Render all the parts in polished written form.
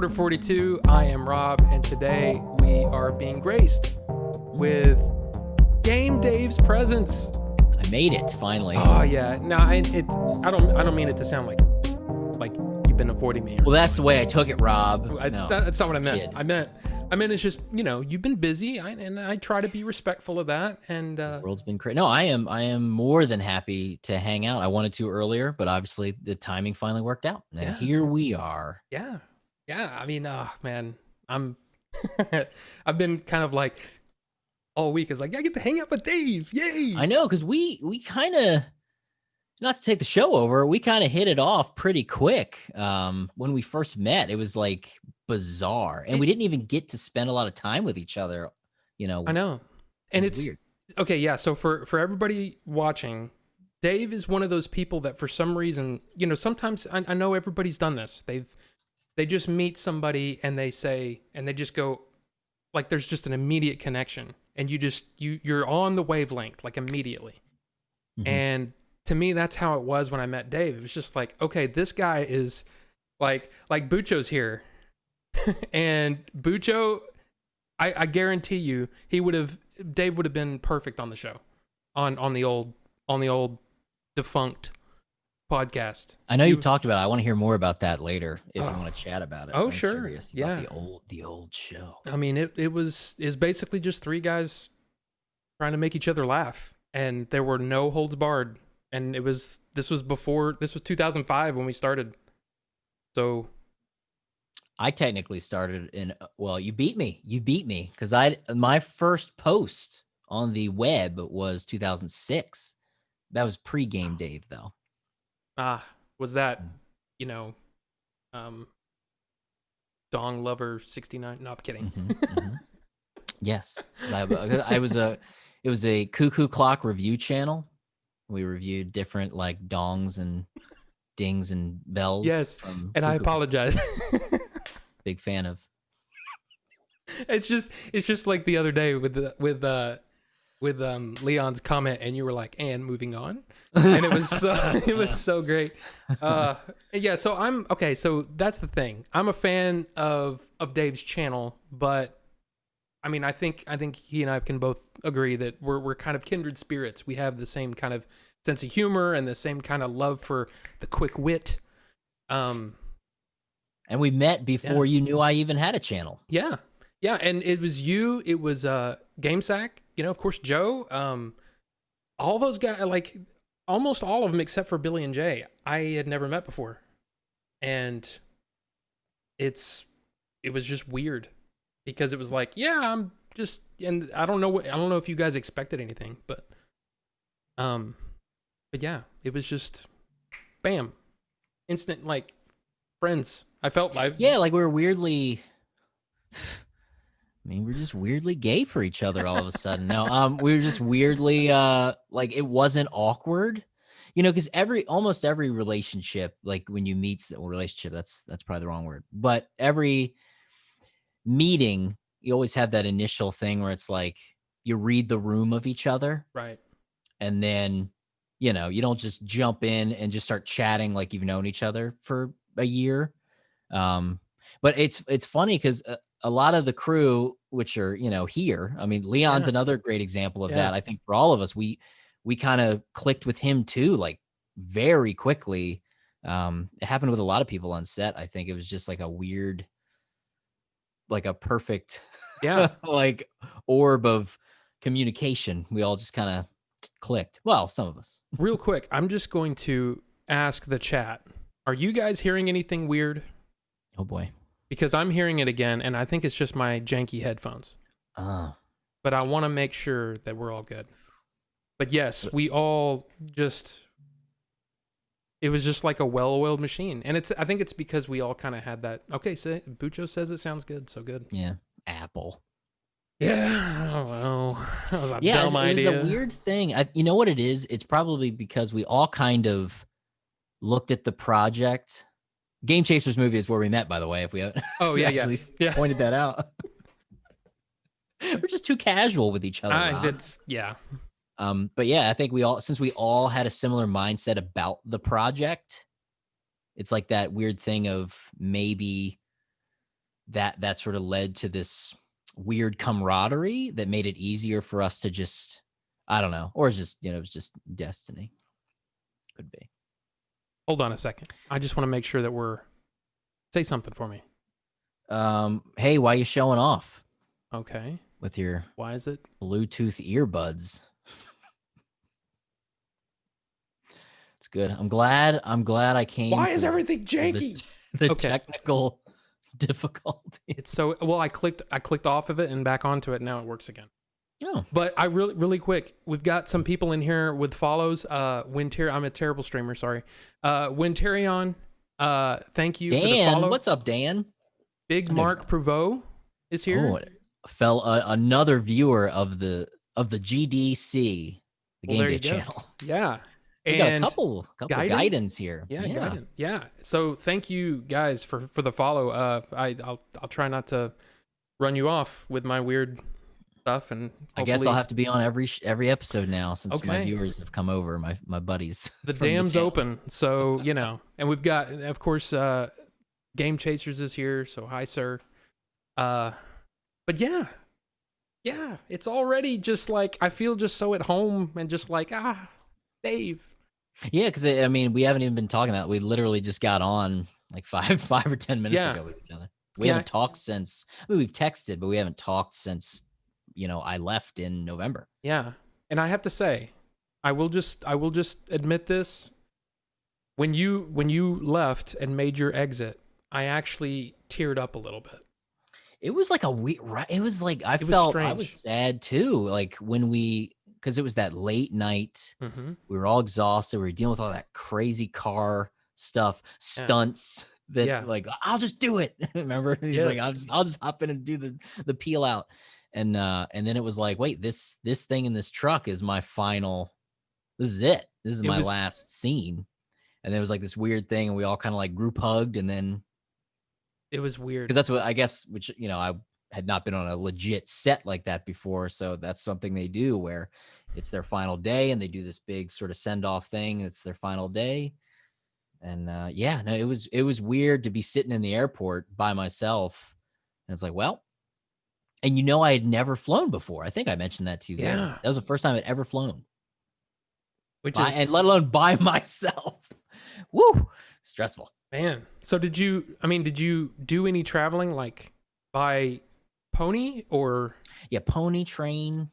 Order 42. I am Rob, and today we are being graced with Game Dave's presence. I made it finally. Oh yeah. No, I don't mean it to sound like you've been avoiding me. Well, that's the way I took it, Rob. That's not what I meant. Kid. I meant it's just, you've been busy, and I try to be respectful of that. And the world's been crazy. No, I am more than happy to hang out. I wanted to earlier, but obviously the timing finally worked out, and here we are. Yeah. I mean, man, I've been kind of like all week is like, I get to hang out with Dave. Yay! I know, because we kind of, not to take the show over, we kind of hit it off pretty quick. When we first met, it was like bizarre, and we didn't even get to spend a lot of time with each other. I know, and it's weird. Okay, yeah. So for everybody watching, Dave is one of those people that for some reason, sometimes I know everybody's done this. They just meet somebody and they just go, like, there's just an immediate connection, and you're on the wavelength like immediately. Mm-hmm. And to me, that's how it was when I met Dave. It was just like, okay, this guy is like Bucho's here. And Bucho, I guarantee you, Dave would have been perfect on the show, on the old defunct podcast. I know you've talked about it. I want to hear more about that later if you want to chat about it. Oh, I'm sure. Curious about the old show. I mean, it was basically just three guys trying to make each other laugh, and there were no holds barred. And this was 2005 when we started. So I technically started you beat me because my first post on the web was 2006. That was pre-Game Dave though. Was that, Dong Lover 69? No, I'm kidding. Mm-hmm. Yes. It was a Cuckoo Clock review channel. We reviewed different like dongs and dings and bells. Yes, and I apologize. Big fan of. It's just like the other day with Leon's comment, and you were like, "And moving on," and it was so great. Yeah. So I'm okay. So that's the thing. I'm a fan of Dave's channel, but I mean, I think he and I can both agree that we're kind of kindred spirits. We have the same kind of sense of humor and the same kind of love for the quick wit. And we met before you knew I even had a channel. Yeah. Yeah. And it was you, it was GameSack, of course, Joe, all those guys, like almost all of them except for Billy and Jay, I had never met before. And it was just weird because it was like, and I don't know if you guys expected anything, but yeah, it was just bam, instant, like friends. I felt like we were weirdly. I mean, we're just weirdly gay for each other all of a sudden. No, we were just weirdly like it wasn't awkward, because almost every relationship, like when you meet a relationship, that's probably the wrong word, but every meeting, you always have that initial thing where it's like you read the room of each other, right? And then you don't just jump in and just start chatting like you've known each other for a year. But it's funny because a lot of the crew, which are here, I mean, Leon's another great example of that. I think for all of us, we kind of clicked with him too, like very quickly. It happened with a lot of people on set. I think it was just like a weird, like a perfect, like orb of communication. We all just kind of clicked. Well, some of us. Real quick, I'm just going to ask the chat, are you guys hearing anything weird? Oh boy. Because I'm hearing it again, and I think it's just my janky headphones. But I want to make sure that we're all good. But yes, we all it was just like a well-oiled machine. And I think it's because we all kind of had that, okay, so Bucho says it sounds good, so good. Yeah, Apple. Yeah, oh well, that was a dumb idea. It's a weird thing. You know what it is? It's probably because we all kind of looked at the project. Game Chasers movie is where we met, by the way, if we pointed that out. We're just too casual with each other. But yeah, I think since we all had a similar mindset about the project, it's like that weird thing of maybe that sort of led to this weird camaraderie that made it easier for us to just, I don't know, or it's just, it was just destiny. Could be. Hold on a second. I just want to make sure that say something for me. Hey, why are you showing off? Okay. With your why is it Bluetooth earbuds? It's good. I'm glad I came. Why is everything janky? The technical difficulty. It's so well. I clicked off of it and back onto it. And now it works again. Oh, but I really quick. We've got some people in here with follows. I'm a terrible streamer. Sorry. Winterion. Thank you Dan, for the follow. What's up, Dan? Big Mark Prevost is here. Oh, another viewer of the GDC, the Game Day channel. Yeah. We got a couple guidance here. Yeah, guidance. Yeah. So thank you guys for the follow. I'll try not to run you off with my weird stuff, and I guess I'll have to be on every episode now since my viewers have come over, my buddies. The dam's open, so and we've got, of course, Game Chasers is here. So hi, sir. But yeah, it's already just like I feel just so at home and just like Dave. Yeah, because I mean, we haven't even been talking that. We literally just got on like 5 or 10 minutes ago with each other. We haven't talked since. I mean, we've texted, but we haven't talked since I left in November. Yeah, and I have to say, I will just admit this. When you left and made your exit, I actually teared up a little bit. It was like it was like I was sad too. Like when because it was that late night. Mm-hmm. We were all exhausted. We were dealing with all that crazy car stuff, stunts that like, I'll just do it. Remember? He's like, I'll just hop in and do the peel out. And then it was like, wait, this thing in this truck is my final. This is it. This is my last scene. And there was like this weird thing, and we all kind of like group hugged, and then it was weird because that's what I guess. Which I had not been on a legit set like that before, so that's something they do where it's their final day, and they do this big sort of send off thing. It's their final day, and it was weird to be sitting in the airport by myself, and it's like, well. And I had never flown before. I think I mentioned that to you. Yeah. That was the first time I'd ever flown. And let alone by myself. Woo! Stressful. Man. So did you do any traveling like by pony or? Yeah, pony train.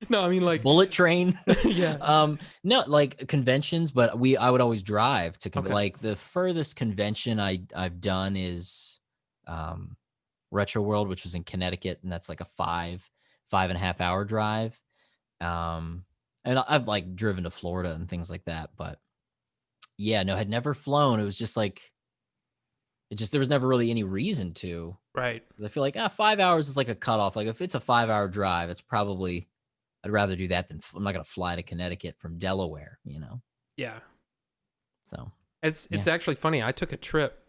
No, I mean like bullet train. Yeah. No, like conventions, but I would always drive to like the furthest convention I've done is Retro World, which was in Connecticut, and that's like a 5.5 hour drive. And I've like driven to Florida and things like that, but had never flown. It was just like, there was never really any reason to. Right. Because I feel like 5 hours is like a cutoff. Like if it's a 5 hour drive, it's probably, I'd rather do that than I'm not going to fly to Connecticut from Delaware, Yeah. So it's actually funny. I took a trip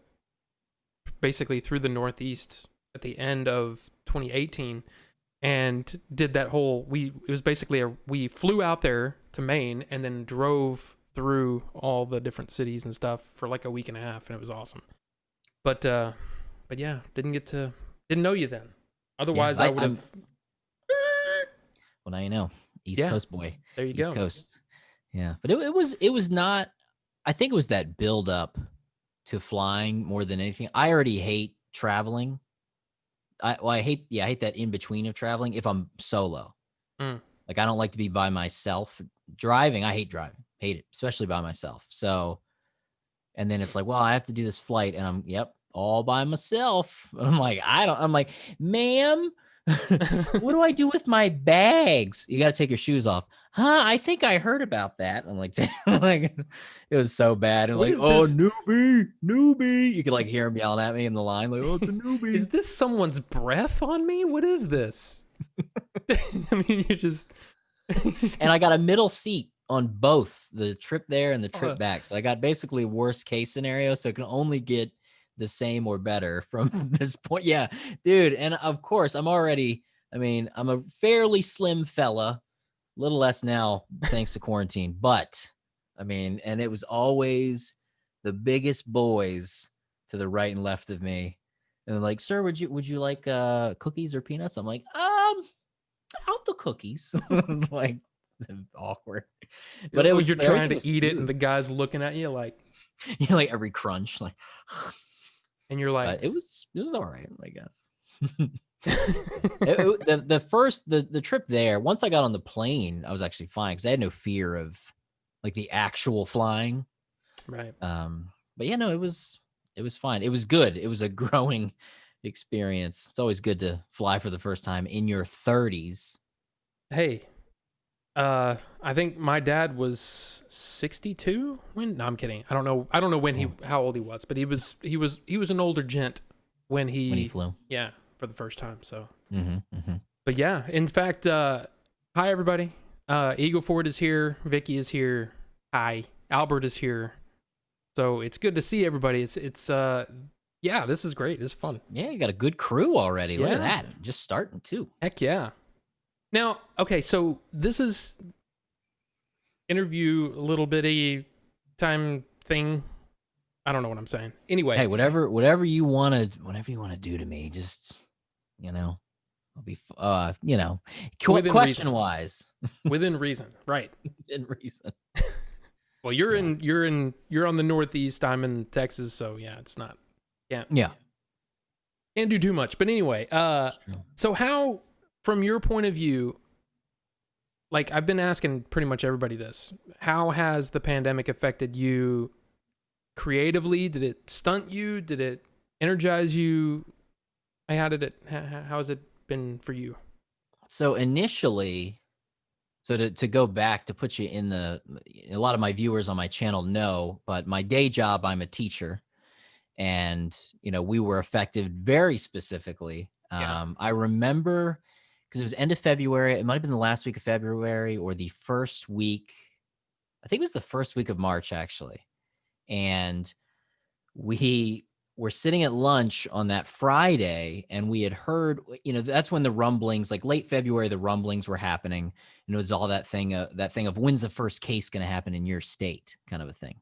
basically through the Northeast at the end of 2018 and did that whole, it was basically we flew out there to Maine and then drove through all the different cities and stuff for like a week and a half, and it was awesome. But yeah, didn't know you then. Otherwise I would have. Well, now you know. East Coast boy. There you go. East Coast. Yeah. But it was not, I think it was that build up to flying more than anything. I already hate traveling. I hate that in between of traveling if I'm solo. Like I don't like to be by myself. Driving, I hate driving. Hate it, especially by myself. So, and then it's like, well, I have to do this flight, and I'm all by myself. And I'm like, ma'am, what do I do with my bags? You got to take your shoes off. Huh? I think I heard about that. I'm like, it was so bad. And like, oh, newbie. You could like hear him yelling at me in the line. Like, oh, it's a newbie. Is this someone's breath on me? What is this? I mean, you just. And I got a middle seat on both the trip there and the trip back. So I got basically worst case scenario. So it can only get the same or better from this point. Yeah, dude. And of course I'm a fairly slim fella, a little less now thanks to quarantine, but and it was always the biggest boys to the right and left of me And they're like, sir, would you like cookies or peanuts? I'm like, out the cookies. It was like awkward, but When you're trying everything to was eat it and smooth. the guy's looking at you like, You know, like every crunch, like, and you're like, but it was all right, I guess. The trip there, once I got on the plane, I was actually fine because I had no fear of like the actual flying. right. But yeah, no, it was fine. It was good. It was a growing experience. It's always good to fly for the first time in your 30s. Hey, I think my dad was 62 when. No, I'm kidding. I don't know. I don't know when how old he was, but he was an older gent when When he he, flew. yeah, for the first time. So, Mm-hmm. but yeah, in fact, hi everybody. Eagle Ford is here. Vicky is here. Hi, Albert is here. So it's good to see everybody. Yeah, this is great. This is fun. Yeah, you got a good crew already. Look at Yeah. that. Just starting too. Heck yeah. Now, okay, so this is interview a little bitty time thing. I don't know what I'm saying. Anyway, Hey, whatever you want to do to me, just, you know, I'll be within reason. question wise. Within reason, right? In reason. Well, you're Yeah. you're on the Northeast. I'm in Texas, so yeah, it's not. Yeah, Yeah. can't do too much. But anyway, That's true. so how, from your point of view, like I've been asking pretty much everybody this, how has the pandemic affected you creatively? Did it stunt you? Did it energize you? How has it been for you? So initially, to go back to put you in a lot of my viewers on my channel know, but my day job, I'm a teacher, and we were affected very specifically. Yeah. I remember because it was end of February. It might have been the last week of February or the first week. I think it was the first week of March actually, and we were sitting at lunch on that Friday, and we had heard, that's when the rumblings, like late February, the rumblings were happening, and it was all that thing of when's the first case going to happen in your state, kind of a thing.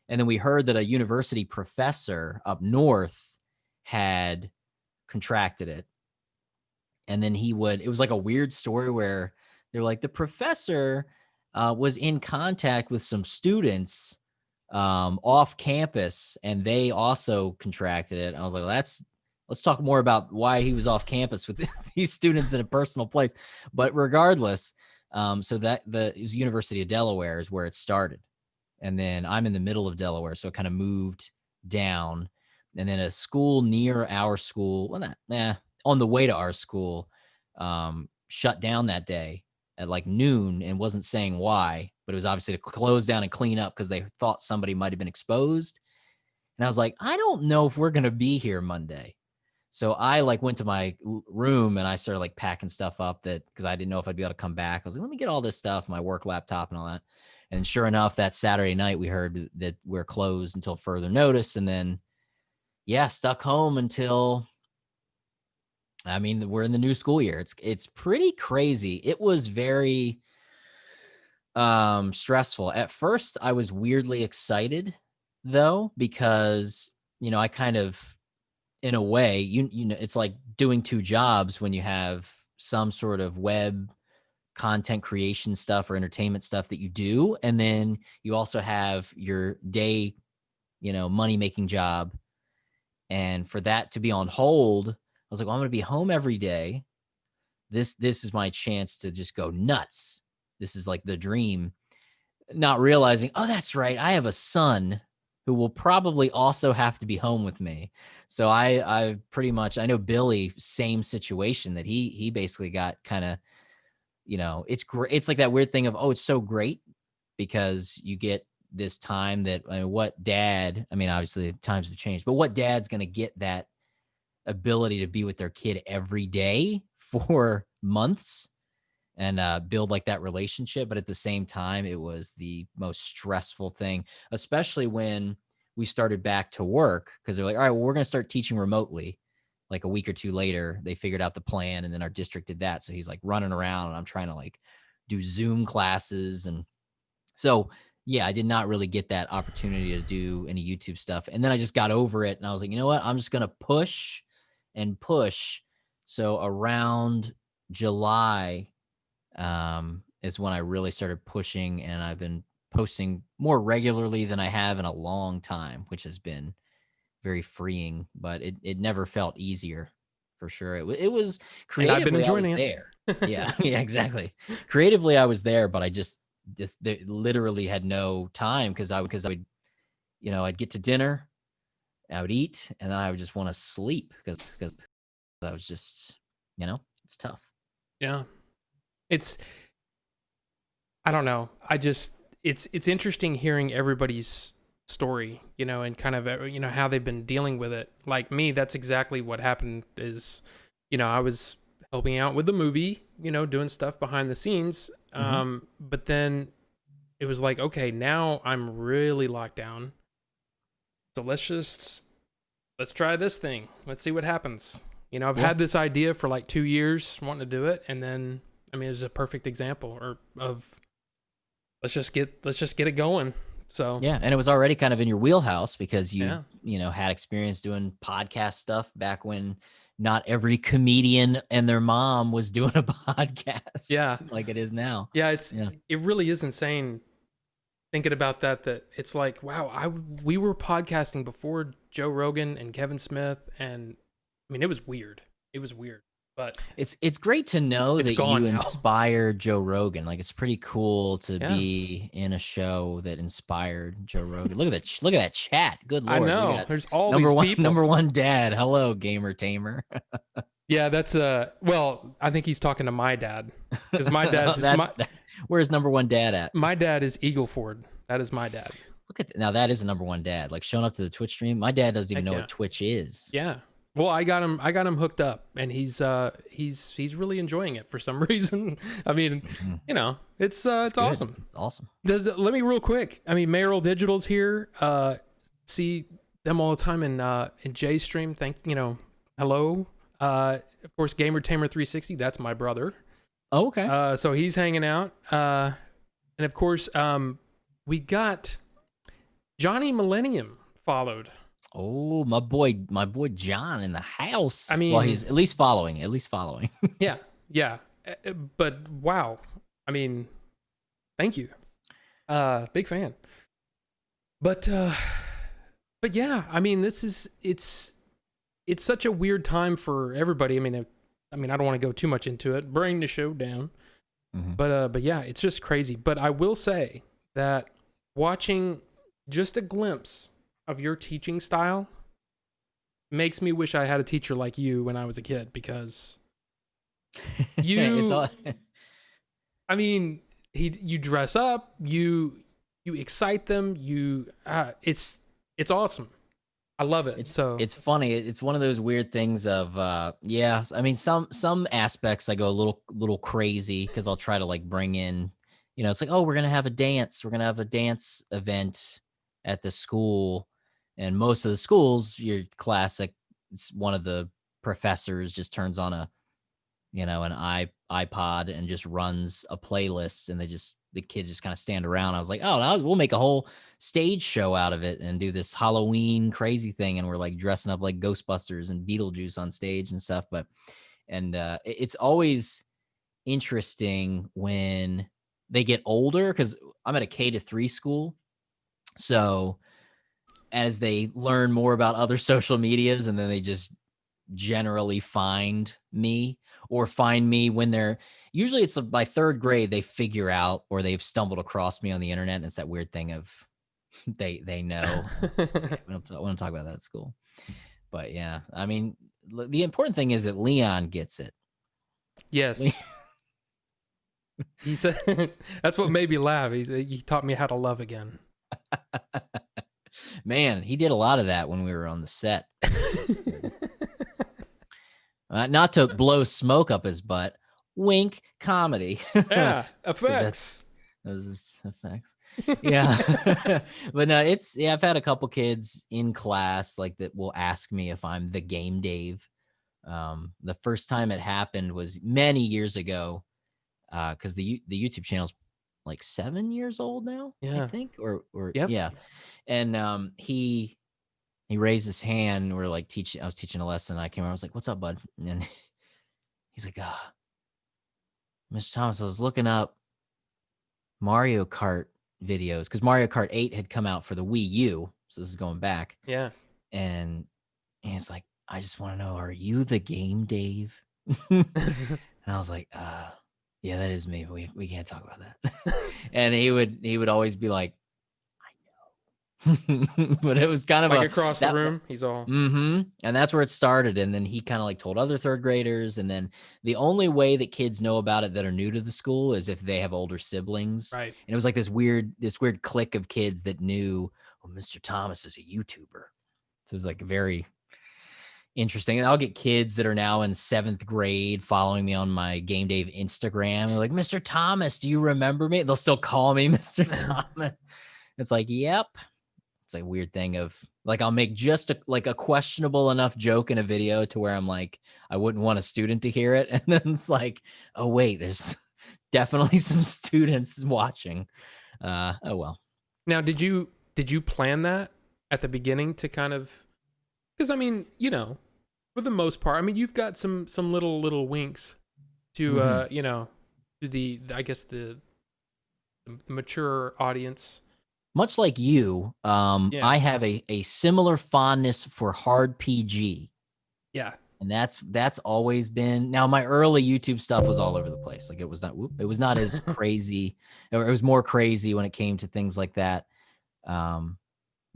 And then we heard that a university professor up north had contracted it. And then it was like a weird story where they're like, the professor was in contact with some students off campus, and they also contracted it. I was like, let's talk more about why he was off campus with these students in a personal place. But regardless, so it was University of Delaware is where it started. And then I'm in the middle of Delaware, so it kind of moved down. And then a school near our school, on the way to our school, shut down that day at like noon and wasn't saying why, but it was obviously to close down and clean up because they thought somebody might have been exposed. And I was like, I don't know if we're going to be here Monday. So I went to my room and I started packing stuff up because I didn't know if I'd be able to come back. I was like, let me get all this stuff, my work laptop and all that. And sure enough, that Saturday night we heard that we're closed until further notice. And then, stuck home until, we're in the new school year. It's pretty crazy. It was very stressful. At first, I was weirdly excited though, because, I kind of, in a way, it's like doing two jobs when you have some sort of web content creation stuff or entertainment stuff that you do. And then you also have your day, money making job. And for that to be on hold, I was like, well, I'm going to be home every day. This is my chance to just go nuts. This is like the dream. Not realizing, oh, that's right, I have a son who will probably also have to be home with me. So I pretty much, I know Billy, same situation, that he basically got kind of, it's great. It's like that weird thing of, oh, it's so great because you get this time that, what dad, obviously times have changed, but what dad's going to get that ability to be with their kid every day for months and build that relationship. But at the same time, it was the most stressful thing, especially when we started back to work, because they're like, all right, well, we're going to start teaching remotely. Like a week or two later, they figured out the plan, and then our district did that. So he's running around, and I'm trying to do Zoom classes. And so yeah, I did not really get that opportunity to do any YouTube stuff. And then I just got over it and I was like, you know what? I'm just going to push and push. So around July is when I really started pushing, and I've been posting more regularly than I have in a long time, which has been very freeing, but it never felt easier for sure. It was And I've been creatively, I was enjoying there. it. Yeah, yeah, exactly. Creatively, I was there, but I just literally had no time because I would, I'd get to dinner, I would eat, and then I would just want to sleep because I was just, it's tough. Yeah. It's I don't know. It's interesting hearing everybody's story, and kind of how they've been dealing with it. Like me, that's exactly what happened is, I was helping out with the movie, doing stuff behind the scenes. But then it was like, okay, now I'm really locked down. So let's try this thing. Let's see what happens. I've had this idea for like 2 years wanting to do it, and then I mean, it's a perfect example of let's just get it going. So yeah, and it was already kind of in your wheelhouse because yeah, had experience doing podcast stuff back when not every comedian and their mom was doing a yeah, podcast like it is now. yeah. Yeah. It really is insane thinking about that it's like, wow, we were podcasting before Joe Rogan and Kevin Smith, and I mean, it was weird. But It's great to know it's that you gone now. inspired Joe Rogan. Like, it's pretty cool to Yeah, be in a show that inspired Joe Rogan. Look at that! Look at that chat. Good I lord, we know. got There's all number these one, people. number one dad. Hello, gamer tamer. Yeah, that's well, I think he's talking to my dad because my dad's Where's number one dad at? my dad is Eagleford. That is my dad. Look at now, that is a number one dad. Like, showing up to the Twitch stream. My dad doesn't even Heck know yeah. what Twitch is. Yeah. Well, I got him hooked up, and he's really enjoying it for some reason. I mean, it's awesome. It's awesome. Let me real quick. I mean, Mayoral Digital's here. See them all the time in Jay's stream. Hello. Of course, Gamer Tamer 360. That's my brother. Oh, okay. So he's hanging out. And of course, we got Johnny Millennium followed. Oh, my boy John in the house. I mean, well, he's at least following. Yeah. But wow. I mean, thank you. Big fan. But yeah, I mean, it's such a weird time for everybody. I mean, I don't want to go too much into it. Bring the show down. Mm-hmm. But yeah, it's just crazy. But I will say that watching just a glimpse of your teaching style makes me wish I had a teacher like you when I was a kid, because you I mean, you dress up, you excite them, it's awesome. I love it. It's funny. It's one of those weird things of yeah. I mean, some aspects I go a little crazy because I'll try to like bring in, it's like, oh, we're gonna have a dance. We're gonna have a dance event at the school, and most of the schools, your classic, it's one of the professors just turns on an iPod and just runs a playlist, and the kids just kind of stand around. I was like, oh, we'll make a whole stage show out of it and do this Halloween crazy thing, and we're like dressing up like Ghostbusters and Beetlejuice on stage and stuff. But it's always interesting when they get older, because I'm at a K-3 school, so as they learn more about other social medias, and then they just generally find me, or find me when they're usually it's by third grade they figure out, or they've stumbled across me on the internet, and it's that weird thing of they know. We don't talk about that at school. But yeah, I mean, the important thing is that Leon gets it. Yes. He said that's what made me laugh. He taught me how to love again. Man, he did a lot of that when we were on the set. Not to blow smoke up his butt. Wink, comedy. Yeah, effects. Those effects. Yeah. But no, I've had a couple kids in class like that will ask me if I'm the Game Dave. The first time it happened was many years ago, because the YouTube channel's like 7 years old now, I Yeah. think, or Yep. yeah. And he raised his hand. We're like teaching. I was teaching a lesson. I came over. I was like, "What's up, bud?" And he's like, Mr. Thomas, I was looking up Mario Kart videos because Mario Kart 8 had come out for the Wii U. So this is going back. Yeah. And he's like, I just want to know, are you the game Dave? And I was like, yeah, that is me. We can't talk about that. And he would always be like, I know. But it was kind of Like across the that. room, he's all. And that's where it started. And then he kind of like told other third graders. And then the only way that kids know about it that are new to the school is if they have older siblings. Right. And it was like this weird clique of kids that knew, oh, Mr. Thomas is a YouTuber. So it was like very interesting. And I'll get kids that are now in 7th grade following me on my Game Dave Instagram. They're like, Mr. Thomas, do you remember me? They'll still call me Mr. Thomas. It's like, yep. It's like a weird thing of like, I'll make just a questionable enough joke in a video to where I'm like, I wouldn't want a student to hear it. And then it's like, oh wait, there's definitely some students watching. Oh well. Now, did you plan that at the beginning to kind of, because I mean, you know, for the most part, I mean, you've got some little winks to you know, to the, I guess the mature audience. Much like you, Yeah. I have a similar fondness for hard PG. Yeah. And that's always been. Now my early YouTube stuff was all over the place. Like it was not as crazy, or it was more crazy when it came to things like that.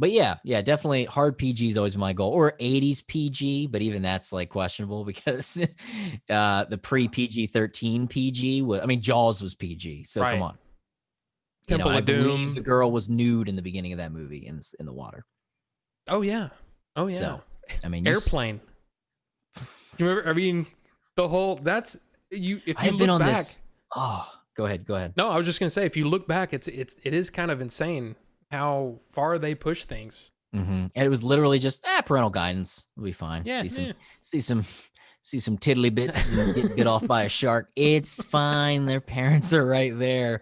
But yeah, definitely hard PG is always my goal, or 80s PG, but even that's like questionable because the pre PG-13 PG was, I mean, Jaws was PG, so Right. come on. Temple I of Doom. believe the girl was nude in the beginning of that movie in the water. Oh yeah. Oh yeah. So, I mean, Airplane. You remember? I mean, the whole that's you. If you I've been look on back, this. Oh, go ahead. No, no, I was just gonna say, if you look back, it is kind of insane how far they push things. And it was literally just parental guidance. We'll be fine. Yeah. See some tiddly bits and get bit off by a shark. It's fine. Their parents are right there.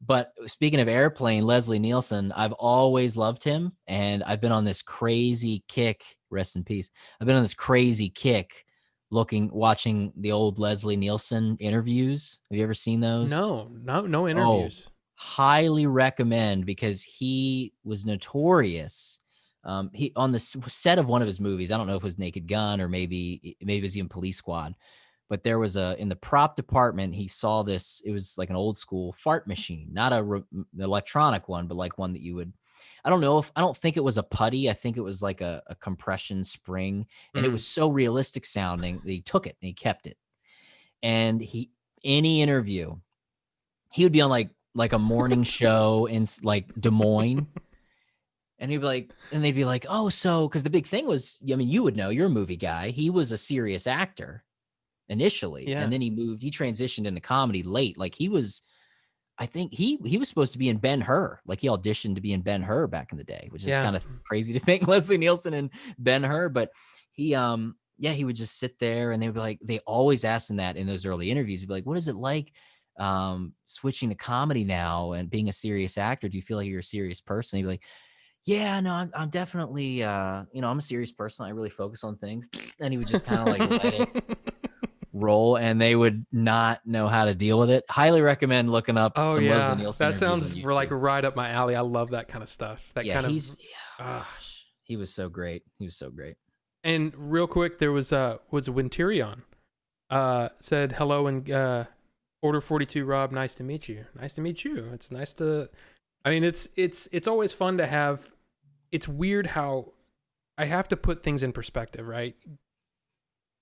But speaking of Airplane, Leslie Nielsen, I've always loved him, and I've been on this crazy kick. Rest in peace. I've been on this crazy kick, watching the old Leslie Nielsen interviews. Have you ever seen those? No interviews. Highly recommend, because he was notorious. He on the set of one of his movies. I don't know if it was Naked Gun or maybe it was even Police Squad. But there was in the prop department, he saw this. It was like an old school fart machine, not an electronic one, but like one that you would, I don't think it was a putty. I think it was like a compression spring. And it was so realistic sounding that he took it and he kept it. And any interview, he would be on like a morning show in like Des Moines. And he'd be like, and they'd be like, oh, so, because the big thing was, I mean, you would know, you're a movie guy. He was a serious actor initially, and then he transitioned into comedy late. Like I think he was supposed to be in Ben-Hur. Like he auditioned to be in Ben-Hur back in the day, which is kind of crazy to think, Leslie Nielsen and Ben-Hur. But he he would just sit there, and they would be like, they always asked him that in those early interviews. He'd be like, what is it like switching to comedy now and being a serious actor? Do you feel like you're a serious person? He'd be like, yeah, no, I'm definitely I'm a serious person. I really focus on things. And he would just kind of like let it roll, and they would not know how to deal with it. Highly recommend looking up some Leslie Nielsen. That sounds like right up my alley. I love that kind of stuff. He was so great. And real quick, there was when Tyrion said hello and Order 42, Rob, nice to meet you. Nice to meet you. It's nice to, I mean, it's always fun to have. It's weird how I have to put things in perspective, right?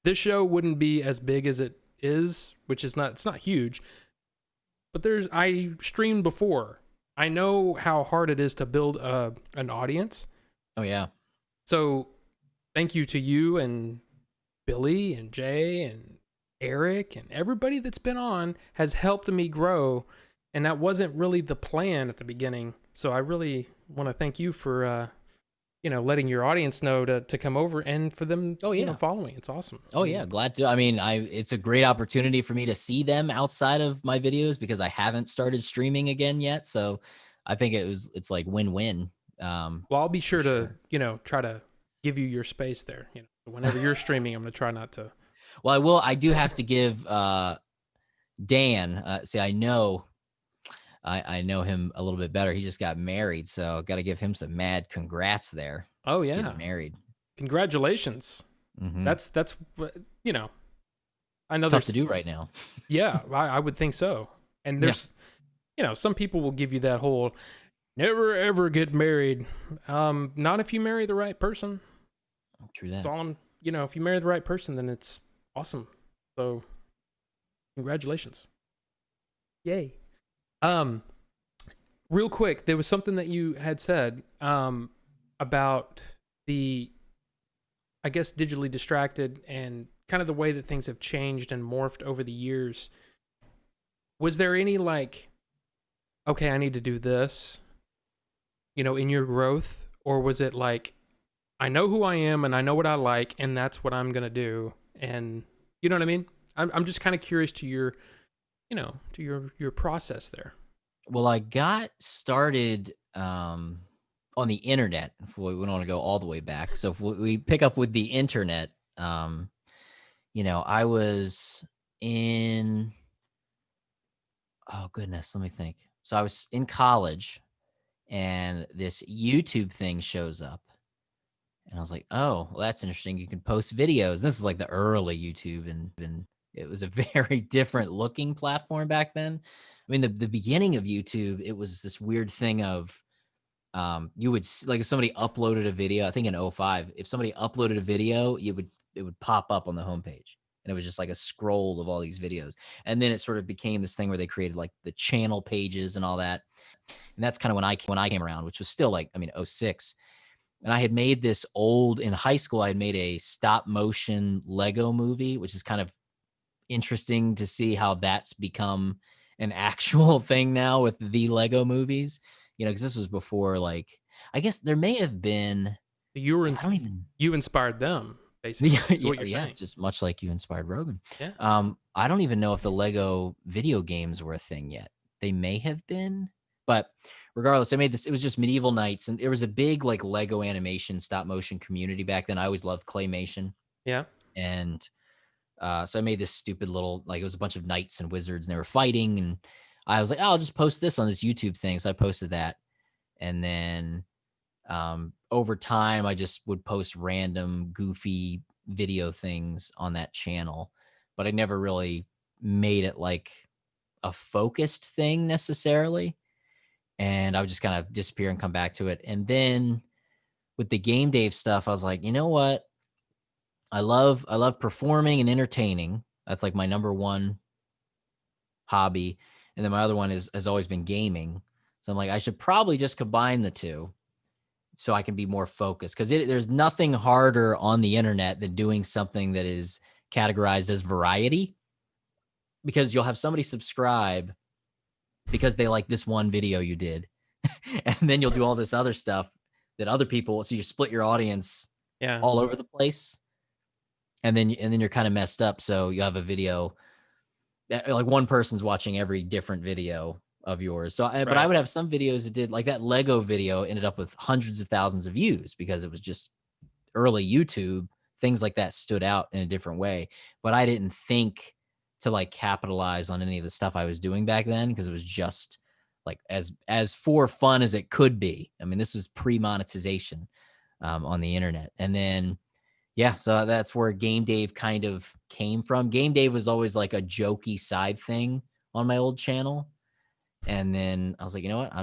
This show wouldn't be as big as it is, which is not, it's not huge, but I streamed before. I know how hard it is to build an audience. Oh yeah. So thank you to you and Billy and Jay and Eric and everybody that's been on has helped me grow. And that wasn't really the plan at the beginning. So I really want to thank you for, letting your audience know to come over and for them, Oh yeah. following. It's awesome. Oh yeah, glad to. I mean, it's a great opportunity for me to see them outside of my videos because I haven't started streaming again yet. So I think it's like win-win. Well, I'll be For sure to, sure. try to give you your space there. Whenever you're streaming, I'm going to try not to. Well, I will. I do have to give Dan. See, I know him a little bit better. He just got married, so got to give him some mad congrats there. Oh yeah. Getting married. Congratulations. Mm-hmm. That's I know Tough to there's, do right now. yeah, I would think so. And Yeah. there's, some people will give you that whole never ever get married. Not if you marry the right person. True that. It's all if you marry the right person, then it's awesome. So congratulations. Yay. Um, Real quick, there was something that you had said about the, I guess, digitally distracted and kind of the way that things have changed and morphed over the years. Was there any like, okay, I need to do this, in your growth? Or was it like, I know who I am and I know what I like and that's what I'm going to do? And you know what I mean? I'm just kind of curious to your, to your process there. Well, I got started on the internet. If we don't want to go all the way back, so if we pick up with the internet, I was in. Oh goodness, let me think. So I was in college, and this YouTube thing shows up, and I was like, "Oh, well, that's interesting. You can post videos." This is like the early YouTube, and it was a very different looking platform back then. I mean, the beginning of YouTube, it was this weird thing of you would like if somebody uploaded a video, I think in '05, if somebody uploaded a video, it would pop up on the homepage. And it was just like a scroll of all these videos. And then it sort of became this thing where they created like the channel pages and all that. And that's kind of when I came around, which was still like, I mean, '06. And I had made this in high school, I had made a stop motion Lego movie, which is kind of interesting to see how that's become an actual thing now with the Lego movies, because this was before, like, I guess there may have been, You were I don't even, you inspired them, basically, is what you're yeah, saying. just much like you inspired Rogan. Yeah. I don't even know if the Lego video games were a thing yet. They may have been, but regardless, I made this. It was just Medieval Knights, and there was a big like Lego animation stop motion community back then. I always loved claymation, Yeah. and so I made this stupid little, like, it was a bunch of knights and wizards and they were fighting. And I was like, oh, I'll just post this on this YouTube thing. So I posted that. And then over time, I just would post random goofy video things on that channel. But I never really made it like a focused thing necessarily. And I would just kind of disappear and come back to it. And then with the Game Dave stuff, I was like, you know what? I love performing and entertaining. That's like my number one hobby. And then my other one has always been gaming. So I'm like, I should probably just combine the two so I can be more focused. Because there's nothing harder on the internet than doing something that is categorized as variety. Because you'll have somebody subscribe because they like this one video you did. And then you'll do all this other stuff that other people, so you split your audience all over the place. And then you're kind of messed up. So you have a video that, like, one person's watching every different video of yours. So, but I would have some videos that did, like that Lego video ended up with hundreds of thousands of views because it was just early YouTube. Things like that stood out in a different way. But I didn't think to like capitalize on any of the stuff I was doing back then because it was just like as for fun as it could be. I mean, this was pre-monetization on the internet. And then yeah, so that's where Game Dave kind of came from. Game Dave was always like a jokey side thing on my old channel. And then I was like, you know what?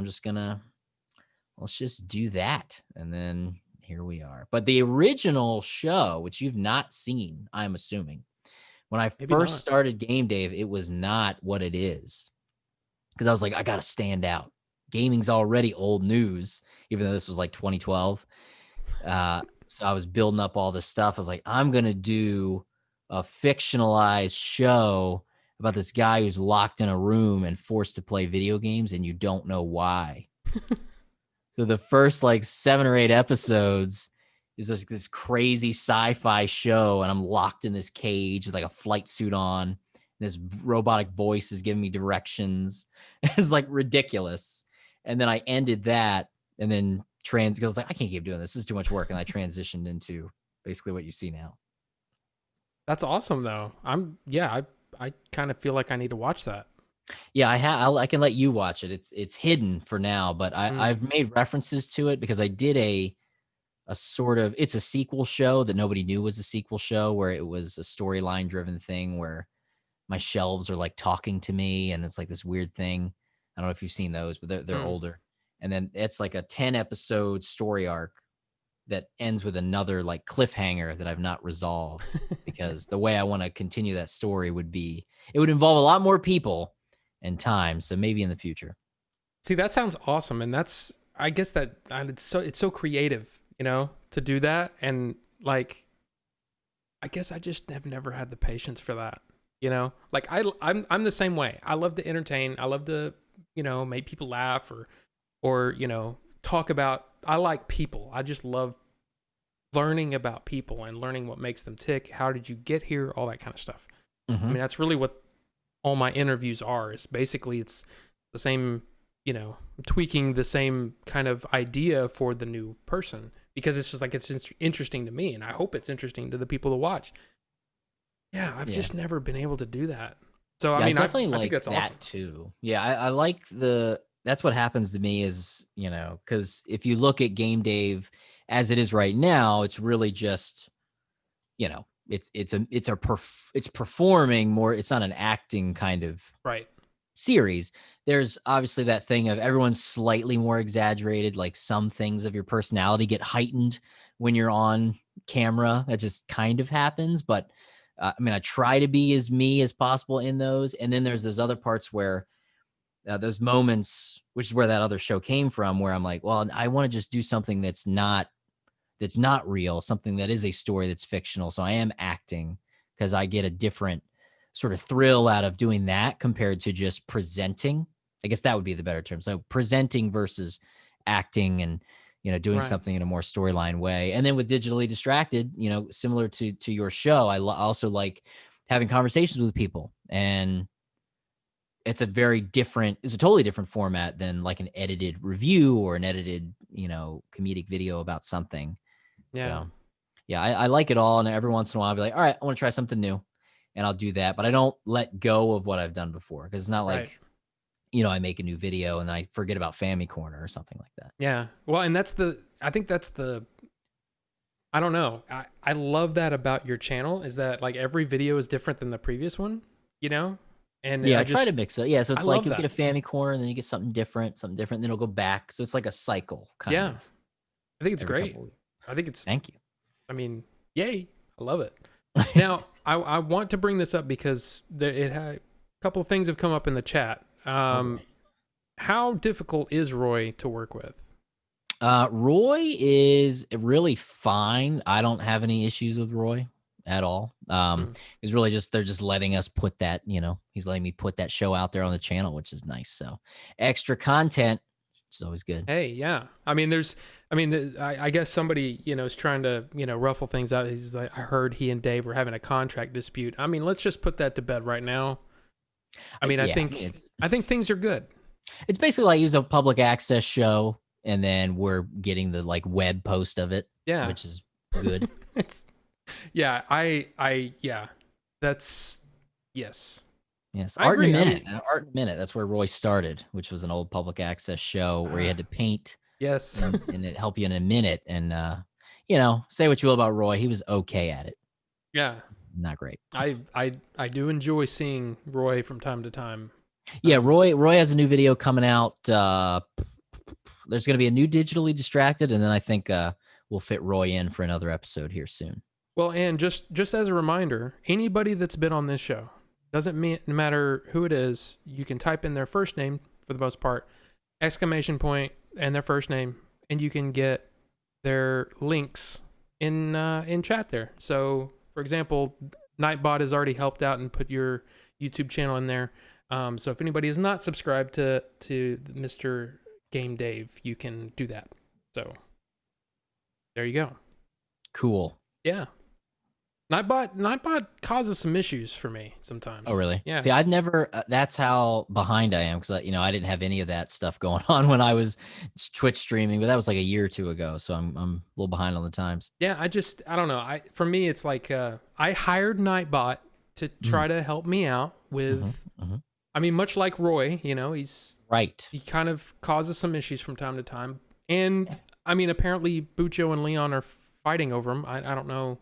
Let's just do that. And then here we are. But the original show, which you've not seen, I'm assuming, when I first started Game Dave, it was not what it is. Because I was like, I got to stand out. Gaming's already old news, even though this was like 2012. So I was building up all this stuff. I was like, I'm going to do a fictionalized show about this guy who's locked in a room and forced to play video games and you don't know why. So the first like 7 or 8 episodes is this crazy sci-fi show, and I'm locked in this cage with like a flight suit on. This robotic voice is giving me directions. It's like ridiculous. And then I ended that, and then because I was like, I can't keep doing this. This is too much work, and I transitioned into basically what you see now. That's awesome though. I kind of feel like I need to watch that. Yeah, I can let you watch it. It's hidden for now, but Mm. I've made references to it because I did a sort of, it's a sequel show that nobody knew was a sequel show, where it was a storyline driven thing where my shelves are like talking to me, and it's like this weird thing. I don't know if you've seen those, but they're Mm. older. And then it's like a 10 episode story arc that ends with another like cliffhanger that I've not resolved, because the way I want to continue that story would involve a lot more people and time. So maybe in the future. See, that sounds awesome, and that's I guess that and it's so creative, to do that, and like I guess I just have never had the patience for that, Like I'm the same way. I love to entertain. I love to make people laugh or talk about. I like people. I just love learning about people and learning what makes them tick. How did you get here? All that kind of stuff. I Mm-hmm. mean, that's really what all my interviews are. Is basically it's the same, tweaking the same kind of idea for the new person, because it's just like it's interesting to me, and I hope it's interesting to the people to watch. Yeah, I've Yeah. just never been able to do that. So Yeah, I I mean, definitely I think like that's that awesome. too. Yeah, I like that's what happens to me is, because if you look at Game Dave as it is right now, it's really just, it's performing more. It's not an acting kind of Right. series. There's obviously that thing of everyone's slightly more exaggerated. Like some things of your personality get heightened when you're on camera. That just kind of happens. But I mean, I try to be as me as possible in those. And then there's those other parts where those moments, which is where that other show came from, where I'm like, well, I want to just do something that's not real, something that is a story that's fictional. So I am acting because I get a different sort of thrill out of doing that compared to just presenting. I guess that would be the better term. So presenting versus acting, and doing Right. something in a more storyline way. And then with Digitally Distracted, similar to your show, I also like having conversations with people, and it's a totally different format than like an edited review or an edited, comedic video about something. Yeah. So yeah, I like it all. And every once in a while I'll be like, all right, I want to try something new, and I'll do that. But I don't let go of what I've done before, because it's not Right. like, I make a new video and I forget about FamiCorner or something like that. Yeah. Well, and I think that's I don't know. I love that about your channel, is that like every video is different than the previous one, you know? And Yeah, I try to mix it. Yeah, so I it's like love you'll get a that. FamiCorner, and then you get something different, then it'll go back. So it's like a cycle kind Yeah. of I think it's every great. couple of weeks. I think it's, Thank I mean, yay. I love it. you. Now, I want to bring this up because a couple of things have come up in the chat. Oh boy. How difficult is Roy to work with? Roy is really fine. I don't have any issues with Roy at all. Mm. It's really just they're just letting us put that, he's letting me put that show out there on the channel, which is nice. So extra content, which is always good. Hey, yeah. I mean, I guess somebody, is trying to, ruffle things out. He's like, I heard he and Dave were having a contract dispute. I mean, let's just put that to bed right now. I mean, Yeah, I mean, I think things are good. it's basically like use a public access show, and then we're getting the like web post of it, Yeah. which is good. It's, yeah, that's, yes. Yes, I agree. I mean, Art in a Minute. That's where Roy started, which was an old public access show where you had to paint, yes. and it helped you in a minute. And say what you will about Roy, he was okay at it. Yeah. Not great. I do enjoy seeing Roy from time to time. Yeah, Roy has a new video coming out. There's going to be a new Digitally Distracted, and then I think we'll fit Roy in for another episode here soon. Well, and just as a reminder, anybody that's been on this show, doesn't mean no matter who it is, you can type in their first name for the most part, exclamation point and their first name, and you can get their links in chat there. So, for example, Nightbot has already helped out and put your YouTube channel in there. So if anybody is not subscribed to Mr. Game Dave, you can do that. So there you go. Cool. Yeah. Nightbot causes some issues for me sometimes. Oh, really? Yeah. See, I've never, that's how behind I am. Cause I didn't have any of that stuff going on when I was Twitch streaming, but that was like a year or two ago. So I'm a little behind on the times. Yeah. I don't know. For me, it's like, I hired Nightbot to try to help me out with, I mean, much like Roy, Right. he kind of causes some issues from time to time. And I mean, apparently Bucho and Leon are fighting over him. I don't know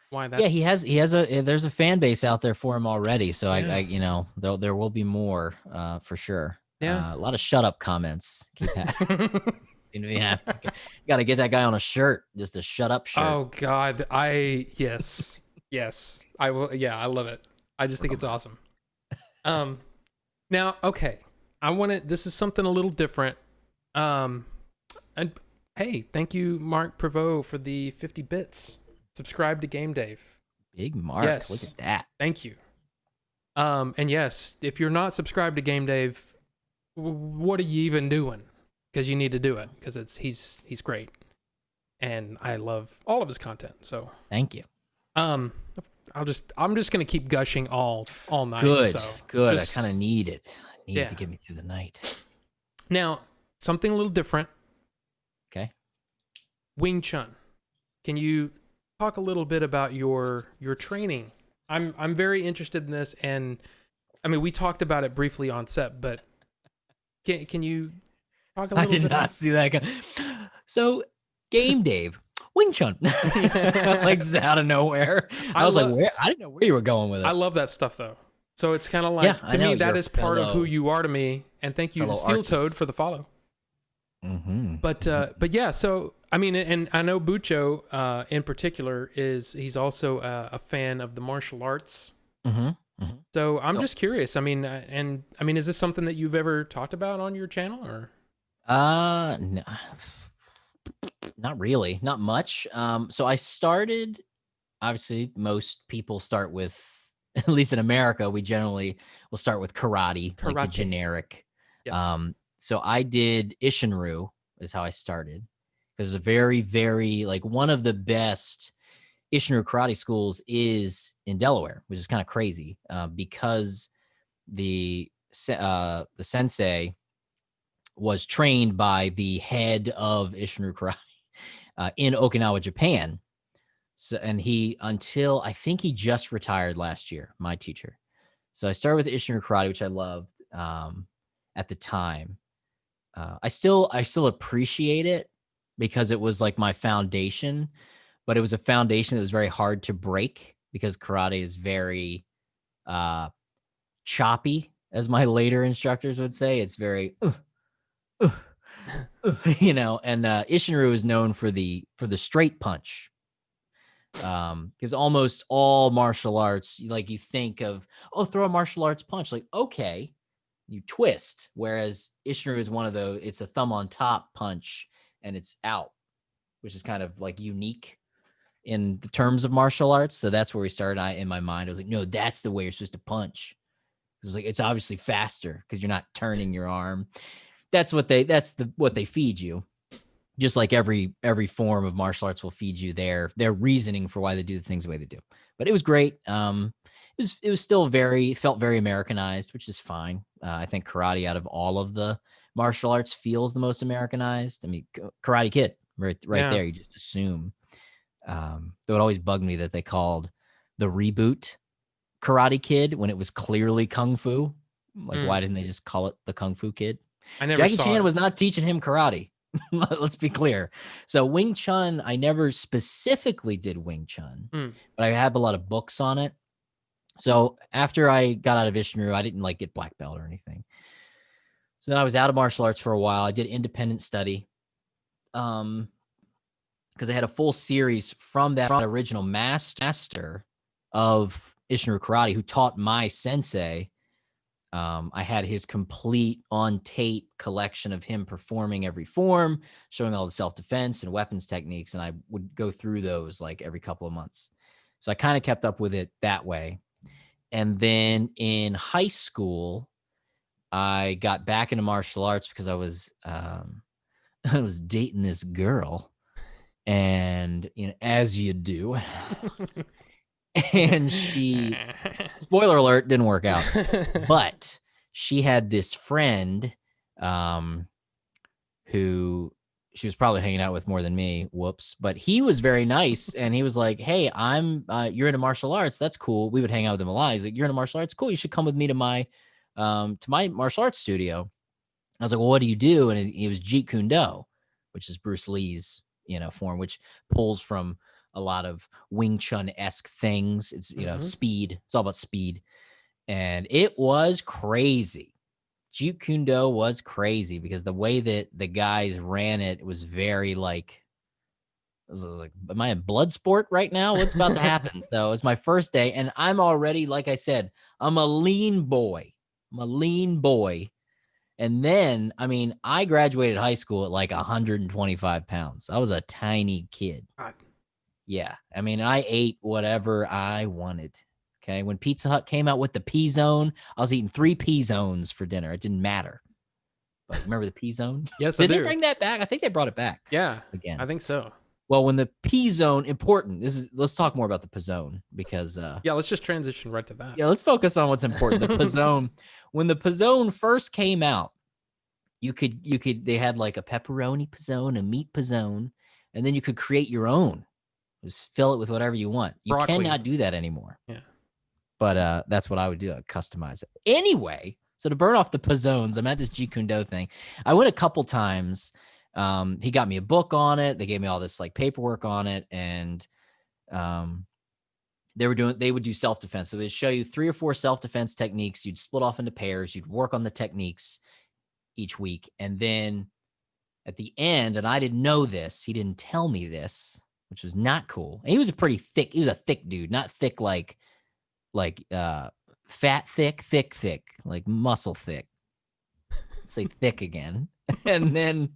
why that. Yeah, there's a fan base out there for him already. So Yeah. there will be more, for sure. Yeah. A lot of shut up comments. Seem to be happening. You got to get that guy on a shirt, just a shut up shirt. Oh God. Yes. Yes. I will. Yeah. I love it. I just think it's awesome. Now, okay. This is something a little different. And hey, thank you, Mark Prevost, for the 50 bits. Subscribe to Game Dave. Big Mark. Yes. Look at that. Thank you. And yes, if you're not subscribed to Game Dave, what are you even doing? Because you need to do it, because he's great. And I love all of his content. So thank you. I'm just gonna keep gushing all night. Good. So Good. I kind of need it. I need Yeah. it to get me through the night. Now, something a little different. Okay. Wing Chun. Can you talk a little bit about your training? I'm very interested in this, and I mean, we talked about it briefly on set, but can you talk a little bit? I did not see that. So, Game Dave, Wing Chun, like out of nowhere. I was like, where? I didn't know where you were going with it. I love that stuff though. So it's kind of like, to me, that is part of who you are to me. And thank you to Steel Toad for the follow. But yeah, so I mean, and I know Bucho in particular he's also a fan of the martial arts. So I'm just curious. I mean, is this something that you've ever talked about on your channel, or? No, not really, not much. So I started. Obviously, most people start with, at least in America, we generally will start with karate. Like the generic. Yes. So I did Ishinryu is how I started, because it's a very, very, like, one of the best Ishinryu karate schools is in Delaware, which is kind of crazy, because the sensei was trained by the head of Ishinryu karate in Okinawa, Japan. So, and until I think he just retired last year, my teacher. So I started with Ishinryu karate, which I loved at the time. I still appreciate it because it was like my foundation, but it was a foundation that was very hard to break because karate is very choppy, as my later instructors would say. It's very, and Ishinryu is known for the straight punch. Because almost all martial arts, like, you think of, throw a martial arts punch, like, okay, you twist. Whereas Ishinryu is one of those, it's a thumb on top punch and it's out, which is kind of like unique in the terms of martial arts. So that's where we started. In my mind, I was like, no, that's the way you're supposed to punch. It's like, it's obviously faster because you're not turning your arm. That's what they feed you. Just like every form of martial arts will feed you their reasoning for why they do the things the way they do. But it was great. It was still felt very Americanized, which is fine. I think karate, out of all of the martial arts, feels the most Americanized. I mean, Karate Kid, right there. You just assume. Though it always bugged me that they called the reboot Karate Kid when it was clearly Kung Fu. Like, why didn't they just call it the Kung Fu Kid? Jackie Chan was not teaching him karate. Let's be clear. So Wing Chun, I never specifically did Wing Chun, but I have a lot of books on it. So after I got out of Ishinryu, I didn't get black belt or anything. So then I was out of martial arts for a while. I did independent study, because I had a full series from that original master of Ishinryu karate who taught my sensei. I had his complete on tape collection of him performing every form, showing all the self-defense and weapons techniques. And I would go through those like every couple of months. So I kind of kept up with it that way. And then in high school, I got back into martial arts because I was I was dating this girl, and as you do, and she, spoiler alert, didn't work out, but she had this friend um who she was probably hanging out with more than me. Whoops. But he was very nice. And he was like, hey, you're into martial arts. That's cool. We would hang out with him a lot. He's like, you're into martial arts. Cool. You should come with me to my martial arts studio. I was like, well, what do you do? And it was Jeet Kune Do, which is Bruce Lee's, form, which pulls from a lot of Wing Chun-esque things. It's, speed. It's all about speed. And it was crazy. Jeet Kune Do was crazy because the way that the guys ran it was very like, am I a blood sport right now? What's about to happen? So it's my first day, and I'm already, like I said, I'm a lean boy. And then, I graduated high school at like 125 pounds. I was a tiny kid. God. Yeah. I ate whatever I wanted. Okay. When Pizza Hut came out with the P Zone, I was eating 3 P Zones for dinner. It didn't matter. But remember the P Zone? Yes, Did I they do. bring that back? I think they brought it back. Yeah. Again. I think so. Well, when the P Zone, important. Let's talk more about the Pizzone because yeah, let's just transition right to that. Yeah, let's focus on what's important. The Pizzone. When the Pizzone first came out, they had like a pepperoni Pizzone, a meat Pizzone, and then you could create your own. Just fill it with whatever you want. You Broccoli. cannot do that anymore. Yeah. But that's what I would do. I'd customize it. Anyway, so to burn off the Pizzones, I'm at this Jeet Kune Do thing. I went a couple times. He got me a book on it. They gave me all this like paperwork on it. And they would do self-defense. So they'd show you 3 or 4 self-defense techniques. You'd split off into pairs. You'd work on the techniques each week. And then at the end, and I didn't know this, he didn't tell me this, which was not cool. And he was a thick dude, not thick like fat thick, like muscle thick. Let's say thick again. And then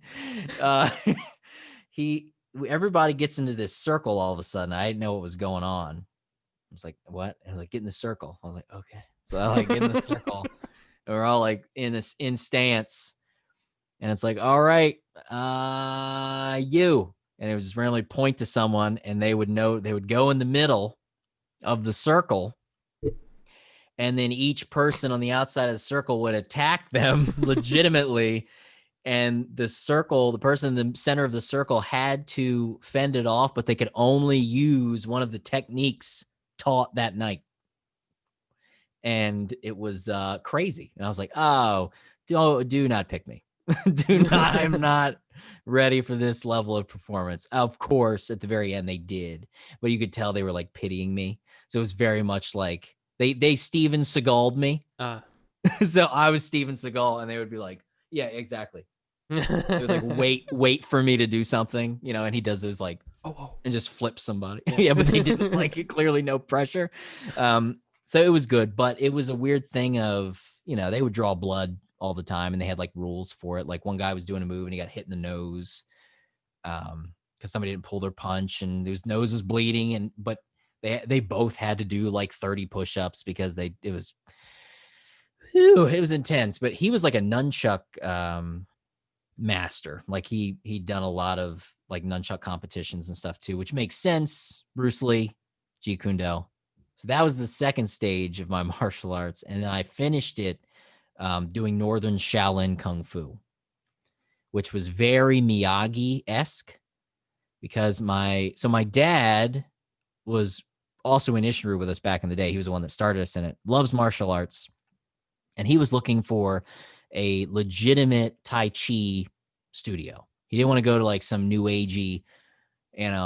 everybody gets into this circle all of a sudden. I didn't know what was going on. I was like, what? And like, get in the circle. I was like, okay. So I like get in the circle. And we're all like in stance. And it's like, all right, you. And it would just randomly point to someone, and they would go in the middle of the circle. And then each person on the outside of the circle would attack them legitimately. And the person in the center of the circle had to fend it off, but they could only use one of the techniques taught that night. And it was crazy. And I was like, oh, do not pick me. I'm not ready for this level of performance. Of course, at the very end they did, but you could tell they were like pitying me. So it was very much like they Steven Seagal'd me. So I was Steven Seagal, and they would be like, yeah, exactly. They would like wait for me to do something, and he does those like, oh, and just flips somebody. Yeah, but they didn't like it, clearly no pressure. So it was good, but it was a weird thing of, they would draw blood all the time, and they had like rules for it. Like one guy was doing a move and he got hit in the nose because somebody didn't pull their punch, and his nose was bleeding, but they both had to do like 30 push-ups because it was intense. But he was like a nunchuck master. Like he'd done a lot of like nunchuck competitions and stuff too, which makes sense. Bruce Lee, Jeet Kune Do. So that was the second stage of my martial arts, and then I finished it doing Northern Shaolin Kung Fu, which was very Miyagi-esque because my dad was also in Ishiru with us back in the day. He was the one that started us in it, loves martial arts. And he was looking for a legitimate Tai Chi studio. He didn't want to go to like some new agey,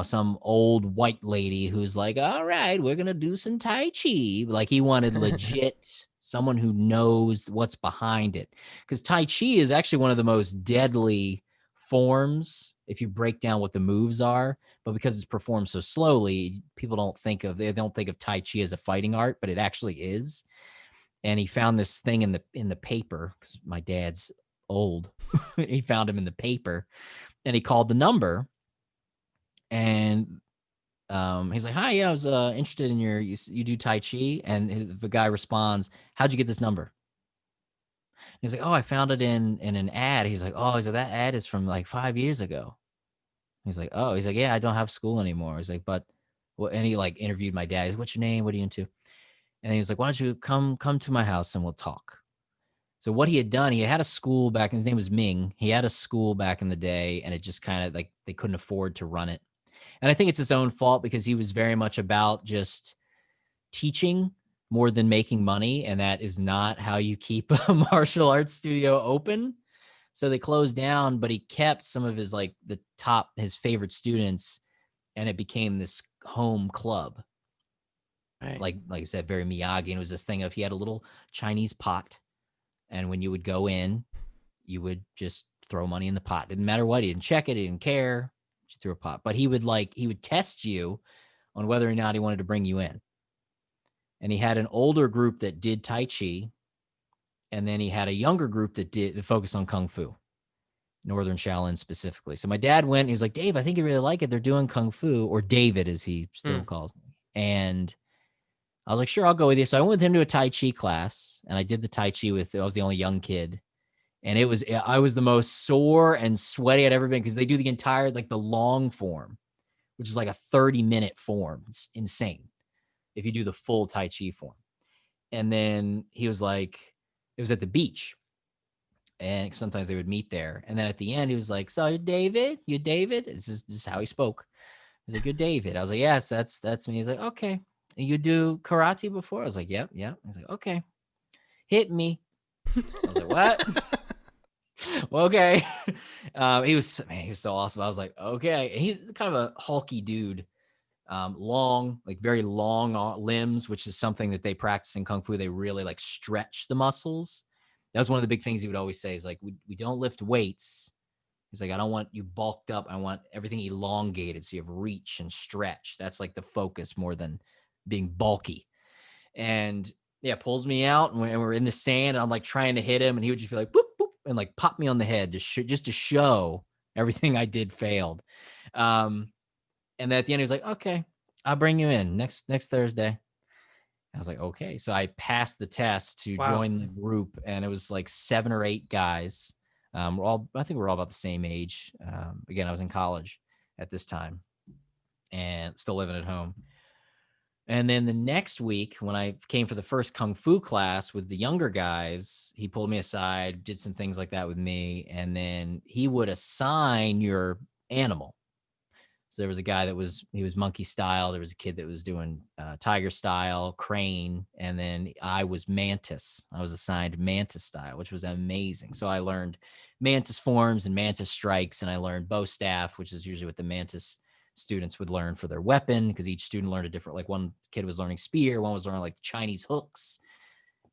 some old white lady who's like, all right, we're going to do some Tai Chi. Like he wanted legit someone who knows what's behind it. Because Tai Chi is actually one of the most deadly forms if you break down what the moves are. But because it's performed so slowly, people don't think of Tai Chi as a fighting art, but it actually is. And he found this thing in the paper, because my dad's old. He found him in the paper, and he called the number. And he's like, hi, yeah, I was interested in you do Tai Chi. And the guy responds, how'd you get this number? He's like, oh, I found it in an ad. He's like, oh, that ad is from like 5 years ago. He's like, oh, he's like, yeah, I don't have school anymore. He's like, but, well, and he like interviewed my dad. He's like, what's your name? What are you into? And he was like, why don't you come to my house and we'll talk. So what he had done, he had a school back, his name was Ming. He had a school back in the day, and it just kind of like they couldn't afford to run it. And I think it's his own fault because he was very much about just teaching more than making money. And that is not how you keep a martial arts studio open. So they closed down, but he kept some of his like his favorite students, and it became this home club. Right. Like I said, very Miyagi. And it was this thing of he had a little Chinese pot. And when you would go in, you would just throw money in the pot. Didn't matter what. He didn't check it. He didn't care. Just threw a pot. But he would test you on whether or not he wanted to bring you in. And he had an older group that did Tai Chi. And then he had a younger group that focused on Kung Fu, Northern Shaolin specifically. So my dad went, he was like, Dave, I think you really like it. They're doing Kung Fu, or David as he still calls me. And I was like, sure, I'll go with you. So I went with him to a Tai Chi class, and I did the Tai Chi I was the only young kid. And I was the most sore and sweaty I'd ever been because they do the entire, like the long form, which is like a 30-minute form. It's insane if you do the full Tai Chi form. And then he was like, it was at the beach. And sometimes they would meet there. And then at the end, he was like, so you're David? You David? This is just how he spoke. He's like, you're David. I was like, yes, that's me. He's like, okay. And you do karate before? I was like, yep. He's like, okay. Hit me. I was like, what? Well, okay. He was so awesome. I was like, okay. And he's kind of a hulky dude. Long, like very long limbs, which is something that they practice in Kung Fu. They really like stretch the muscles. That was one of the big things he would always say is like, we don't lift weights. He's like, I don't want you bulked up. I want everything elongated. So you have reach and stretch. That's like the focus more than being bulky. And yeah, pulls me out and we're in the sand and I'm like trying to hit him. And he would just be like, boop, boop, and like pop me on the head just to show everything I did failed. And then at the end, he was like, okay, I'll bring you in next Thursday. I was like, okay. So I passed the test to join the group, and it was like 7 or 8 guys. I think we're all about the same age. Again, I was in college at this time and still living at home. And then the next week, when I came for the first Kung Fu class with the younger guys, he pulled me aside, did some things like that with me. And then he would assign your animal. So there was a guy he was monkey style. There was a kid that was doing tiger style, crane. And then I was mantis. I was assigned mantis style, which was amazing. So I learned mantis forms and mantis strikes. And I learned bow staff, which is usually what the mantis students would learn for their weapon, because each student learned a different, like one kid was learning spear, one was learning like Chinese hooks.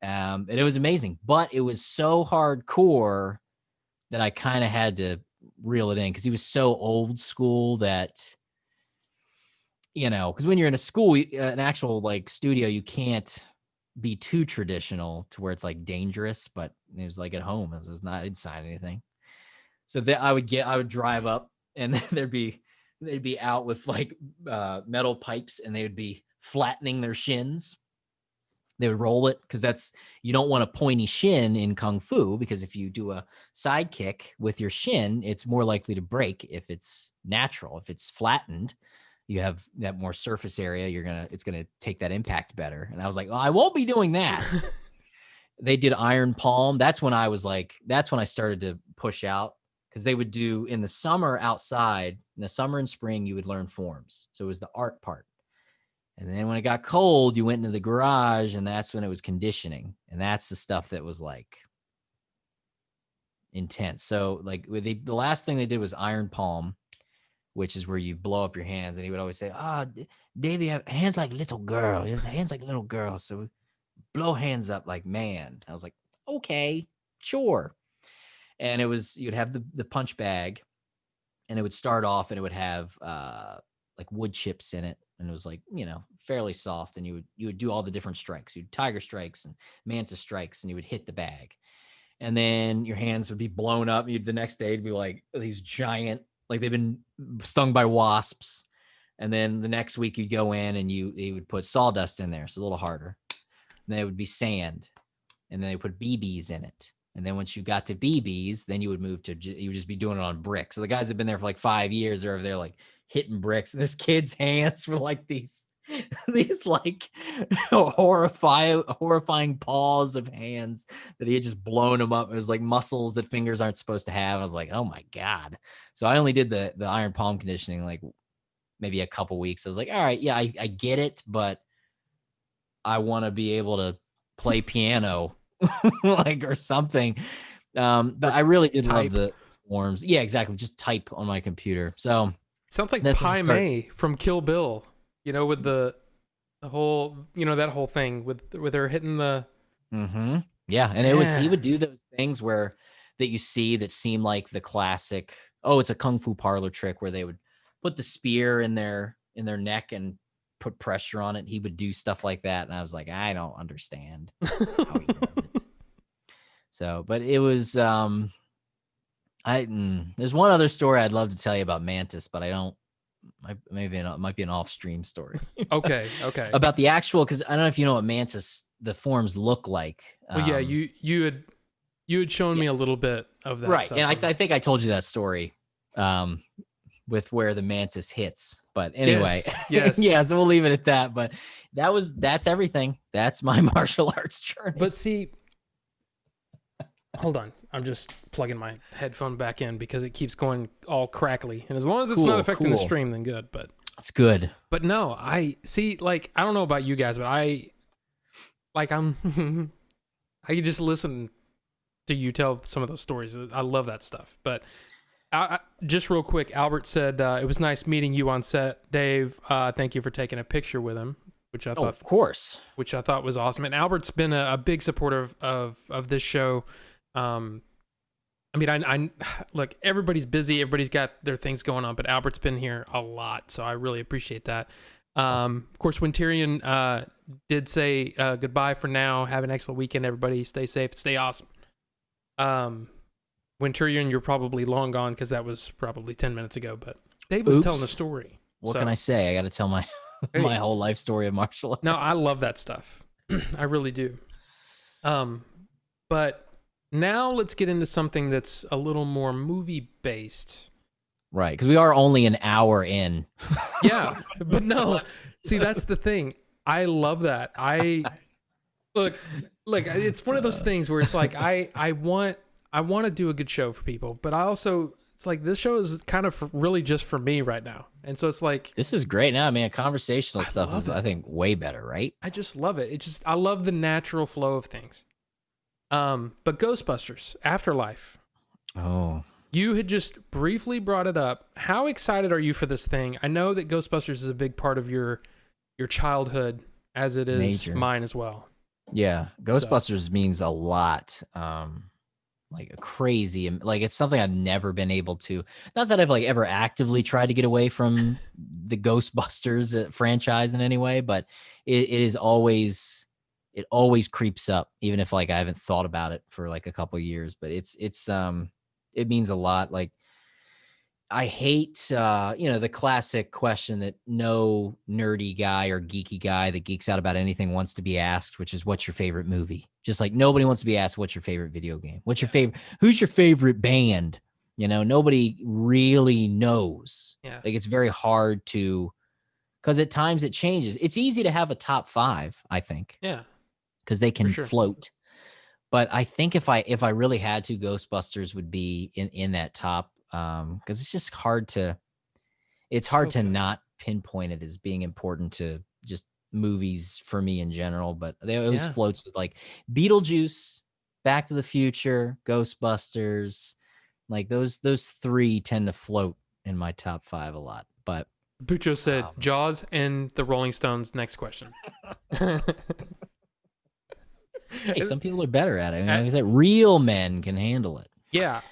And it was amazing, but it was so hardcore that I kind of had to reel it in because he was so old school that, because when you're in a school, an actual like studio, you can't be too traditional to where it's like dangerous, but it was like at home. It was not, I didn't sign anything. So that I would drive up and they'd be out with like metal pipes and they would be flattening their shins. They would roll it because you don't want a pointy shin in Kung Fu, because if you do a side kick with your shin, it's more likely to break if it's natural. If it's flattened, you have that more surface area. It's gonna take that impact better. And I was like, I won't be doing that. They did iron palm. That's when I started to push out, because they would do in the summer outside. In the summer and spring, you would learn forms. So it was the art part. And then when it got cold, you went into the garage, and that's when it was conditioning. And that's the stuff that was like intense. So like the last thing they did was iron palm, which is where you blow up your hands. And he would always say, Dave, you have hands like little girls. You have hands like little girls. So blow hands up like man. I was like, okay, sure. And you'd have the punch bag, and it would start off and it would have like wood chips in it. And it was like, fairly soft. And you would do all the different strikes. You'd tiger strikes and mantis strikes, and you would hit the bag. And then your hands would be blown up. The next day it'd be like these giant, like they've been stung by wasps. And then the next week you'd go in and they would put sawdust in there. So a little harder. And then it would be sand. And then they put BBs in it. And then once you got to BBs, then you would move to, you would just be doing it on bricks. So the guys have been there for like 5 years, or over there like hitting bricks, and this kid's hands were like these like horrifying paws of hands that he had just blown them up. It was like muscles that fingers aren't supposed to have. I was like, oh my God. So I only did the iron palm conditioning like maybe a couple weeks. I was like, all right, yeah, I get it, but I want to be able to play piano like or something. But I really did love the forms. Yeah, exactly. Just type on my computer. So sounds like Pai Mei from Kill Bill, with the whole, that whole thing with her hitting the. Mm-hmm. Yeah, and it was, he would do those things where that you see that seem like the classic. Oh, it's a kung fu parlor trick where they would put the spear in their neck and put pressure on it. He would do stuff like that, and I was like, I don't understand how he does it. So, but it was there's one other story I'd love to tell you about Mantis, but I don't. Maybe it might be an off-stream story. Okay. About the actual, because I don't know if you know what Mantis the forms look like. Well, yeah, you had shown me a little bit of that, right? Stuff. And I think I told you that story. With where the Mantis hits. But anyway, yes. Yeah, so we'll leave it at that. But that's everything. That's my martial arts journey. But see, hold on. I'm just plugging my headphone back in because it keeps going all crackly. And as long as it's not affecting the stream, then good. But it's good. But no, I see, like, I don't know about you guys, but I can just listen to you tell some of those stories. I love that stuff. But just real quick, Albert said it was nice meeting you on set, Dave. Thank you for taking a picture with him, which I thought, of course, which I thought was awesome. And Albert's been a big supporter of this show. I mean, I look, everybody's busy, everybody's got their things going on, but Albert's been here a lot, so I really appreciate that. Awesome. Of course, when Tyrion did say goodbye for now, have an excellent weekend, everybody. Stay safe, stay awesome. When Tyrion, you're probably long gone because that was probably 10 minutes ago, but Dave was telling the story. What can I say? I got to tell my my whole life story of martial arts. No, I love that stuff. I really do. But now let's get into something that's a little more movie based. Right, because we are only an hour in. Yeah, but no. See, that's the thing. I love that. Look, it's one of those things where it's like I want to do a good show for people, but I also, it's like this show is kind of really just for me right now. And so it's like, this is great now. I mean, conversational stuff is, I think, way better, right? I just love it. I love the natural flow of things. But Ghostbusters Afterlife. Oh. You had just briefly brought it up. How excited are you for this thing? I know that Ghostbusters is a big part of your childhood, as it is mine as well. Yeah, Ghostbusters means a lot. Like a crazy, like it's something I've never been able to, not that I've like ever actively tried to get away from the Ghostbusters franchise in any way, but it always creeps up, even if like I haven't thought about it for like a couple of years, but it means a lot. Like I hate, the classic question that no nerdy guy or geeky guy that geeks out about anything wants to be asked, which is, what's your favorite movie? Just like nobody wants to be asked, what's your favorite video game? What's your favorite? Who's your favorite band? Nobody really knows. Yeah. Like it's very hard to, because at times it changes. It's easy to have a top 5, I think. Yeah. Because they can float. But I think if I really had to, Ghostbusters would be in that top. Because it's just hard to not pinpoint it as being important to just movies for me in general, but they always floats with like Beetlejuice, Back to the Future, Ghostbusters, like those 3 tend to float in my top 5 a lot. But Bucho said Jaws and the Rolling Stones. Next question. Hey, some people are better at it. Like I said, real men can handle it. Yeah,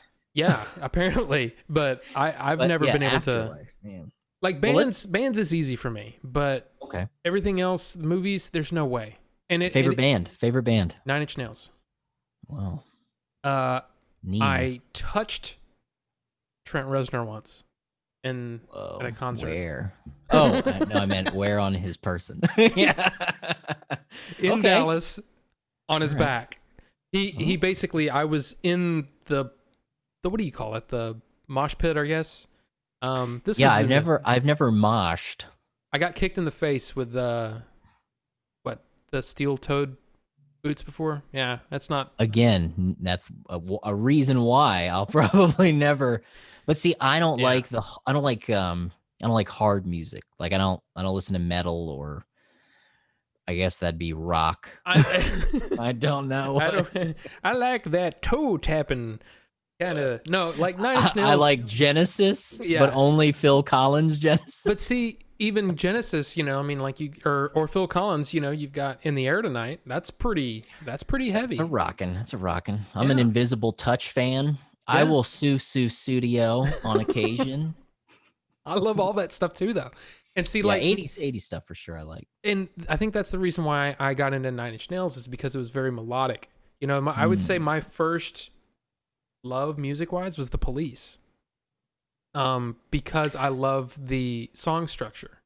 apparently, but I've never been able to. Man. Like bands is easy for me, but okay, everything else, the movies, there's no way. And favorite band, 9 Inch Nails. Wow. I touched Trent Reznor once at a concert. Where? Oh, no, I meant where on his person. Yeah. In Dallas, on his back. He basically, I was in the what do you call it? The mosh pit, I guess. This Yeah, is I've never moshed. I got kicked in the face with the steel toed boots before. Yeah, that's not. Again, that's a reason why I'll probably never. But see, Yeah. I don't like hard music. Like I don't listen to metal, or I guess that'd be rock. I I don't know. I don't. I like that toe tapping kind of. No, like Nine Inch I Nails. like Genesis, but Yeah, only Phil Collins but Genesis. see, even Genesis, I mean, like you or Phil Collins, you've got In the Air Tonight. That's pretty. That's pretty That's a heavy. rockin'. That's a rockin'. I'm an Yeah, Invisible Touch fan. I yeah. will sue Studio on occasion. I love all that stuff too, though. And see, Yeah, like, 80s stuff for sure I like. and I think that's the reason why I got into Nine Inch Nails is because it was very melodic. I would say Mm. my first love music wise was the Police. Because I love the song structure.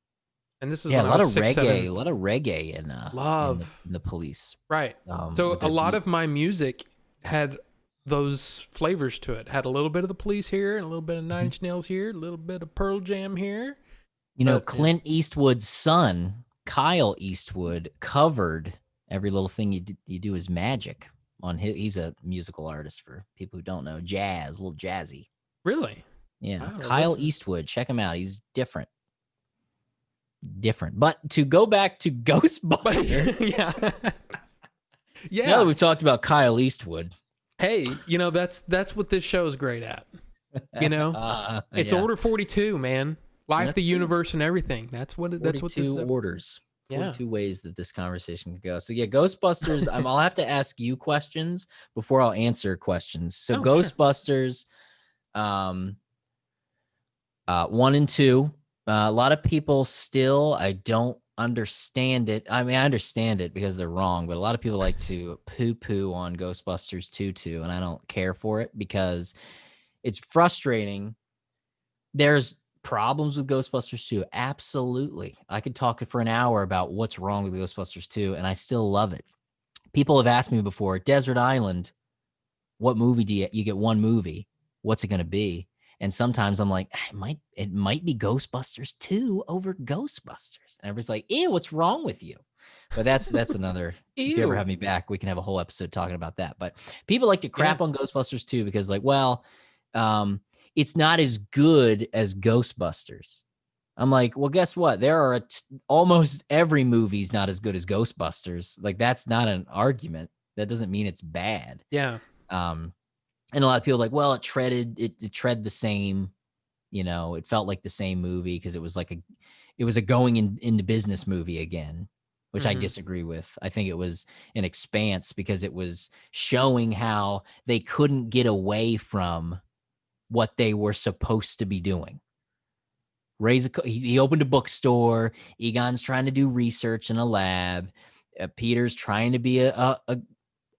And this is Yeah, when a I lot was of 6, reggae, 7. a lot of reggae Love. in the Police. Right. So With a their lot of beats. my music had those flavors to it. Had a little bit of the Police here, and a little bit of Nine Mhm. Inch Nails here, a little bit of Pearl Jam here. You know, But Clint Eastwood's son, Kyle Eastwood, covered Every Little Thing You Do Is Magic on he's a musical artist for people who don't know, jazz, a little jazzy. really, Yeah, I don't know. Kyle Listen. Eastwood, check him out. He's different. But to go back to But Ghostbusters, yeah, now that yeah. we've talked about Kyle Eastwood, Hey, that's what this show is great at. You know, it's yeah, Order 42, man. Life, that's the true. universe, and everything. That's what this 42 is. orders, Yeah. 42 ways that this conversation could go. So yeah, Ghostbusters, I'll have to ask you questions before I'll answer questions. So Oh, sure. Ghostbusters, 1 and 2, a lot of people still, I don't understand it. I mean, I understand it because they're wrong, but a lot of people like to poo-poo on Ghostbusters 2, and I don't care for it because it's frustrating. There's problems with Ghostbusters 2. Absolutely. I could talk for an hour about what's wrong with Ghostbusters 2, and I still love it. People have asked me before, Desert Island, what movie do you get one movie? What's it going to be? And sometimes I'm like, it might be Ghostbusters 2 over Ghostbusters. And everybody's like, ew, what's wrong with you? But that's another. If you ever Ew. have me back, we can have a whole episode talking about that. But people like to crap on Ghostbusters 2 because, like, well, it's not as good as Ghostbusters. I'm like, well, guess what? There are almost every movie's not as good as Ghostbusters. Like, that's not an argument. That doesn't mean it's bad. Yeah. And a lot of people are like, well, it tread the same, it felt like the same movie because it was a going into business movie again, which I disagree with. I think it was an expanse because it was showing how they couldn't get away from what they were supposed to be doing. He opened a bookstore. Egon's trying to do research in a lab. Peter's trying to be a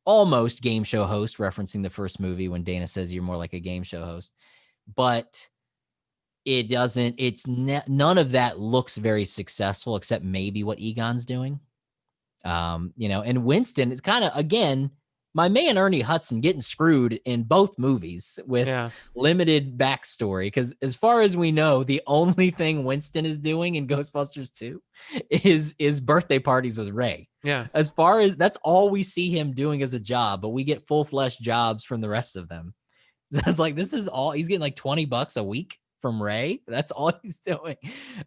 almost game show host, referencing the first movie when Dana says you're more like a game show host. But it doesn't, none of that looks very successful except maybe what Egon's doing. And Winston is kind of, again, my man Ernie Hudson getting screwed in both movies with limited backstory. Because as far as we know, the only thing Winston is doing in Ghostbusters 2 is birthday parties with Ray. Yeah. As far as that's all we see him doing as a job, but we get full-fledged jobs from the rest of them. So I was like, this is all he's getting, like $20 a week from Ray. That's all he's doing.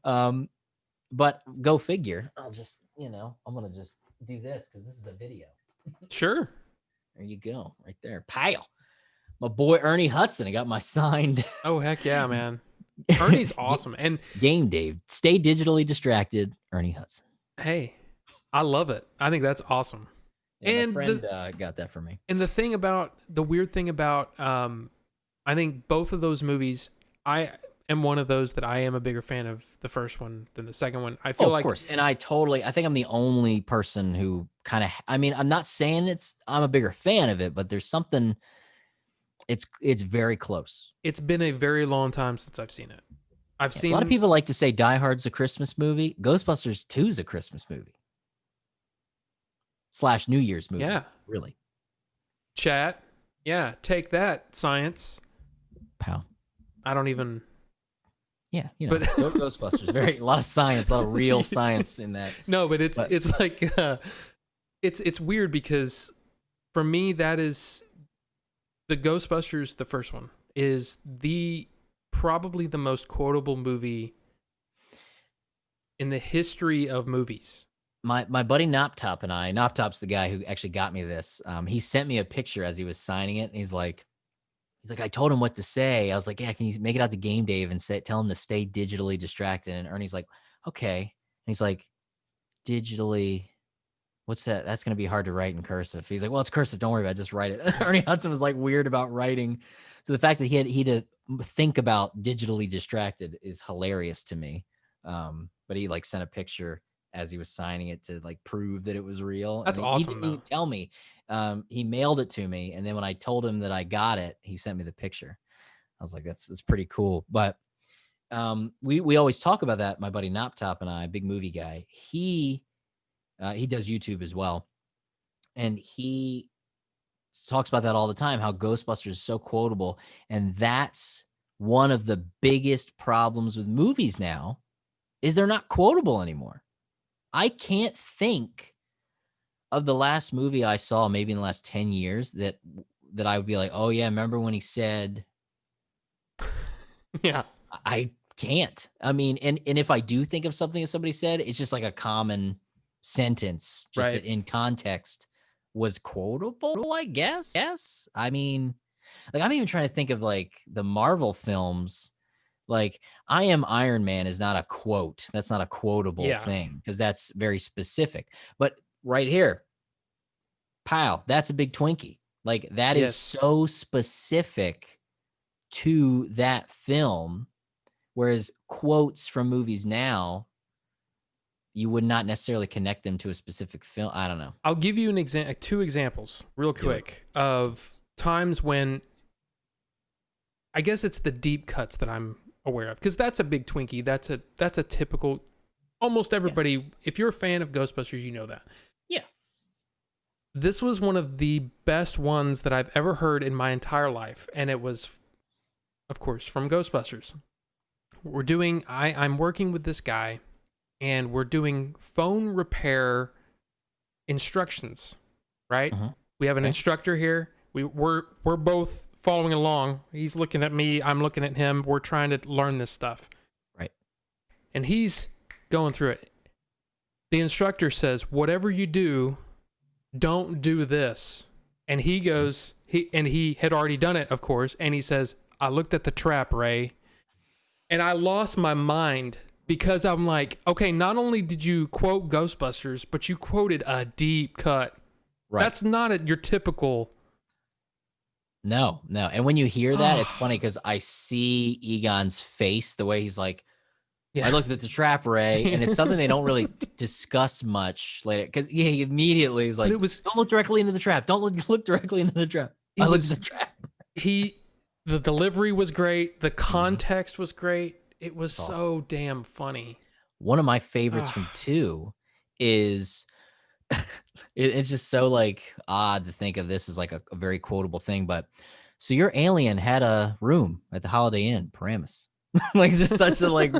But go figure. I'm gonna just do this because this is a video. Sure. There you go, right there. Pile. My boy Ernie Hudson. I got my signed. Oh, heck yeah, man. Ernie's awesome. And Game Dave. Stay digitally distracted, Ernie Hudson. hey, I love it. I think that's awesome. Yeah, and my friend got that for me. And the weird thing about I think both of those movies, I am one of those that I am a bigger fan of the first one than the second one. I feel of like, course. And I think I'm the only person who kind of, I'm not saying I'm a bigger fan of it, but there's something, it's very close. It's been a very long time since I've seen it. I've seen a lot of people like to say Die Hard's a Christmas movie. Ghostbusters 2 is a Christmas movie / New Year's movie. Yeah. Really. Chat. Yeah, take that, science. Pow. I don't even. Yeah, But go Ghostbusters. A lot of science, a lot of real science in that. no, but it's like it's weird because for me that is the Ghostbusters. The first one is probably the most quotable movie in the history of movies. My buddy Noptop and I, Noptop's the guy who actually got me this. He sent me a picture as he was signing it, and he's like, I told him what to say. I was like, yeah, can you make it out to game Dave and tell him to stay digitally distracted? And Ernie's like, okay. And he's like, digitally, what's that? That's going to be hard to write in cursive. He's like, well, it's cursive. Don't worry about it. Just write it. Ernie Hudson was like weird about writing. So the fact that he had to think about digitally distracted is hilarious to me. But he like sent a picture as he was signing it to like prove that it was real. That's and awesome. He didn't even tell me. He mailed it to me, and then when I told him that I got it, he sent me the picture. I was like, that's pretty cool. But we always talk about that. My buddy Noptop and I, big movie guy, he does YouTube as well, and he talks about that all the time. How Ghostbusters is so quotable, and that's one of the biggest problems with movies now, is they're not quotable anymore. I can't think of the last movie I saw, maybe in the last 10 years, that I would be like, oh yeah, remember when he said, yeah. I can't. I mean, and if I do think of something that somebody said, it's just like a common sentence, just that in context was quotable, I guess. Yes. I mean, like, I'm even trying to think of like the Marvel films. Like, I am Iron Man is not a quote. That's not a quotable thing, because that's very specific. But right here, pow, that's a big Twinkie. Like, that is so specific to that film. Whereas quotes from movies now, you would not necessarily connect them to a specific film. I don't know. I'll give you two examples real quick of times when I guess it's the deep cuts that I'm aware of, because that's a big Twinkie. That's a typical, almost everybody, if you're a fan of Ghostbusters, you know that. Yeah. This was one of the best ones that I've ever heard in my entire life, and it was, of course, from Ghostbusters. I'm working with this guy, and we're doing phone repair instructions, right? We have an instructor here. We're both following along. He's looking at me, I'm looking at him. We're trying to learn this stuff. Right. And he's going through it. The instructor says, whatever you do, don't do this. And he goes, he had already done it, of course, and he says, I looked at the trap, Ray. And I lost my mind, because I'm like, okay, not only did you quote Ghostbusters, but you quoted a deep cut. Right. That's not your typical. No. And when you hear that, it's funny, because I see Egon's face, the way he's like, I looked at the trap, Ray, and it's something they don't really discuss much later, because he immediately is like, don't look directly into the trap. Don't look directly into the trap. I looked at the trap. The delivery was great. The context was great. It was so damn funny. One of my favorites from 2 is it's just so like odd to think of this as like a very quotable thing, but so your alien had a room at the Holiday Inn, Paramus. Like, just such a like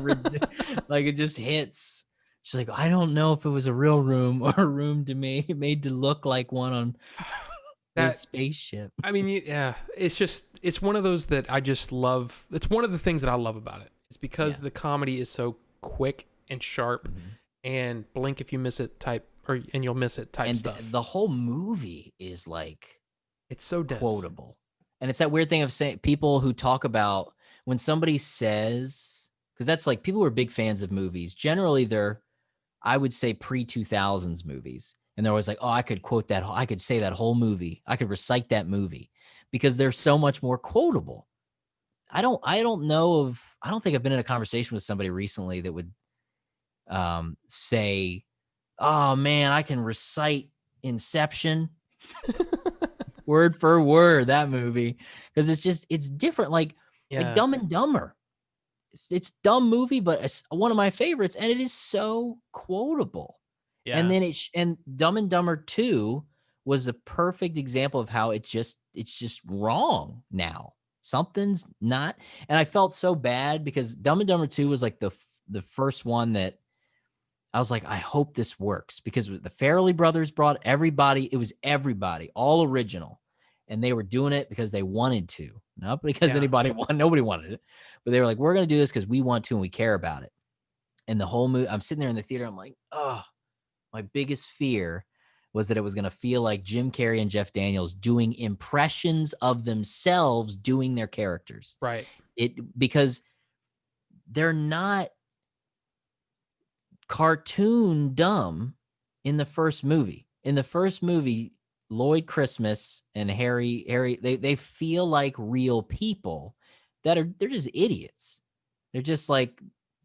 like, it just hits. She's like, I don't know if it was a real room or a room made to look like one on that spaceship. I mean, yeah, it's one of those that I just love. It's one of the things that I love about it. It's because the comedy is so quick and sharp, and blink if you miss it and you'll miss it type stuff. The whole movie is like, it's so dense. Quotable. And it's that weird thing of saying, people who talk about when somebody says, because that's like, people who are big fans of movies, generally they're, I would say, pre-2000s movies. And they're always like, oh, I could quote that. I could say that whole movie. I could recite that movie, because they're so much more quotable. I don't think I've been in a conversation with somebody recently that would say, oh man, I can recite Inception word for word, that movie. Because it's different. Like Dumb and Dumber. It's dumb movie, but it's one of my favorites, and it is so quotable. Yeah. And then and Dumb and Dumber 2 was a perfect example of how it's just wrong now. Something's not, and I felt so bad because Dumb and Dumber 2 was like the first one that I was like, I hope this works, because the Farrelly brothers brought everybody. It was everybody, all original. And they were doing it because they wanted to, not because anybody wanted, nobody wanted it, but they were like, we're going to do this because we want to and we care about it. And the whole movie, I'm sitting there in the theater, I'm like, oh, my biggest fear was that it was going to feel like Jim Carrey and Jeff Daniels doing impressions of themselves doing their characters. Right. Because they're not cartoon dumb in the first movie. In the first movie, Lloyd Christmas and Harry, they feel like real people they're just idiots. They're just like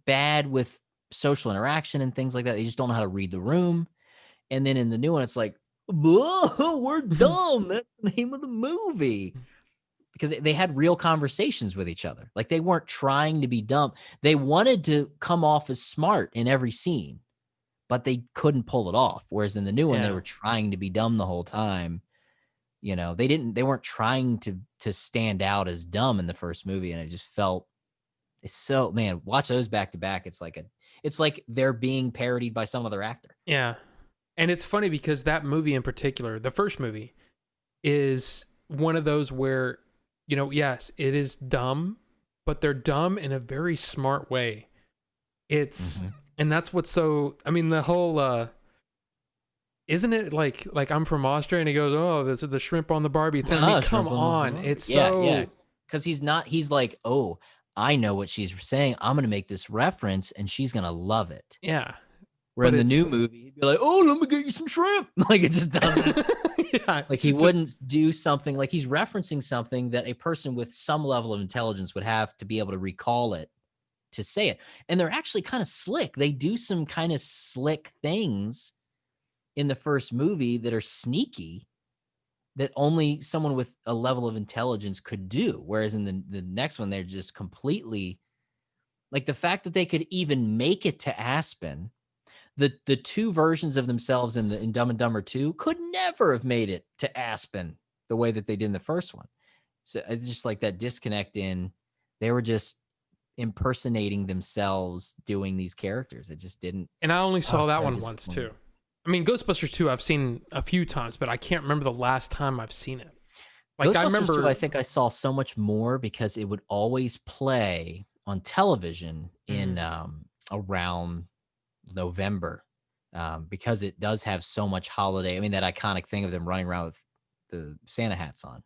bad with social interaction and things like that. They just don't know how to read the room. And then in the new one, it's like, whoa, we're dumb. That's the name of the movie. Because they had real conversations with each other. Like, they weren't trying to be dumb. They wanted to come off as smart in every scene, but they couldn't pull it off. Whereas in the new one, they were trying to be dumb the whole time. You know, they weren't trying to stand out as dumb in the first movie. And it just felt, it's so, man, watch those back to back. It's like they're being parodied by some other actor. Yeah. And it's funny because that movie in particular, the first movie, is one of those where, you know, yes, it is dumb, but they're dumb in a very smart way. It's, and that's what's so, I mean, the whole, isn't it like I'm from Austria and he goes, oh, this is the shrimp on the Barbie thing. I mean, come on. It's so. Because he's like, oh, I know what she's saying. I'm going to make this reference and she's going to love it. Yeah. Where in the new movie, he'd be like, oh, let me get you some shrimp. Like, it just doesn't. Like, he wouldn't do something, like he's referencing something that a person with some level of intelligence would have to be able to recall it, to say it. And they're actually kind of slick. They do some kind of slick things in the first movie that are sneaky, that only someone with a level of intelligence could do. Whereas in the next one, they're just completely, like, the fact that they could even make it to Aspen. The two versions of themselves in Dumb and Dumber 2 could never have made it to Aspen the way that they did in the first one. So it's just like that disconnect in, they were just impersonating themselves doing these characters. It just didn't. And I only saw that one once too. I mean, Ghostbusters 2 I've seen a few times, but I can't remember the last time I've seen it. Like, Ghostbusters I remember 2, I think I saw so much more because it would always play on television in around November, because it does have so much holiday. I mean, that iconic thing of them running around with the Santa hats on.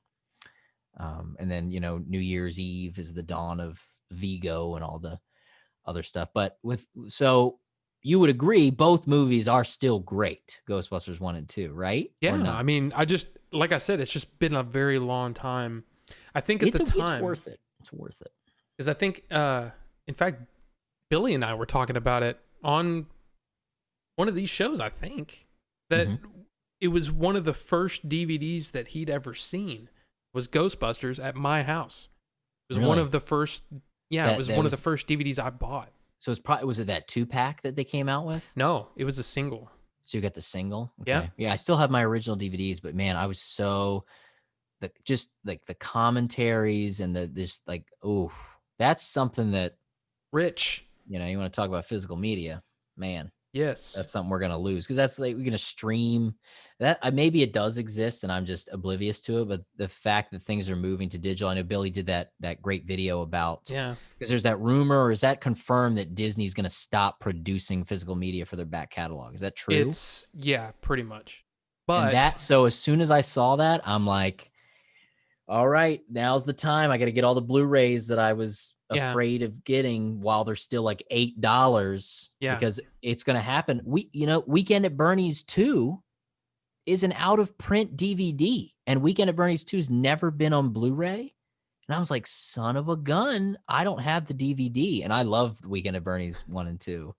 And then, you know, New Year's Eve is the dawn of Vigo and all the other stuff. But so you would agree both movies are still great, Ghostbusters 1 and 2, right? Yeah. I mean, like I said, it's just been a very long time. I think at the time it's worth it. It's worth it. Because I think, in fact, Billy and I were talking about it on one of these shows, I think, that it was one of the first DVDs that he'd ever seen was Ghostbusters at my house. It was one of the first, it was one of the first DVDs I bought. So it's probably, was it that 2-pack that they came out with? No, it was a single. So you got the single? Okay. Yeah. Yeah, I still have my original DVDs, but man, I was so, just like the commentaries and this like, ooh, that's something that, Rich. You know, you want to talk about physical media, man. Yes. That's something we're going to lose, because that's like, we're going to stream that. Maybe it does exist and I'm just oblivious to it, but the fact that things are moving to digital, I know Billy did that great video about, because there's that rumor, or is that confirmed that Disney's going to stop producing physical media for their back catalog? Is that true? Pretty much. But so as soon as I saw that, I'm like, all right, now's the time. I got to get all the Blu-rays that I was afraid of getting while they're still like $8. Because it's going to happen. Weekend at Bernie's 2 is an out of print DVD, and Weekend at Bernie's 2 has never been on Blu-ray. And I was like, son of a gun, I don't have the DVD. And I love Weekend at Bernie's 1 and 2.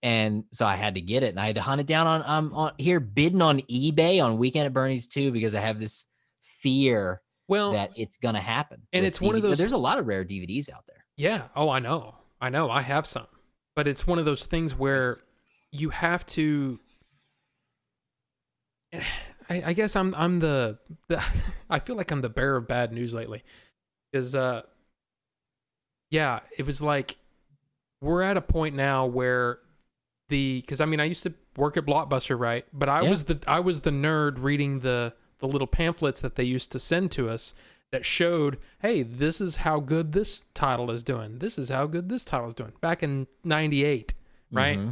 And so I had to get it, and I had to hunt it down on here bidding on eBay on Weekend at Bernie's 2, because I have this fear that it's going to happen. And it's one of those, there's a lot of rare DVDs out there. Yeah. Oh, I know. I have some, but it's one of those things where you have to, I guess I'm the I feel like I'm the bearer of bad news lately. Because yeah, it was like we're at a point now where because I mean I used to work at Blockbuster, right? But Yeah. I was the nerd reading the little pamphlets that they used to send to us that showed, hey, this is how good this title is doing. This is how good this title is doing. Back in '98, right? Mm-hmm.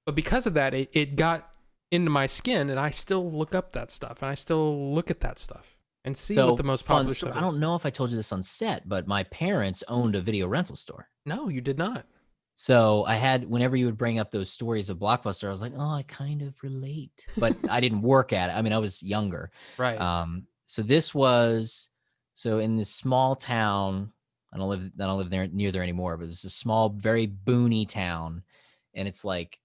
But because of that, it got into my skin, and I still look up that stuff, and I still look at that stuff and see what So the most fun popular story. stuff I is. don't know if I told you this on set, but my parents owned a video rental store. No, you did not. So I had, whenever you would bring up those stories of Blockbuster, I was like, oh, I kind of relate, but I didn't work at it. I mean, I was younger. Right. So this was, so in this small town, I don't live there near there anymore, but it's a small, very boony town. And it's like,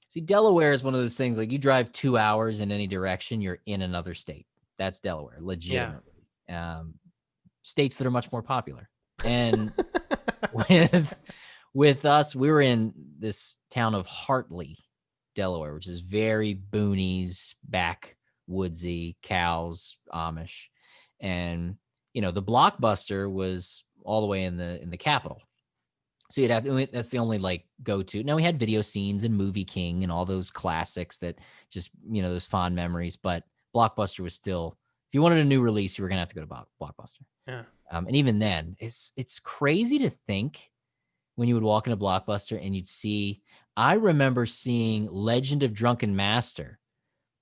see, Delaware is one of those things, like you drive 2 hours in any direction, you're in another state. That's Delaware, Yeah. legitimately. States that are much more popular. And with with us, we were in this town of Hartley, Delaware, which is very boonies, backwoodsy, cows, Amish. And the Blockbuster was all the way in the capital. So you'd have to, that's the only like go to. Now we had Video Scenes and Movie King and all those classics that just, those fond memories. But Blockbuster was still, if you wanted a new release, you were gonna have to go to Blockbuster. Yeah. And even then, it's crazy to think when you would walk into Blockbuster and you'd see. I remember seeing Legend of Drunken Master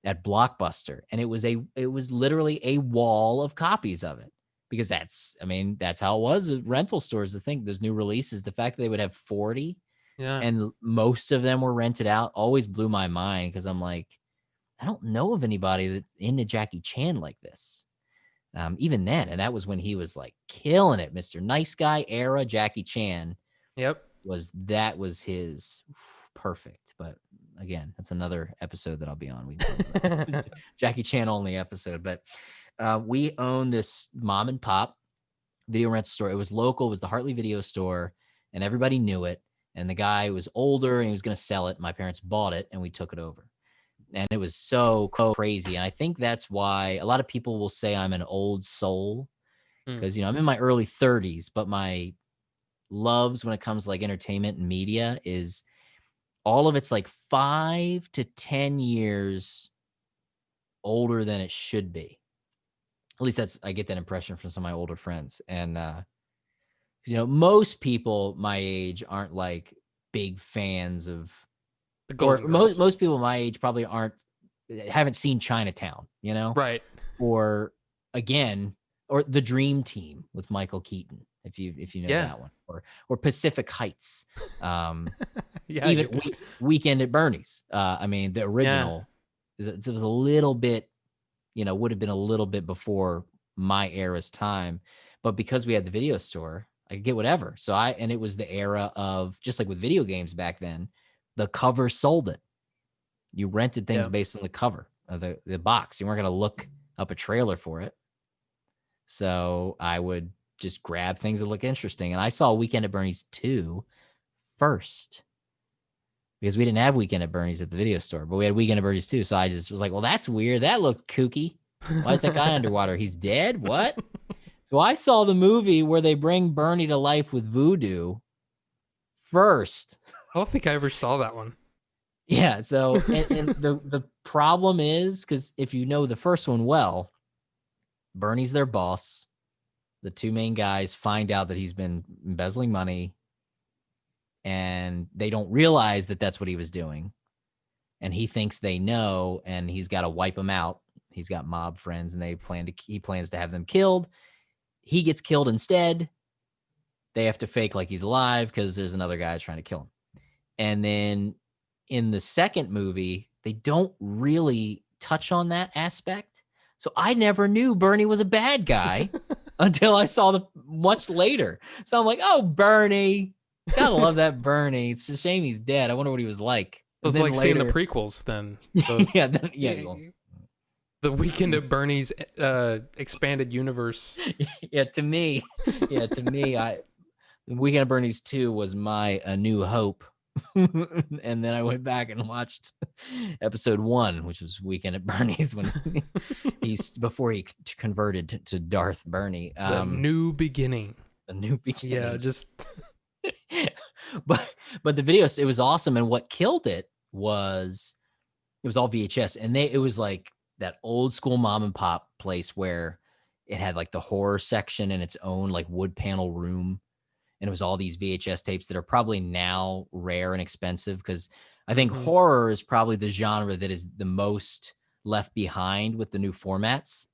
at Blockbuster, and it was literally a wall of copies of it, because that's how it was at rental stores. To think there's new releases, the fact that they would have 40 Yeah. and most of them were rented out always blew my mind, because I'm like, I don't know of anybody that's into Jackie Chan like this. Even then, and that was when he was like killing it. Mr. Nice Guy era Jackie Chan Yep. was his perfect. But again, that's another episode that I'll be on. We can talk about Jackie Chan only episode. But we own this mom and pop video rental store. It was local. It was the Hartley Video Store, and everybody knew it. And the guy was older, and he was going to sell it. My parents bought it, and we took it over. And it was so crazy. And I think that's why a lot of people will say I'm an old soul, because, I'm in my early 30s, but my loves when it comes to like entertainment and media is all of it's like 5 to 10 years older than it should be. At least I get that impression from some of my older friends. And, most people my age aren't like big fans of, The Golden Girls. most people my age probably haven't seen Chinatown, Right. or again, or The Dream Team with Michael Keaton, if you know Yeah. that one, or Pacific Heights, Yeah. even Weekend at Bernie's. The original it was a little bit, would have been a little bit before my era's time, but because we had the video store, I could get whatever. So and it was the era of, just like with video games back then, the cover sold it. You rented things based on the cover of the box. You weren't going to look up a trailer for it. So I would just grab things that look interesting. And I saw Weekend at Bernie's 2 first, because we didn't have Weekend at Bernie's at the video store, but we had Weekend at Bernie's 2. So I just was like, well, that's weird. That looked kooky. Why is that guy underwater? He's dead? What? So I saw the movie where they bring Bernie to life with voodoo first. I don't think I ever saw that one. Yeah. So, and the problem is, because if you know the first one well, Bernie's their boss. The two main guys find out that he's been embezzling money, and they don't realize that that's what he was doing. And he thinks they know, and he's got to wipe them out. He's got mob friends, and he plans to have them killed. He gets killed instead. They have to fake like he's alive because there's another guy trying to kill him. And then in the second movie, they don't really touch on that aspect. So I never knew Bernie was a bad guy until I saw the much later. So I'm like, oh, Bernie. Gotta love that Bernie. It's a shame he's dead. I wonder what he was like. It was like seeing the prequels then. The Weekend at Bernie's expanded universe. To me, Weekend at Bernie's 2 was my A New Hope And then I went back and watched episode 1, which was Weekend at Bernie's, when before he converted to Darth Bernie. The new beginning. The new Yeah, beginnings. just but the videos, it was awesome. And what killed it was all VHS, and it was like that old school mom and pop place where it had like the horror section in its own like wood panel room. And it was all these VHS tapes that are probably now rare and expensive, because I think horror is probably the genre that is the most left behind with the new formats.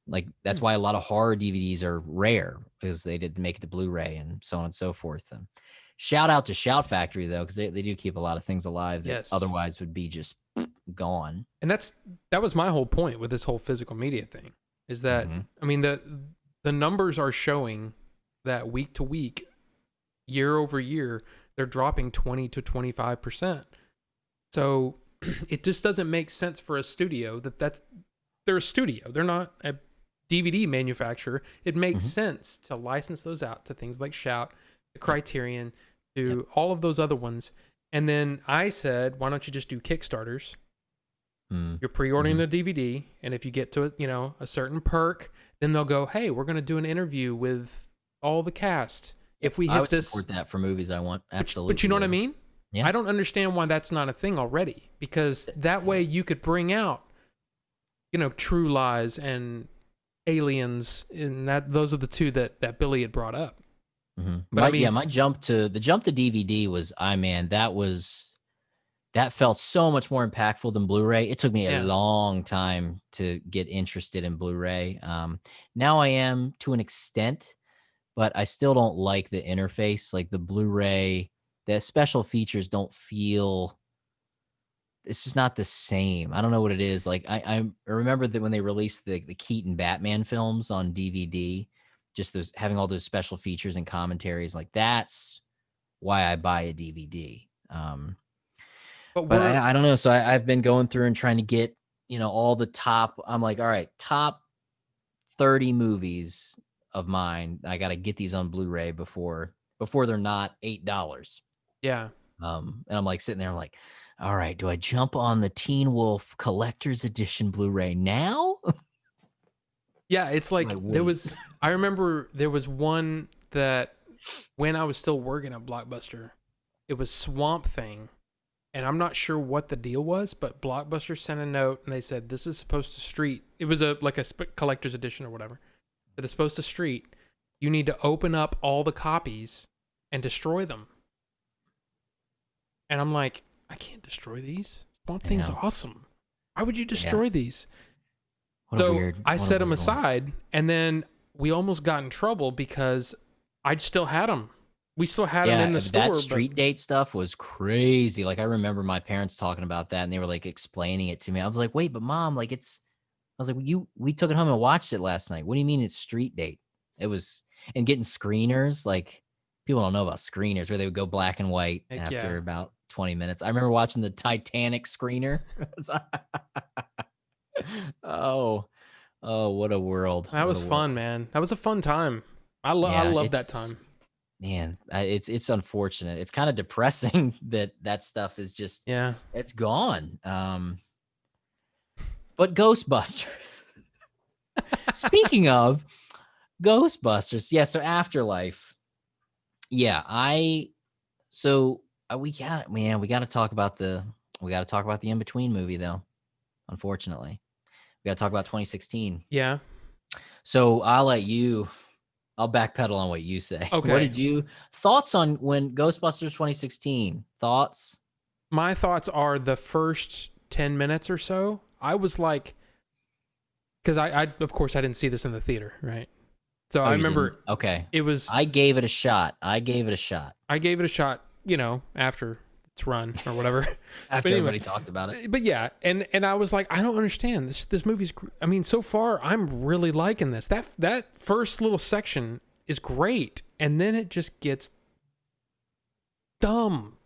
Like, that's why a lot of horror DVDs are rare, because they didn't make it to Blu-ray and so on and so forth. And shout out to Shout Factory, though, because they do keep a lot of things alive that otherwise would be just gone. And that was my whole point with this whole physical media thing, is that, I mean, the numbers are showing that week to week, year over year, they're dropping 20 to 25%. So it just doesn't make sense for a studio they're a studio. They're not a DVD manufacturer. It makes sense to license those out to things like Shout, the Criterion, to all of those other ones. And then I said, why don't you just do Kickstarters? You're pre-ordering the DVD, and if you get to a certain perk, then they'll go, hey, we're going to do an interview with all the cast. If we hit I would this, support that for movies I want. Absolutely. But you know what I mean? Yeah. I don't understand why that's not a thing already, because that way you could bring out, True Lies and Aliens, and those are the two that Billy had brought up. But my jump to DVD was, that felt so much more impactful than Blu-ray. It took me a long time to get interested in Blu-ray. Now I am, to an extent, but I still don't like the interface. Like the Blu-ray, the special features don't feel, it's just not the same. I don't know what it is. Like I remember that when they released the Keaton Batman films on DVD, just having all those special features and commentaries, like that's why I buy a DVD. But I don't know. So I've been going through and trying to get, all the top. I'm like, all right, top 30 movies of mine. I got to get these on Blu-ray before they're not $8. Yeah. And I'm like sitting there, I'm like, all right, do I jump on the Teen Wolf Collector's Edition Blu-ray now? Yeah, it's like I remember there was one that when I was still working at Blockbuster, it was Swamp Thing. And I'm not sure what the deal was, but Blockbuster sent a note and they said, this is supposed to street. It was a collector's edition or whatever. That is supposed to street. You need to open up all the copies and destroy them. And I'm like, I can't destroy these. Swamp Thing's awesome. Why would you destroy these? I set them aside, and then we almost got in trouble because I still had them. We still had them in the store. That street date stuff was crazy. Like, I remember my parents talking about that, and they were like explaining it to me. I was like, wait, but Mom, like I was like, we took it home and watched it last night. What do you mean it's street date? It was, and getting screeners, like people don't know about screeners where they would go black and white after about 20 minutes. I remember watching the Titanic screener. Oh, what a world. That was fun, man. That was a fun time. I love that time. Man, it's unfortunate. It's kind of depressing that stuff is just, it's gone. But Ghostbusters. Speaking of Ghostbusters, so Afterlife. Yeah, we got to talk about the In-Between movie though. Unfortunately, we got to talk about 2016. Yeah. So I'll backpedal on what you say. Okay. Thoughts on when Ghostbusters 2016? Thoughts? My thoughts are the first 10 minutes or so, I was like, because I of course I didn't see this in the theater, right? So I remember. Didn't? Okay. It was. I gave it a shot. After its run or whatever. After everybody talked about it. But yeah, and I was like, I don't understand this movie's. I mean, so far I'm really liking this. That first little section is great, and then it just gets dumb.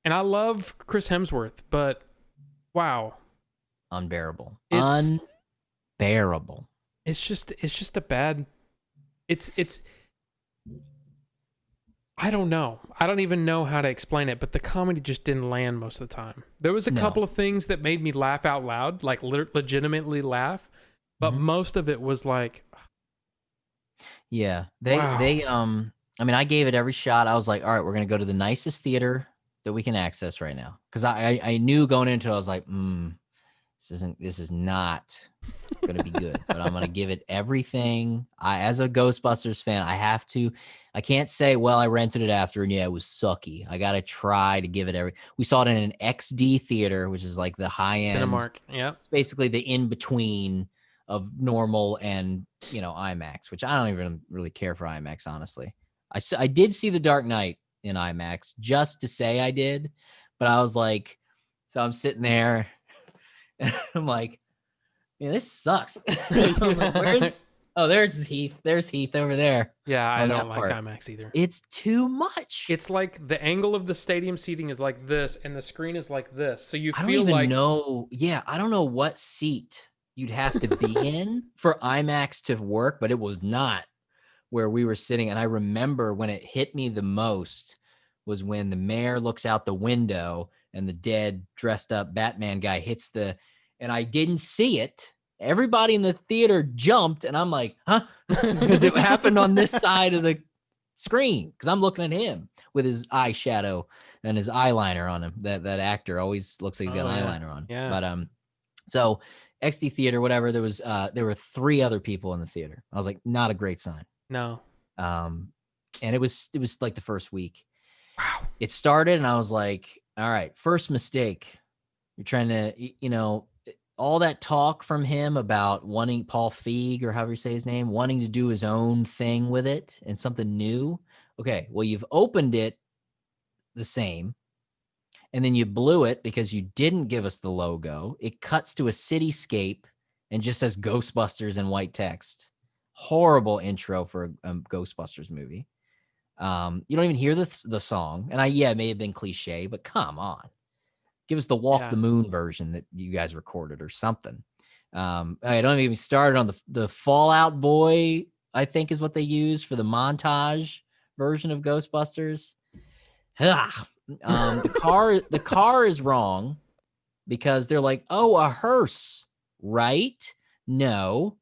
And I love Chris Hemsworth, but wow, unbearable. Unbearable. It's just a bad. It's. I don't know. I don't even know how to explain it, but the comedy just didn't land most of the time. There was a No. couple of things that made me laugh out loud, like legitimately laugh, but most of it was like, yeah, wow. I mean, I gave it every shot. I was like, all right, we're gonna go to the nicest theater that we can access right now, because I knew going into it, I was like, this is not gonna be good, but I'm gonna give it everything. As a Ghostbusters fan, I can't say, well, I rented it after and yeah, it was sucky. I gotta try to give it we saw it in an XD theater, which is like the high end. Cinemark. Yep. It's basically the in between of normal and IMAX, which I don't even really care for IMAX, honestly. I did see The Dark Knight in IMAX just to say I did, but I was like, so I'm sitting there and I'm like, man, this sucks. I was like, there's Heath. There's Heath over there. Yeah, I on don't that like part. IMAX either. It's too much. It's like the angle of the stadium seating is like this, and the screen is like this. So you I don't feel even like know. Yeah, I don't know what seat you'd have to be in for IMAX to work, but it was not where we were sitting. And I remember when it hit me the most was when the mayor looks out the window and the dead dressed up Batman guy hits and I didn't see it. Everybody in the theater jumped and I'm like, huh? Because it happened on this side of the screen, because I'm looking at him with his eyeshadow and his eyeliner on him. That actor always looks like he's got an eyeliner on. Yeah. But so XD theater, whatever, there were 3 other people in the theater. I was like, not a great sign. No. And it was like the first week. Wow. It started and I was like, all right, first mistake. You're trying to, all that talk from him about wanting Paul Feig, or however you say his name, wanting to do his own thing with it and something new. Okay, well, you've opened it the same, and then you blew it because you didn't give us the logo. It cuts to a cityscape and just says Ghostbusters in white text. Horrible intro for a Ghostbusters movie. You don't even hear the song. And it may have been cliche, but come on. Give us the Walk the Moon version that you guys recorded or something. I don't even start on the Fallout Boy, I think is what they use for the montage version of Ghostbusters. The car is wrong because they're like, oh, a hearse, right? No,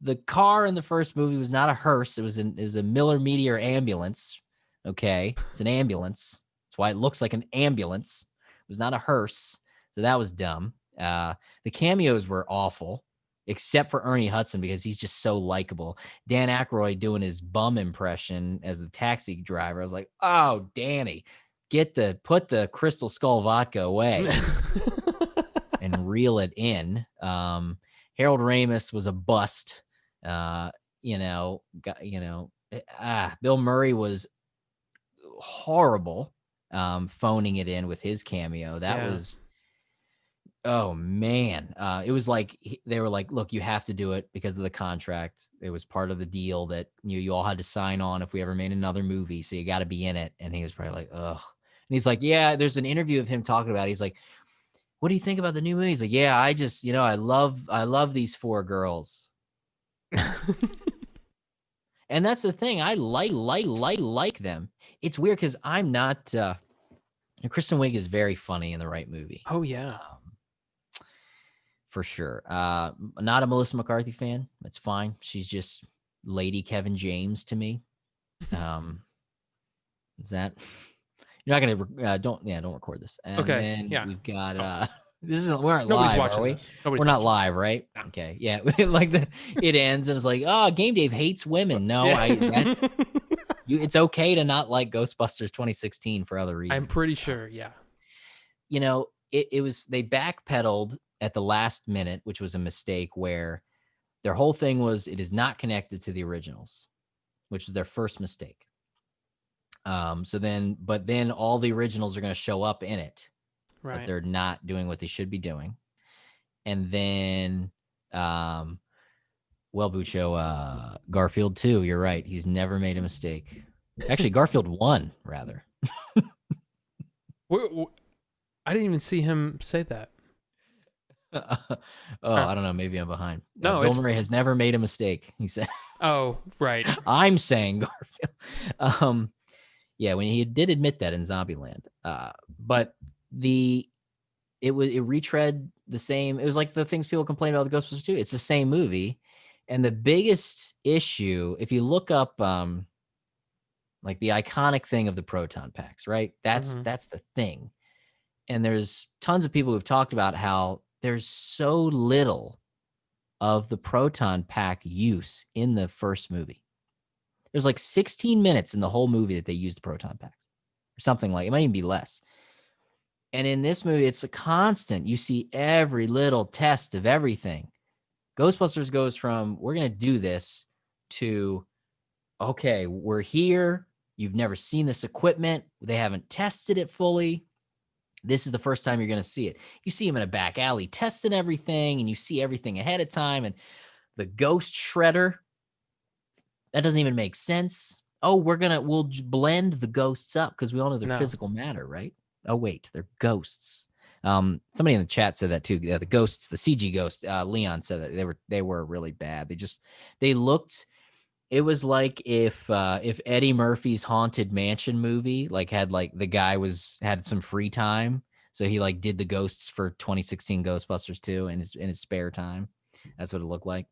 the car in the first movie was not a hearse. It was a Miller Meteor ambulance. Okay, it's an ambulance. That's why it looks like an ambulance. It was not a hearse. So that was dumb. The cameos were awful, except for Ernie Hudson, because he's just so likable. Dan Aykroyd doing his bum impression as the taxi driver. I was like, oh, Danny, put the Crystal Skull vodka away and reel it in. Harold Ramis was a bust. Bill Murray was horrible, phoning it in with his cameo. That was, oh man. It was like they were like, look, you have to do it because of the contract. It was part of the deal that you all had to sign on if we ever made another movie, so you got to be in it. And he was probably like, ugh. And he's like, yeah, there's an interview of him talking about it. He's like, what do you think about the new movie? He's like, yeah, I just, I love these 4 girls. And that's the thing. I like them. It's weird because I'm not. Kristen Wiig is very funny in the right movie. Oh yeah, for sure. Not a Melissa McCarthy fan. That's fine. She's just Lady Kevin James to me. Is that? You're not gonna don't record this. And okay. Then we've got we aren't Nobody's live, are we? We're not live, right? No. Okay, yeah. Like it ends and it's like, oh, Game Dave hates women. No, it's okay to not like Ghostbusters 2016 for other reasons. I'm pretty sure, yeah. It was, they backpedaled at the last minute, which was a mistake, where their whole thing was it is not connected to the originals, which was their first mistake. But then all the originals are going to show up in it. Right. But they're not doing what they should be doing. And then, Buccio, Garfield 2, you're right. He's never made a mistake. Actually, Garfield 1, rather. I didn't even see him say that. I don't know. Maybe I'm behind. No, Bill Murray has never made a mistake, he said. Oh, right. I'm saying Garfield. Yeah, when he did admit that in Zombieland. But the it retread the same. It was like the things people complain about the Ghostbusters 2. It's the same movie. And the biggest issue, if you look up like the iconic thing of the proton packs, right? That's Mm-hmm. the thing. And there's tons of people who've talked about how there's so little of the proton pack use in the first movie. There's like 16 minutes in the whole movie that they use the proton packs, or something like it might even be less. And in this movie, it's a constant. You see every little test of everything. Ghostbusters goes from we're gonna do this to okay, we're here. You've never seen this equipment. They haven't tested it fully. This is the first time you're going to see it. You see him in a back alley testing everything, and you see everything ahead of time. And the ghost shredder, that doesn't even make sense. Oh, we'll blend the ghosts up because we all know they're No. physical matter, right? Oh, wait, they're ghosts. Somebody in the chat said that too. The ghosts, the CG ghost, Leon said that they were really bad. They looked. It was like if Eddie Murphy's Haunted Mansion movie had like the guy had some free time, so he like did the ghosts for 2016 Ghostbusters 2 in his spare time. That's what it looked like.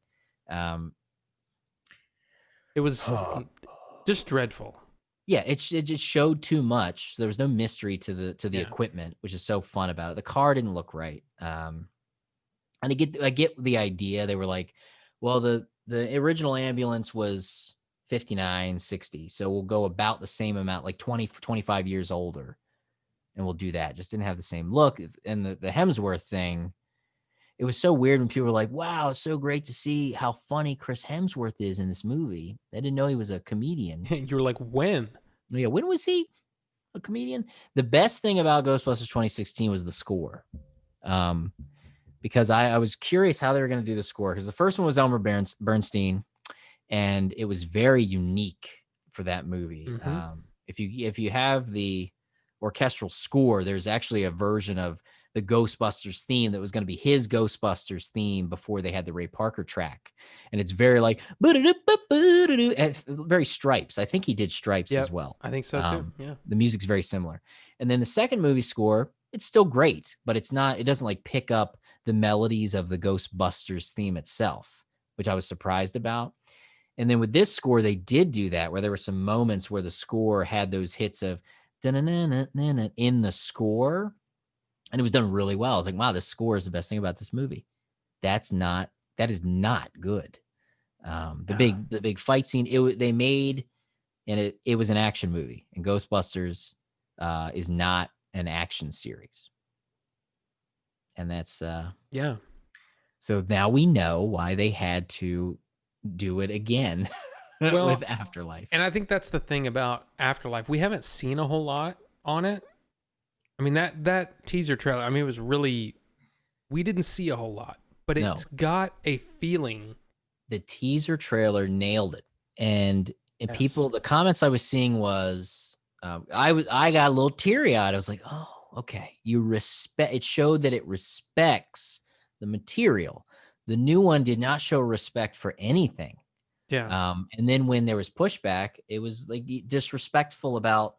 It was just dreadful. Yeah, it just showed too much. There was no mystery to the Yeah. equipment, which is so fun about it. The car didn't look right. And I get the idea. They were like, well, the original ambulance was 59, 60. So we'll go about the same amount, like 20, 25 years older. And we'll do that. Just didn't have the same look. And the Hemsworth thing, it was so weird when people were like, wow, it's so great to see how funny Chris Hemsworth is in this movie. I didn't know he was a comedian. You were like, when? Yeah, when was he a comedian? The best thing about Ghostbusters 2016 was the score. Because I was curious how they were going to do the score, because the first one was Elmer Bernstein, and it was very unique for that movie. Mm-hmm. If you have the orchestral score, there's actually a version of the Ghostbusters theme that was going to be his Ghostbusters theme before they had the Ray Parker track, and it's very like very Stripes. I think he did Stripes as well. I think so too. Yeah. The music's very similar, and then the second movie score, it's still great, but it doesn't like pick up the melodies of the Ghostbusters theme itself, which I was surprised about. And then with this score, they did do that, where there were some moments where the score had those hits of in the score, and it was done really well. I was like, wow, this score is the best thing about this movie. That is not good. The big fight scene they made, and it was an action movie, and Ghostbusters is not an action series. And that's yeah. So now we know why they had to do it again with Afterlife. And I think that's the thing about Afterlife. We haven't seen a whole lot on it. I mean, that teaser trailer, I mean, it was really, we didn't see a whole lot, but it's got a feeling. The teaser trailer nailed it. And people, the comments I was seeing was, I got a little teary eyed. I was like, oh, okay. It showed that it respects the material. The new one did not show respect for anything. Yeah. And then when there was pushback, it was like disrespectful about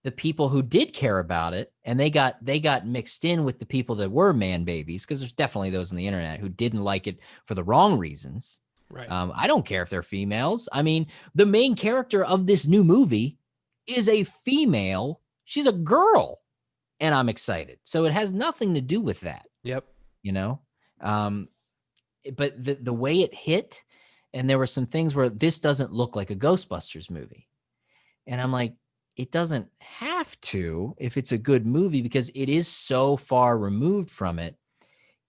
the people who did care about it, and they got mixed in with the people that were man babies, because there's definitely those on the internet who didn't like it for the wrong reasons. Right. I don't care if they're females. I mean, the main character of this new movie is a female. She's a girl, and I'm excited. So it has nothing to do with that. Yep. You know, but the way it hit, and there were some things where this doesn't look like a Ghostbusters movie, and I'm like, it doesn't have to if it's a good movie, because it is so far removed from it.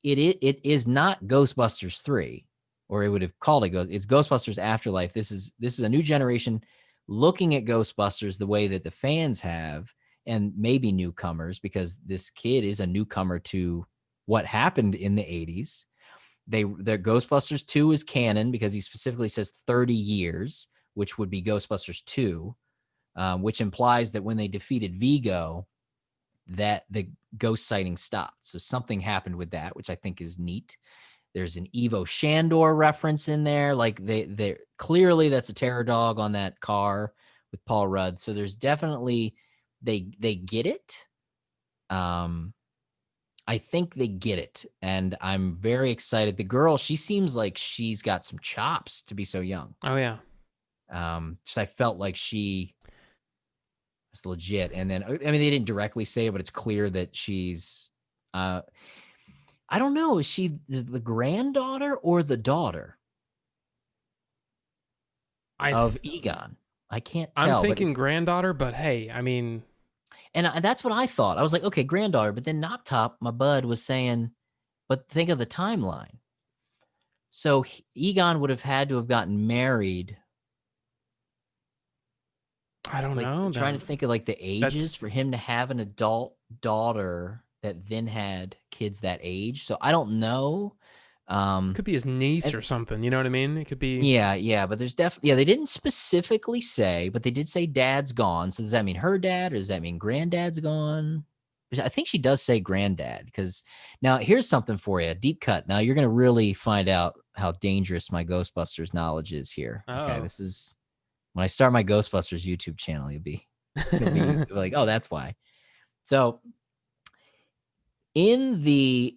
It is not Ghostbusters 3, or it would have called it it's Ghostbusters Afterlife. This is a new generation looking at Ghostbusters the way that the fans have, and maybe newcomers, because this kid is a newcomer to what happened in the 80s. Their Ghostbusters 2 is canon because he specifically says 30 years, which would be Ghostbusters 2. Which implies that when they defeated Vigo, that the ghost sighting stopped. So something happened with that, which I think is neat. There's an Evo Shandor reference in there. Like they clearly that's a terror dog on that car with Paul Rudd. So there's definitely they get it. I think they get it, and I'm very excited. The girl, she seems like she's got some chops to be so young. Oh yeah. Just I felt like she was legit. And then I mean they didn't directly say it, but it's clear that she's I don't know, is she the granddaughter or the daughter of Egon? I can't I'm tell, but thinking it's, granddaughter, but hey, I mean, and that's what I thought. I was like, okay, granddaughter, but then Knock Top, my bud, was saying, but think of the timeline. So Egon would have had to have gotten married. I don't Like know. trying to think of like the ages That's for him to have an adult daughter that then had kids that age. So I don't know. could be his niece And or something. You know what I mean? It could be. yeah, but there's definitely they didn't specifically say, but they did say dad's gone. So does that mean her dad, or does that mean granddad's gone? I think she does say granddad, because now here's something for you, deep cut. Now you're gonna really find out how dangerous my Ghostbusters knowledge is here. Okay, Oh, this is when I start my Ghostbusters YouTube channel, you'll be like, oh, that's why. So in the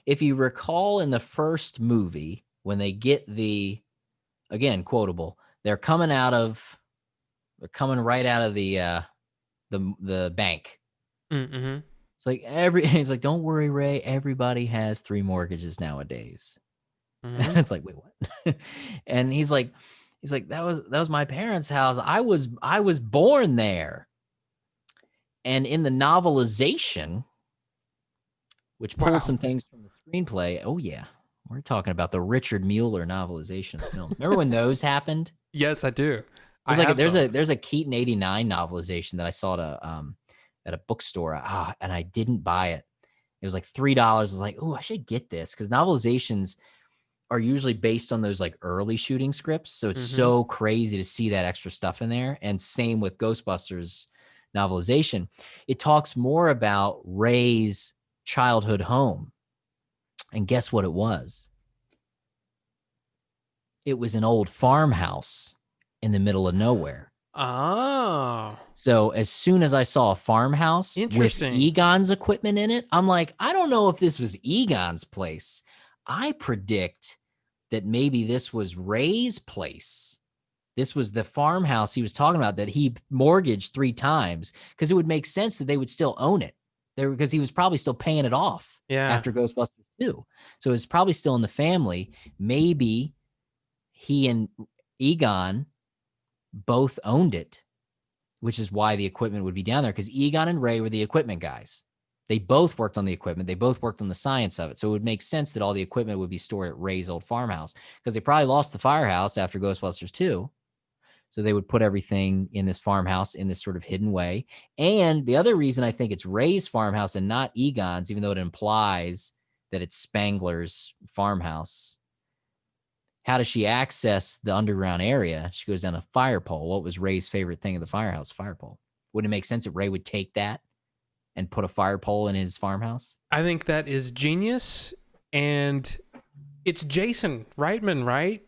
if you recall in the first movie, when they get the, again, quotable, they're coming right out of the bank. mm-hmm. It's like he's like, don't worry, Ray, everybody has 3 mortgages nowadays. Mm-hmm. And it's like, wait, what? And he's like that was my parents' house. I was born there. And in the novelization, which pulls Wow. some things from the screenplay. Oh yeah, we're talking about the Richard Mueller novelization of films. Remember when those happened? Yes, I do. I There's like have some. there's a Keaton '89 novelization that I saw at a bookstore, and I didn't buy it. It was like $3. I was like, oh, I should get this, because novelizations are usually based on those like early shooting scripts, so it's Mm-hmm. so crazy to see that extra stuff in there. And same with Ghostbusters novelization. It talks more about Ray's childhood home. And guess what it was? It was an old farmhouse in the middle of nowhere. Oh, So as soon as I saw a farmhouse with interesting. Egon's equipment in it, I'm like, I don't know if this was Egon's place. I predict that maybe this was Ray's place. This was the farmhouse he was talking about that he mortgaged 3 times, because it would make sense that they would still own it there, because he was probably still paying it off Yeah. after Ghostbusters 2. So it's probably still in the family. Maybe he and Egon both owned it, which is why the equipment would be down there, because Egon and Ray were the equipment guys. They both worked on the equipment. They both worked on the science of it. So it would make sense that all the equipment would be stored at Ray's old farmhouse, because they probably lost the firehouse after Ghostbusters 2. So they would put everything in this farmhouse in this sort of hidden way. And the other reason I think it's Ray's farmhouse and not Egon's, even though it implies that it's Spangler's farmhouse. How does she access the underground area? She goes down a fire pole. What was Ray's favorite thing in the firehouse? Fire pole. Wouldn't it make sense that Ray would take that and put a fire pole in his farmhouse? I think that is genius, and it's Jason Reitman, right?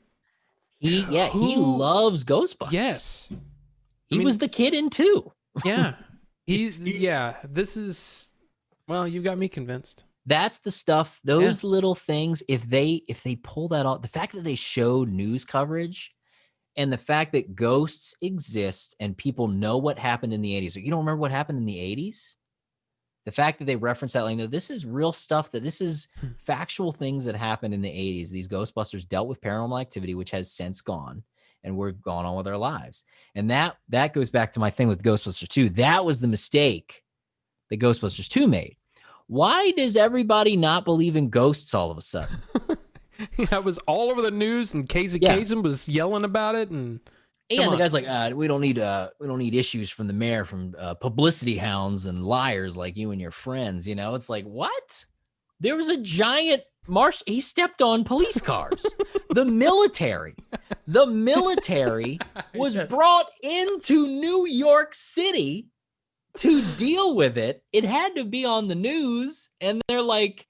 He Who? loves Ghostbusters. Yes. He was the kid in 2. Yeah. Yeah. This is. Well, you got me convinced. That's the stuff, those little things, if they pull that off, the fact that they showed news coverage and the fact that ghosts exist and people know what happened in the 80s. So you don't remember what happened in the 80s? The fact that they reference that, like, no, this is real stuff, that this is factual things that happened in the 80s. These Ghostbusters dealt with paranormal activity, which has since gone, and we've gone on with our lives. And that goes back to my thing with Ghostbusters 2. That was the mistake that Ghostbusters 2 made. Why does everybody not believe in ghosts all of a sudden? That was all over the news, and Casey Kasem was yelling about it. And the guy's like, we don't need issues from the mayor, from publicity hounds and liars like you and your friends. You know, it's like, what? There was a giant marsh. He stepped on police cars. The military was brought into New York City to deal with it. It had to be on the news, and they're like,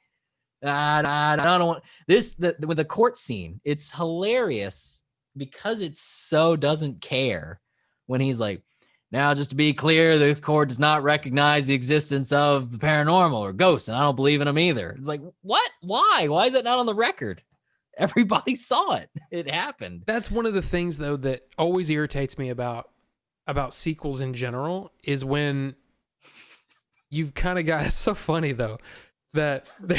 I don't want this. With the court scene, it's hilarious because it so doesn't care when he's like, now, just to be clear, this court does not recognize the existence of the paranormal or ghosts, and I don't believe in them either. It's like, what? Why? Why is it not on the record? Everybody saw it. It happened. That's one of the things, though, that always irritates me about sequels in general is when you've kind of got. It's so funny though that they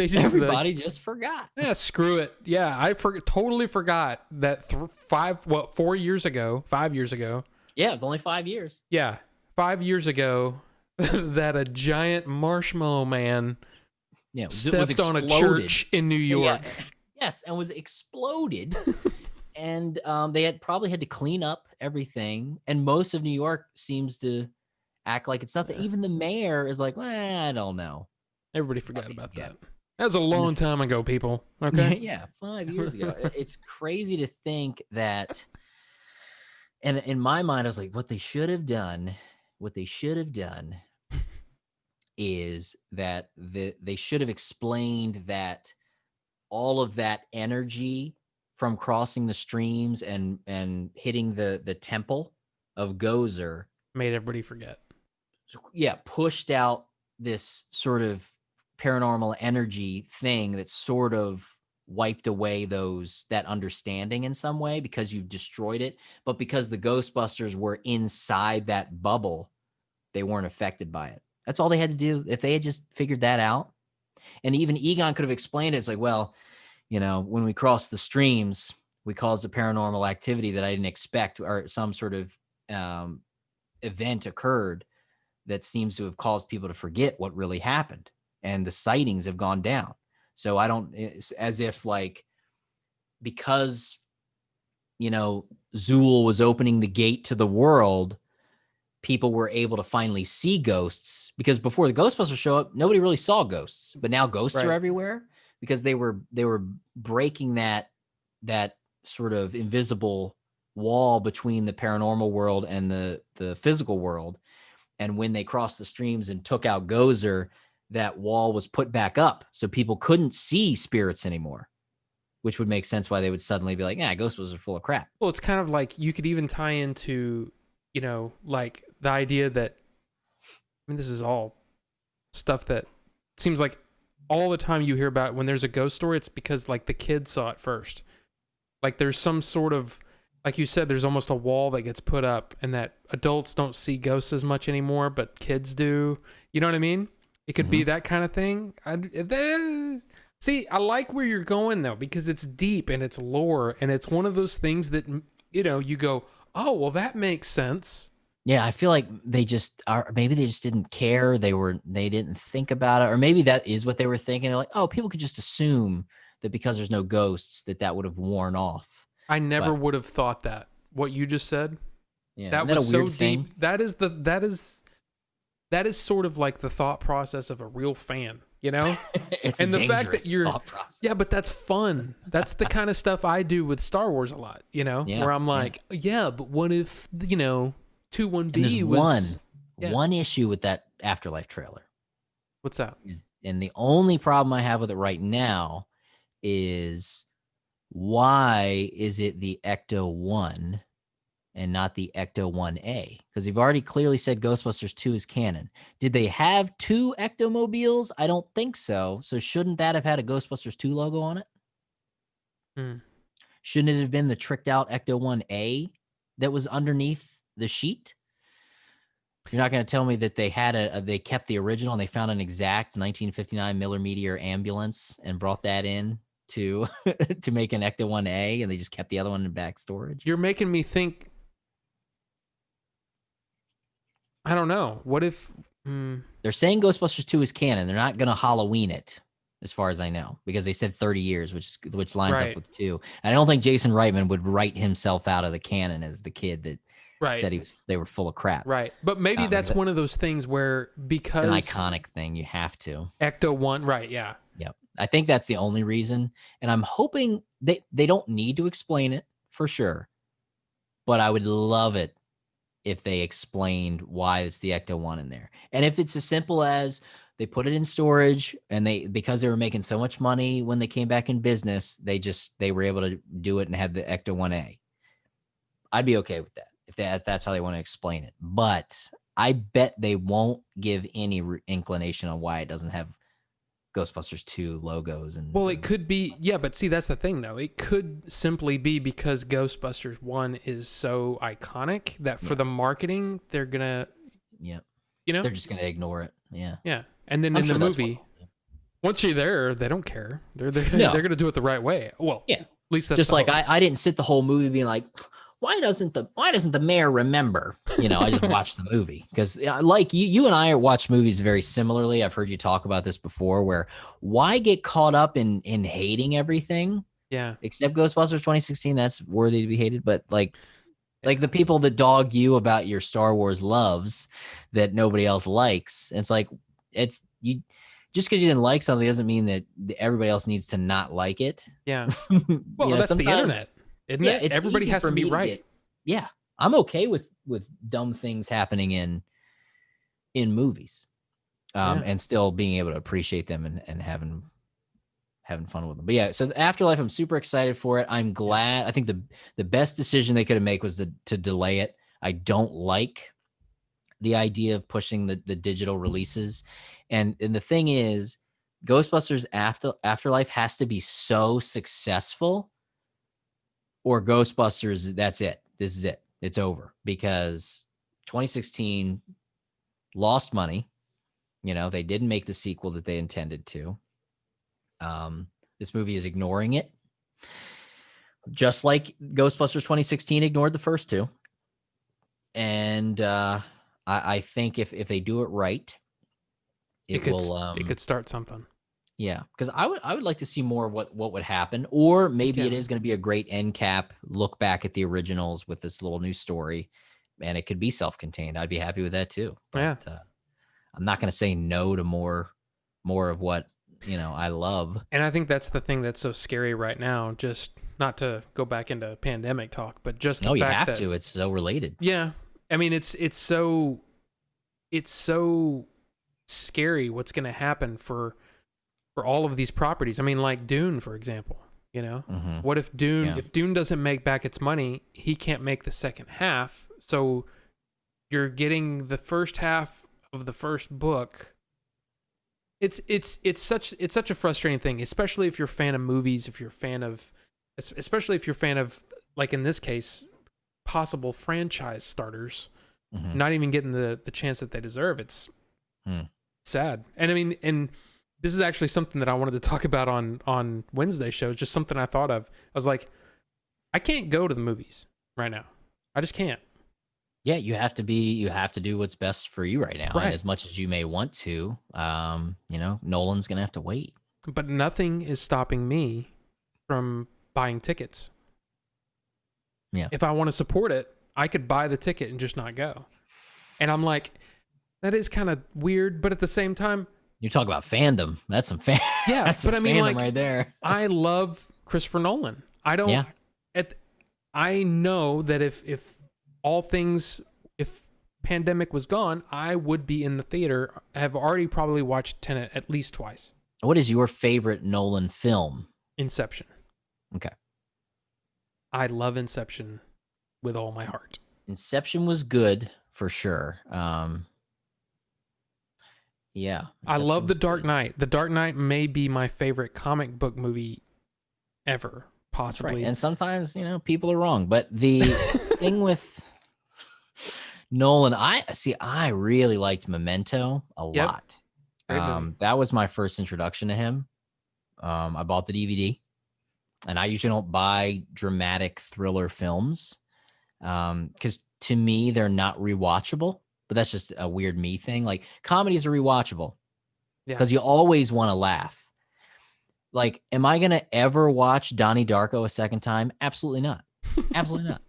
just everybody just forgot. Yeah, screw it. Yeah, I totally forgot that 4 years ago, 5 years ago. Yeah, it was only 5 years. Yeah, 5 years ago, that a giant marshmallow man stepped on a church in New York. Yeah. Yes, and was exploded. And they had probably had to clean up everything. And most of New York seems to act like it's nothing. Even the mayor is like, well, I don't know. Everybody forgot about that. That was a long time ago, people. Okay. Yeah, 5 years ago. It's crazy to think that. And in my mind, I was like, what they should have done is that they should have explained that all of that energy from crossing the streams and hitting the temple of Gozer made everybody forget. Yeah, pushed out this sort of paranormal energy thing that sort of wiped away that understanding in some way because you've destroyed it. But because the Ghostbusters were inside that bubble, they weren't affected by it. That's all they had to do. If they had just figured that out, and even Egon could have explained it. It's like, well, when we crossed the streams, we caused a paranormal activity that I didn't expect, or some sort of event occurred that seems to have caused people to forget what really happened. And the sightings have gone down. So it's as if like, because, Zool was opening the gate to the world, people were able to finally see ghosts, because before the Ghostbusters show up, nobody really saw ghosts, but now ghosts are everywhere because they were breaking that sort of invisible wall between the paranormal world and the physical world. And when they crossed the streams and took out Gozer, that wall was put back up so people couldn't see spirits anymore, which would make sense why they would suddenly be like, Ghostbusters are full of crap. Well, it's kind of like you could even tie into, like the idea that, this is all stuff that seems like all the time you hear about when there's a ghost story, it's because like the kids saw it first. Like there's some sort of, like you said, there's almost a wall that gets put up and that adults don't see ghosts as much anymore, but kids do. You know what I mean? It could be that kind of thing. See, I like where you're going though, because it's deep and it's lore, and it's one of those things that, you go, oh, well, that makes sense. Yeah, I feel like they just are. Maybe they just didn't care. They didn't think about it, or maybe that is what they were thinking. They're like, oh, people could just assume that because there's no ghosts that would have worn off. I never would have thought that. What you just said. Yeah, that was so deep. That is sort of like the thought process of a real fan, It's and a the fact that you're thought process. Yeah, but that's fun. That's the kind of stuff I do with Star Wars a lot, where I'm like, but what if 2-1B was one issue with that Afterlife trailer. What's that? And the only problem I have with it right now is, why is it the Ecto-1 and not the Ecto-1A? Because they've already clearly said Ghostbusters 2 is canon. Did they have 2 Ectomobiles? I don't think so. So shouldn't that have had a Ghostbusters 2 logo on it? Shouldn't it have been the tricked out Ecto-1A that was underneath the sheet? You're not going to tell me that they kept the original and they found an exact 1959 Miller Meteor ambulance and brought that in to make an Ecto-1A, and they just kept the other one in back storage? You're making me think. I don't know. What if they're saying Ghostbusters 2 is canon? They're not going to Halloween it, as far as I know, because they said 30 years, which lines up with 2. And I don't think Jason Reitman would write himself out of the canon as the kid that said they were full of crap. Right. But maybe that's one of those things where, because it's an iconic thing, you have to. Ecto-1, right, yeah. Yep. I think that's the only reason. And I'm hoping they don't need to explain it for sure. But I would love it if they explained why it's the Ecto-1 in there. And if it's as simple as they put it in storage and because they were making so much money when they came back in business, they were able to do it and have the Ecto-1A. I'd be okay with that. if that's how they want to explain it. But I bet they won't give any inclination on why it doesn't have Ghostbusters 2 logos. And Well, it could be, yeah, but see, that's the thing, though. It could simply be because Ghostbusters 1 is so iconic that for the marketing, they're going to, they're just going to ignore it. Yeah. Yeah. And then I'm in sure the movie, once you're there, they don't care. They're going to do it the right way. Well, yeah. At least that's just like I didn't sit the whole movie being like, why doesn't the mayor remember? I just watched the movie because like you and I watch movies very similarly. I've heard you talk about this before, where why get caught up in hating everything? Yeah. Except Ghostbusters 2016, that's worthy to be hated. But like the people that dog you about your Star Wars loves that nobody else likes. It's like, it's you just because you didn't like something doesn't mean that everybody else needs to not like it. Yeah. Well, that's the internet. Isn't it? Everybody has to be right. I'm okay with dumb things happening in movies, and still being able to appreciate them and having fun with them. But yeah, so the Afterlife, I'm super excited for it. I'm glad. I think the best decision they could have made was to delay it. I don't like the idea of pushing the digital releases, and the thing is, Ghostbusters Afterlife has to be so successful, or Ghostbusters, that's it. This is it. It's over, because 2016 lost money. They didn't make the sequel that they intended to. This movie is ignoring it, just like Ghostbusters 2016 ignored the first two. And I think if they do it right, it could start something. Yeah, because I would like to see more of what would happen, or maybe it is going to be a great end cap, look back at the originals with this little new story, and it could be self-contained. I'd be happy with that too. But I'm not going to say no to more of what I love. And I think that's the thing that's so scary right now. Just not to go back into pandemic talk, but just you have to. It's so related. Yeah, I mean it's so scary what's going to happen for all of these properties. I mean, like Dune, for example, what if Dune doesn't make back its money, he can't make the second half. So you're getting the first half of the first book. It's such a frustrating thing, especially if you're a fan of movies, especially if you're a fan of, like in this case, possible franchise starters, not even getting the chance that they deserve. It's sad. And I mean, and this is actually something that I wanted to talk about on Wednesday's show. It's just something I thought of. I was like, I can't go to the movies right now. I just can't. Yeah, you have to do what's best for you right now. Right. And as much as you may want to, Nolan's going to have to wait. But nothing is stopping me from buying tickets. Yeah. If I want to support it, I could buy the ticket and just not go. And I'm like, that is kind of weird, but at the same time, you talk about fandom. That's some fan. Yeah, that's but I mean, like, right there. I love Christopher Nolan. I don't. Yeah. I know that if pandemic was gone, I would be in the theater. I have already probably watched Tenet at least twice. What is your favorite Nolan film? Inception. Okay. I love Inception with all my heart. Inception was good for sure. Yeah. I love The Dark Knight. The Dark Knight may be my favorite comic book movie ever, possibly. Right. And sometimes, people are wrong. But the thing with Nolan, I really liked Memento a lot. That was my first introduction to him. I bought the DVD, and I usually don't buy dramatic thriller films because to me, they're not rewatchable. But that's just a weird me thing. Like, comedies are rewatchable because you always want to laugh. Like, am I going to ever watch Donnie Darko a second time? Absolutely not. Absolutely not.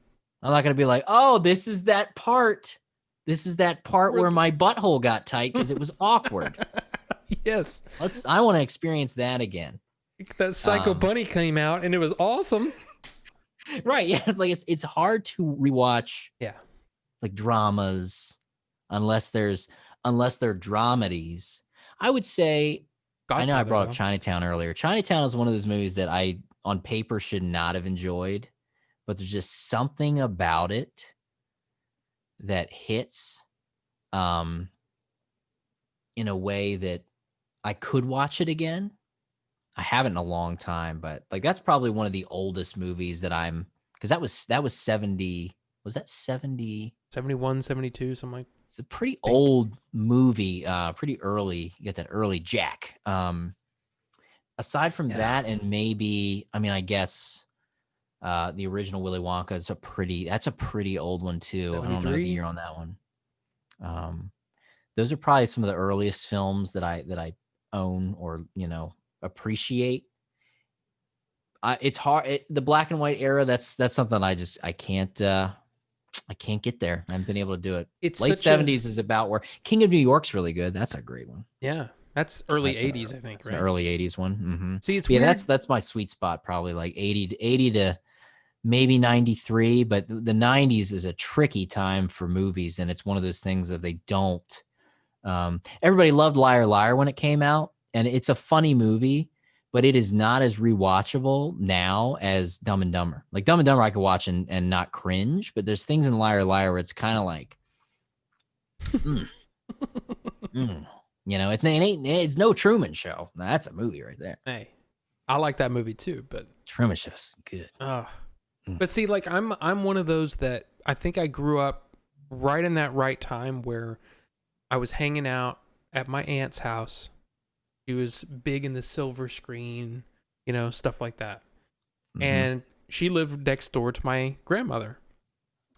I'm not going to be like, oh, this is that part. This is that part where my butthole got tight because it was awkward. Yes. I want to experience that again. That Psycho Bunny came out and it was awesome. Right. Yeah. It's like, it's hard to rewatch. Yeah. Like dramas. Unless they're dramedies. I would say, Godfather, I know I brought up Chinatown earlier. Chinatown is one of those movies that I, on paper, should not have enjoyed, but there's just something about it that hits um in a way that I could watch it again. I haven't in a long time, but like that's probably one of the oldest movies that I'm because that was 70. Was that 70? 71, 72, something like It's a pretty think. old movie, pretty early. You get that early Jack. Aside from Yeah. that, and maybe, I mean, I guess the original Willy Wonka is that's a pretty old one too. I don't know the 73. year on that one. Um, those are probably some of the earliest films that I own or appreciate. It's hard. The black and white era. That's something I can't get there. I haven't been able to do it. It's Late such a 70s is about where King of New York's really good. That's a great one. yeah. That's early That's 80s, I think, an right? early 80s one. See, it's Yeah, weird. that's my sweet spot. Probably like 80 to maybe 93. But the 90s is a tricky time for movies, and it's one of those things that they don't. Everybody loved Liar Liar when it came out, and it's a funny movie, but it is not as rewatchable now as Dumb and Dumber. Like Dumb and Dumber, I could watch and not cringe, but there's things in Liar Liar where it's kind of like, mm, mm. It's no Truman Show. Now, that's a movie right there. Hey, I like that movie too, but Truman Show's good. but see, like I'm one of those that I think I grew up right in that right time where I was hanging out at my aunt's house. She was big in the silver screen, stuff like that. Mm-hmm. And she lived next door to my grandmother,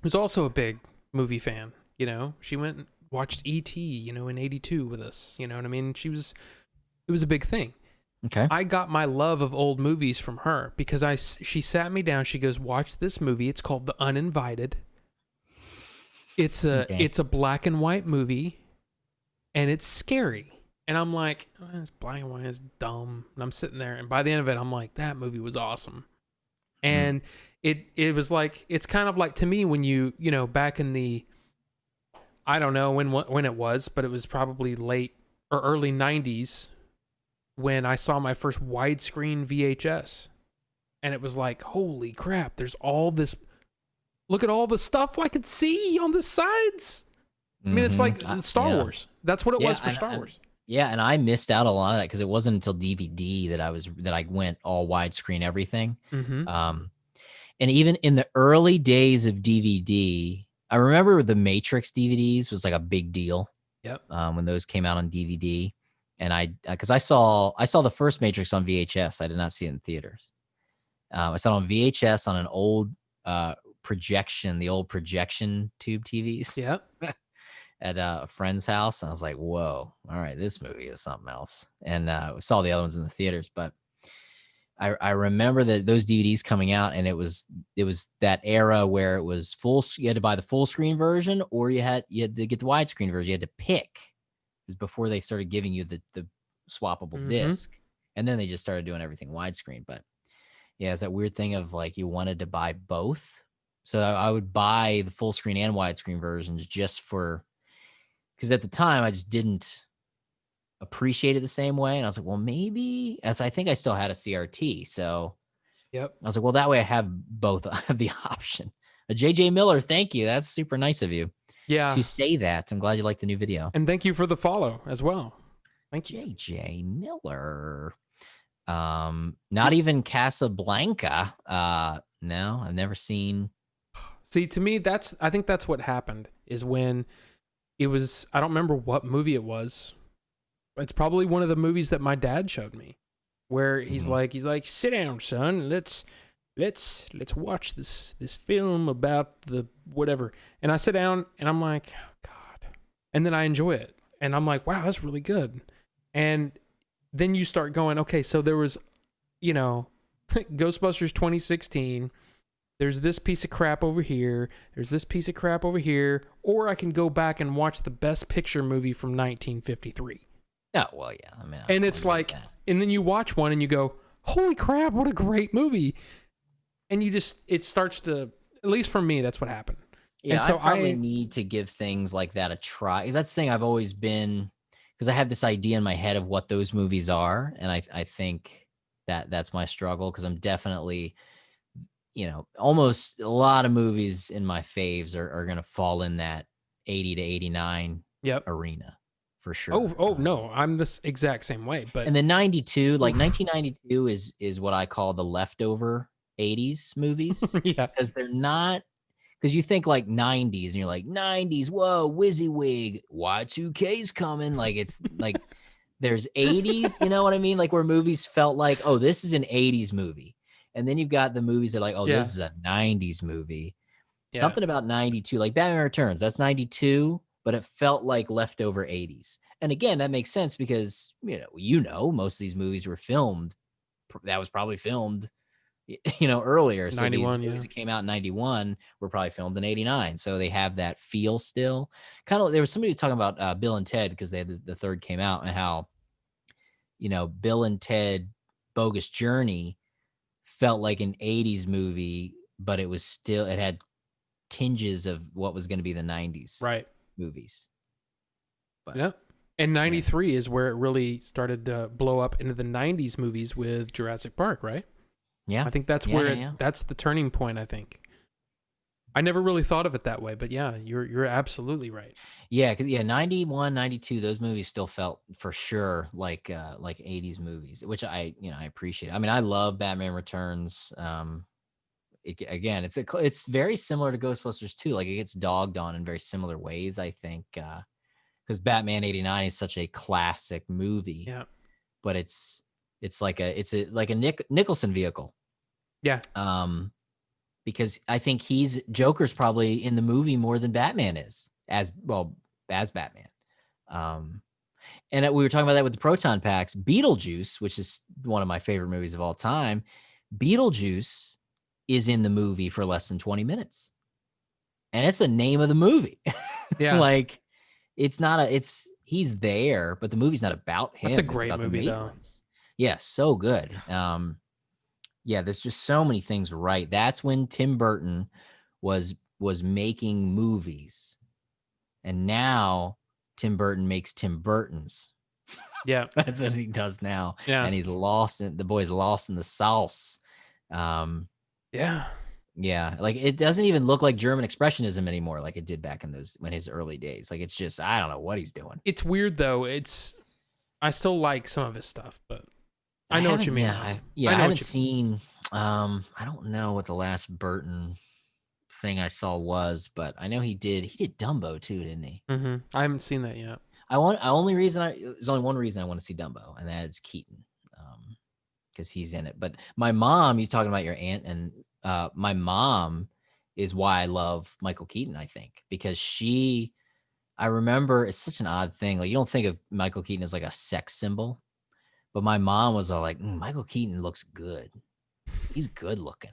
who's also a big movie fan. She went and watched E.T., in 82 with us. You know what I mean? It was a big thing. Okay. I got my love of old movies from her because she sat me down. She goes, watch this movie. It's called The Uninvited. It's a black and white movie, and it's scary. And I'm like, it's black and white, it's dumb. And I'm sitting there, and by the end of it, I'm like, that movie was awesome. And it was like, it's kind of like to me when back in the, I don't know when it was, but it was probably late or early 90s when I saw my first widescreen VHS. And it was like, holy crap, there's all this, look at all the stuff I could see on the sides. I mean, it's like Star Wars. That's what it was for Star Wars. Yeah, and I missed out a lot of that because it wasn't until DVD that I went all widescreen everything. Mm-hmm. And even in the early days of DVD, I remember the Matrix DVDs was like a big deal. Yep. When those came out on DVD, and because I saw the first Matrix on VHS, I did not see it in theaters. I saw it on VHS on an old projection, the old projection tube TVs. Yep. At a friend's house. And I was like, whoa, all right, this movie is something else. And we saw the other ones in the theaters, but I remember that those DVDs coming out, and it was that era where it was you had to buy the full screen version, or you had to get the widescreen version. You had to pick. It was before they started giving you the swappable disc, and then they just started doing everything widescreen. But yeah, it's that weird thing of like you wanted to buy both. So I would buy the full screen and widescreen versions just because at the time I just didn't appreciate it the same way. And I was like, well, maybe, as I think I still had a CRT. So yep. I was like, well, that way I have both. I have the option. JJ Miller, thank you. That's super nice of you. Yeah. To say that. I'm glad you liked the new video. And thank you for the follow as well. Thank you. JJ Miller. Not even Casablanca. No, I've never seen. See, to me, I think that's what happened is when it was, I don't remember what movie it was. It's probably one of the movies that my dad showed me where he's like, sit down, son. Let's watch this film about the whatever. And I sit down and I'm like, oh, God. And then I enjoy it. And I'm like, wow, that's really good. And then you start going, okay, so there was, Ghostbusters 2016. There's this piece of crap over here. There's this piece of crap over here. Or I can go back and watch the Best Picture movie from 1953. Oh, well, yeah. I mean, and it's like, and then you watch one and you go, holy crap, what a great movie. And it starts to, at least for me, that's what happened. Yeah, and so I probably need to give things like that a try. That's the thing I've always been, because I had this idea in my head of what those movies are. And I think that's my struggle, because I'm definitely, almost a lot of movies in my faves are going to fall in that 80 to 89 Yep. arena for Oh, sure. no, I'm this exact same way. But And then 92, like oof. 1992 is what I call the leftover 80s movies, Yeah. because they're not, because you think like 90s and you're like 90s, whoa, WYSIWYG, Y2K's coming. Like it's like there's 80s, you know what I mean? Like where movies felt like, oh, this is an 80s movie. And then you've got the movies that are like, oh, Yeah. this is a 90s movie. Yeah. Something about 92, like Batman Returns, that's 92, but it felt like leftover 80s. And again, that makes sense because, most of these movies were filmed. That was probably filmed, earlier. So these 91, movies yeah. that came out in 91 were probably filmed in 89. So they have that feel still. Kind of, there was somebody talking about Bill and Ted, because they had the third came out, and how, Bill and Ted Bogus Journey felt like an 80s movie, but it had tinges of what was going to be the 90s Right. movies. But yeah. And 93 is where it really started to blow up into the 90s movies with Jurassic Park, right? yeah, I think that's where that's the turning point, I think. I never really thought of it that way, but yeah, you're absolutely right. Yeah, 91, 92, those movies still felt for sure like 80s movies, which I appreciate. I mean, I love Batman Returns. Again, it's very similar to Ghostbusters 2. Like it gets dogged on in very similar ways, I think, because Batman 89 is such a classic movie. Yeah. But it's like a Nicholson vehicle. Yeah. Because I think Joker's probably in the movie more than Batman is as Batman. And we were talking about that with the proton packs. Beetlejuice, which is one of my favorite movies of all time, Beetlejuice is in the movie for less than 20 minutes. And it's the name of the movie. Yeah. Like he's there, but the movie's not about him. That's a It's great about movie, the Maitlands. Yeah, so good. Yeah, there's just so many things right. That's when Tim Burton was making movies. And now Tim Burton makes Tim Burtons. Yeah. That's what he does now. Yeah. And the boy's lost in the sauce. Yeah. Yeah, like it doesn't even look like German expressionism anymore, like it did back in his early days. Like it's just, I don't know what he's doing. It's weird though. I still like some of his stuff, but I know what you mean. I haven't seen. I don't know what the last Burton thing I saw was, but I know he did Dumbo too, didn't he? Mm-hmm. I haven't seen that yet. There's only one reason I want to see Dumbo, and that is Keaton, because he's in it. But my mom, you talking about your aunt, and my mom is why I love Michael Keaton, I think, because I remember, it's such an odd thing. Like you don't think of Michael Keaton as like a sex symbol, but my mom was all like, Michael Keaton looks good. He's good looking.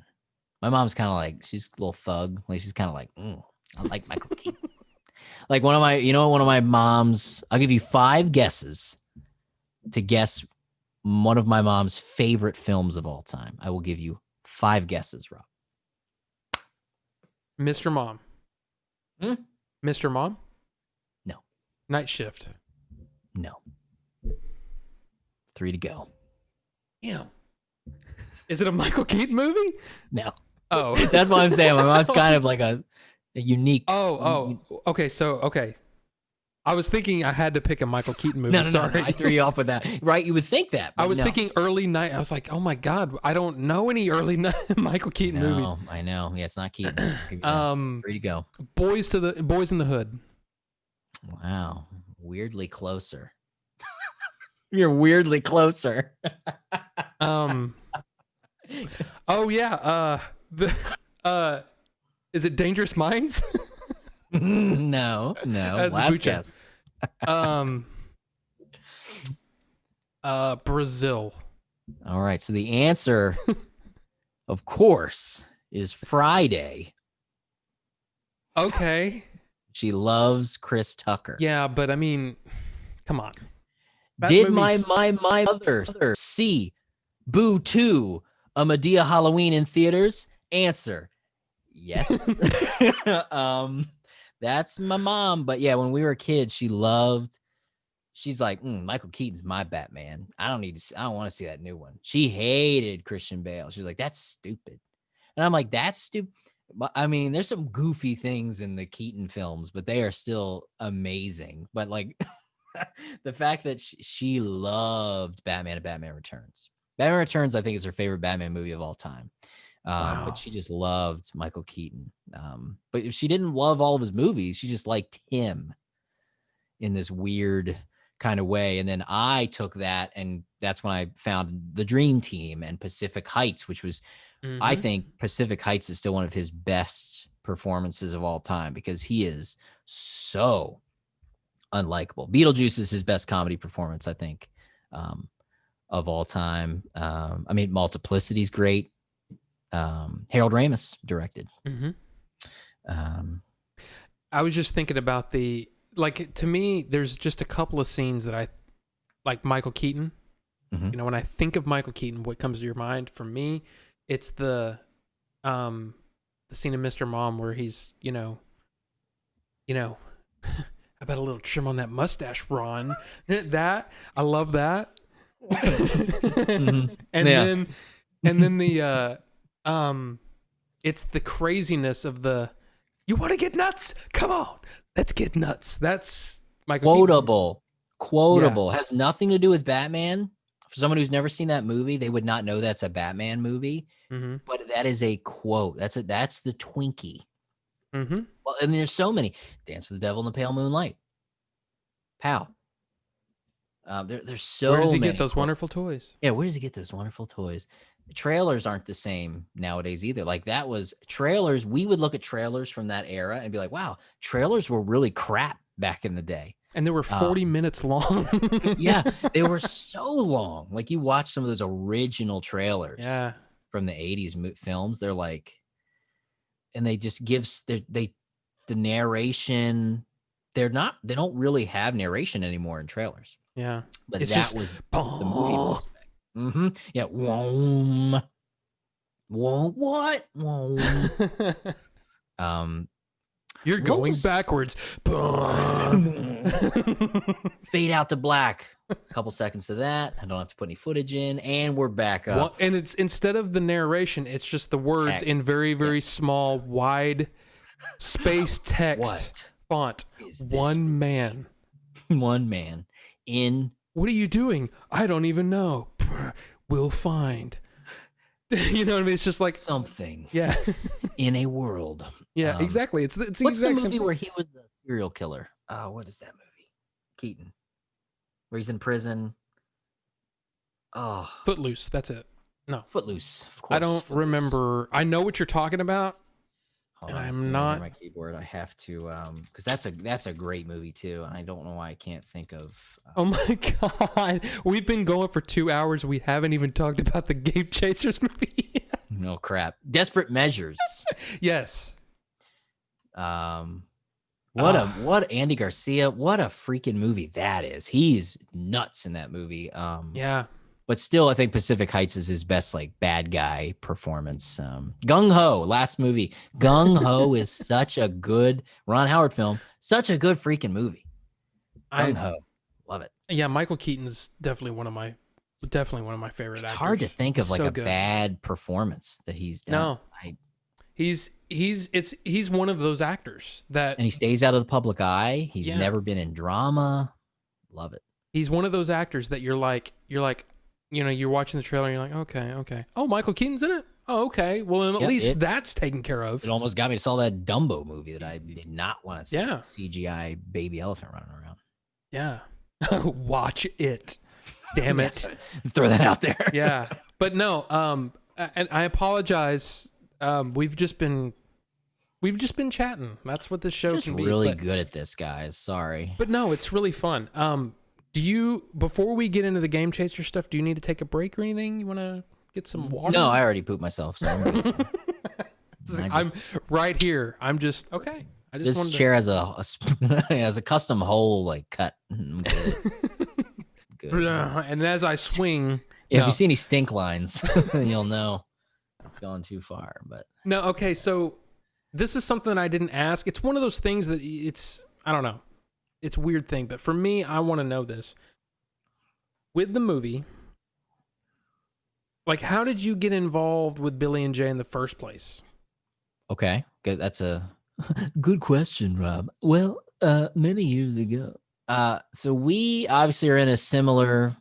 My mom's kind of like, she's a little thug. Like she's kind of like, I like Michael Keaton. Like one of my mom's, I'll give you 5 guesses to guess one of my mom's favorite films of all time. I will give you 5 guesses, Rob. Mr. Mom. Mr. Mom? No. Night Shift. No. 3 to go. Yeah. Is it a Michael Keaton movie? No. Oh. That's what I'm saying. My mom's kind of like a unique. Okay. Okay. I was thinking I had to pick a Michael Keaton movie. No, Sorry. I threw you off with that. Right? You would think that. I was thinking early night. I was like, oh my God, I don't know any early night Michael Keaton movies. I know. Yeah, it's not Keaton. 3 to go. Boys in the Hood. Wow. Weirdly closer. You're weirdly closer. Oh yeah. Is it Dangerous Minds? No. Last guess. Brazil. All right. So the answer, of course, is Friday. Okay. She loves Chris Tucker. Yeah, but I mean, come on. Did my mother see Boo 2, a Madea Halloween in theaters? Answer, yes. That's my mom. But yeah, when we were kids, she's like, Michael Keaton's my Batman. I don't want to see that new one. She hated Christian Bale. She's like, that's stupid. And I'm like, that's stupid. But I mean, there's some goofy things in the Keaton films, but they are still amazing. But like the fact that she loved Batman and Batman Returns. Batman Returns, I think, is her favorite Batman movie of all time. But Wow. she just loved Michael Keaton. But if she didn't love all of his movies, she just liked him in this weird kind of way. And then I took that, and that's when I found The Dream Team and Pacific Heights, which was, I think Pacific Heights is still one of his best performances of all time because he is so unlikable. Beetlejuice is his best comedy performance, I think, of all time. I mean, Multiplicity's great. Harold Ramis directed. I was just thinking about to me, there's just a couple of scenes that I like Michael Keaton. You know, when I think of Michael Keaton, what comes to your mind? For me, it's the scene of Mr. Mom where he's, how about a little trim on that mustache, Ron? That I love that. And then the it's the craziness of you want to get nuts? Come on, let's get nuts. That's Michael Quotable. Yeah. Has nothing to do with Batman. For someone who's never seen that movie, they would not know that's a Batman movie. But that is a quote. That's the Twinkie. Well, I mean, there's so many. Dance with the Devil in the Pale Moonlight. Pow. There's so many. Where does he get those wonderful toys? Yeah, where does he get those wonderful toys? The trailers aren't the same nowadays either. Like that was trailers. We would look at trailers from that era and be like, wow, trailers were really crap back in the day. And they were 40 minutes long. Yeah, they were so long. Like you watch some of those original trailers from the 80s films. They're like, and they just the narration. They don't really have narration anymore in trailers. Yeah. But that was the movie aspect. Yeah. Whoa. What? Whoa. You're going backwards. Fade out to black. A couple seconds of that. I don't have to put any footage in, and we're back up. Well, and it's instead of the narration, it's just the words text. In very, very small, wide space text font. One man. One man in. What are you doing? I don't even know. We'll find. You know what I mean? It's just like something. Yeah. In a world. Yeah, exactly. It's the what's exact the movie same where he was a serial killer? What is that movie? Keaton. Where he's in prison. Oh. Footloose. That's it. No. Footloose. Of course. I don't remember. I know what you're talking about. And I'm not my keyboard. I have to because that's a great movie too. And I don't know why I can't think of. Oh my god, we've been going for 2 hours. We haven't even talked about the Game Chasers movie. No crap. Desperate Measures. Yes. What Andy Garcia? What a freaking movie that is. He's nuts in that movie. Yeah. But still, I think Pacific Heights is his best like bad guy performance. Gung Ho, last movie. Gung Ho is such a good Ron Howard film. Such a good freaking movie. Gung Ho, love it. Yeah, Michael Keaton's definitely one of my favorite actors. It's hard to think of like so a good. Bad performance that he's done. No, he's one of those actors that, and he stays out of the public eye. He's never been in drama. Love it. He's one of those actors that you're like. You're watching the trailer and you're like, okay. Oh, Michael Keaton's in it? Oh, okay. Well, then at least that's taken care of. It almost got me to saw that Dumbo movie that I did not want to see. Yeah. CGI baby elephant running around. Yeah. Watch it. Damn it. Throw that out there. Yeah. But no, and I apologize. We've just been chatting. That's what this show can be. Really good at this, guys. Sorry. But no, it's really fun. Before we get into the Game Chaser stuff, do you need to take a break or anything? You want to get some water? No, I already pooped myself, so I'm right here. I'm just okay. This chair has a custom hole like cut. Good. And as I swing, if you see any stink lines, you'll know it's gone too far. But no, okay. So this is something I didn't ask. It's one of those things that I don't know. It's a weird thing, but for me, I want to know this. With the movie, like, how did you get involved with Billy and Jay in the first place? Okay, good. That's a good question, Rob. Well, many years ago. So we obviously are in a similar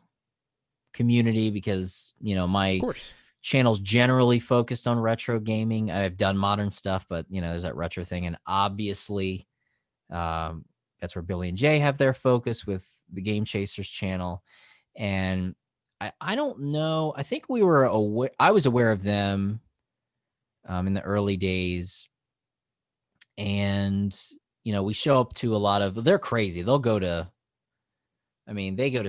community because, Of my course. channel's generally focused on retro gaming. I've done modern stuff, but there's that retro thing. And obviously, um, that's where Billy and Jay have their focus with the Game Chasers channel. And I don't know. I think we were aware, I was aware of them in the early days. And, we show up to a lot of, they're crazy. They go to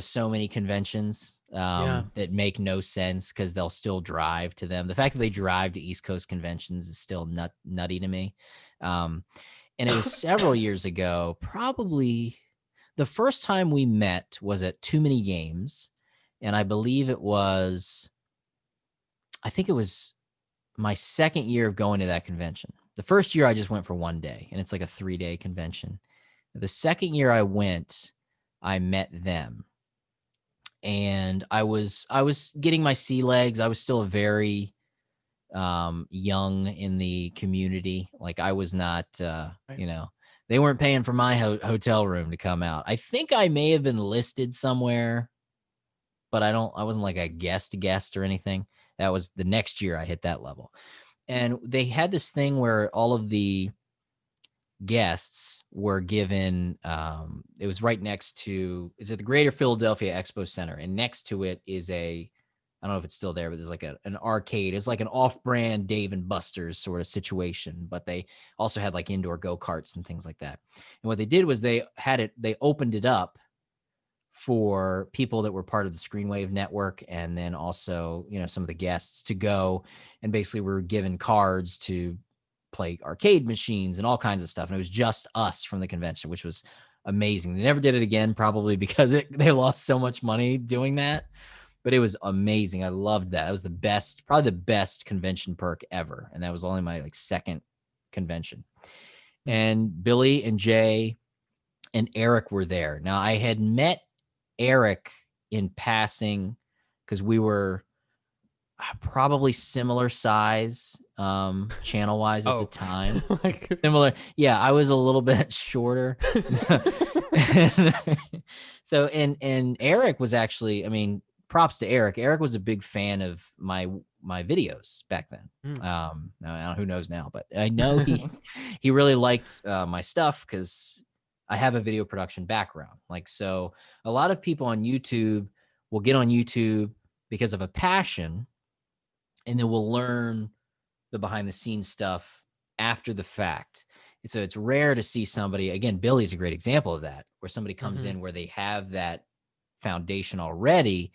so many conventions Yeah. that make no sense because they'll still drive to them. The fact that they drive to East Coast conventions is still nutty to me. Um, and it was several years ago, probably the first time we met was at Too Many Games. And I think it was my second year of going to that convention. The first year I just went for one day, and it's like a 3-day convention. The second year I went, I met them. And I was getting my sea legs. I was still a very young in the community. Like I was not Right. they weren't paying for my hotel room to come out. I think I may have been listed somewhere, but I wasn't like a guest or anything. That was the next year I hit that level. And they had this thing where all of the guests were given it was right next to, it's at the Greater Philadelphia Expo Center, and next to it is I don't know if it's still there, but there's like an arcade. It's like an off-brand Dave and Buster's sort of situation, but they also had like indoor go-karts and things like that. And what they did was they opened it up for people that were part of the Screenwave network, and then also, some of the guests to go, and basically were given cards to play arcade machines and all kinds of stuff. And it was just us from the convention, which was amazing. They never did it again, probably because they lost so much money doing that. But it was amazing. I loved that. It was probably the best convention perk ever. And that was only my second convention. And Billy and Jay and Eric were there. Now I had met Eric in passing because we were probably similar size channel wise at the time. Similar. Yeah, I was a little bit shorter. So and Eric was actually, props to Eric. Eric was a big fan of my videos back then. I don't know, who knows now, but I know he really liked my stuff because I have a video production background. So a lot of people on YouTube will get on YouTube because of a passion, and then we'll learn the behind the scenes stuff after the fact. And so it's rare to see somebody, again, Billy's a great example of that, where somebody comes in where they have that foundation already,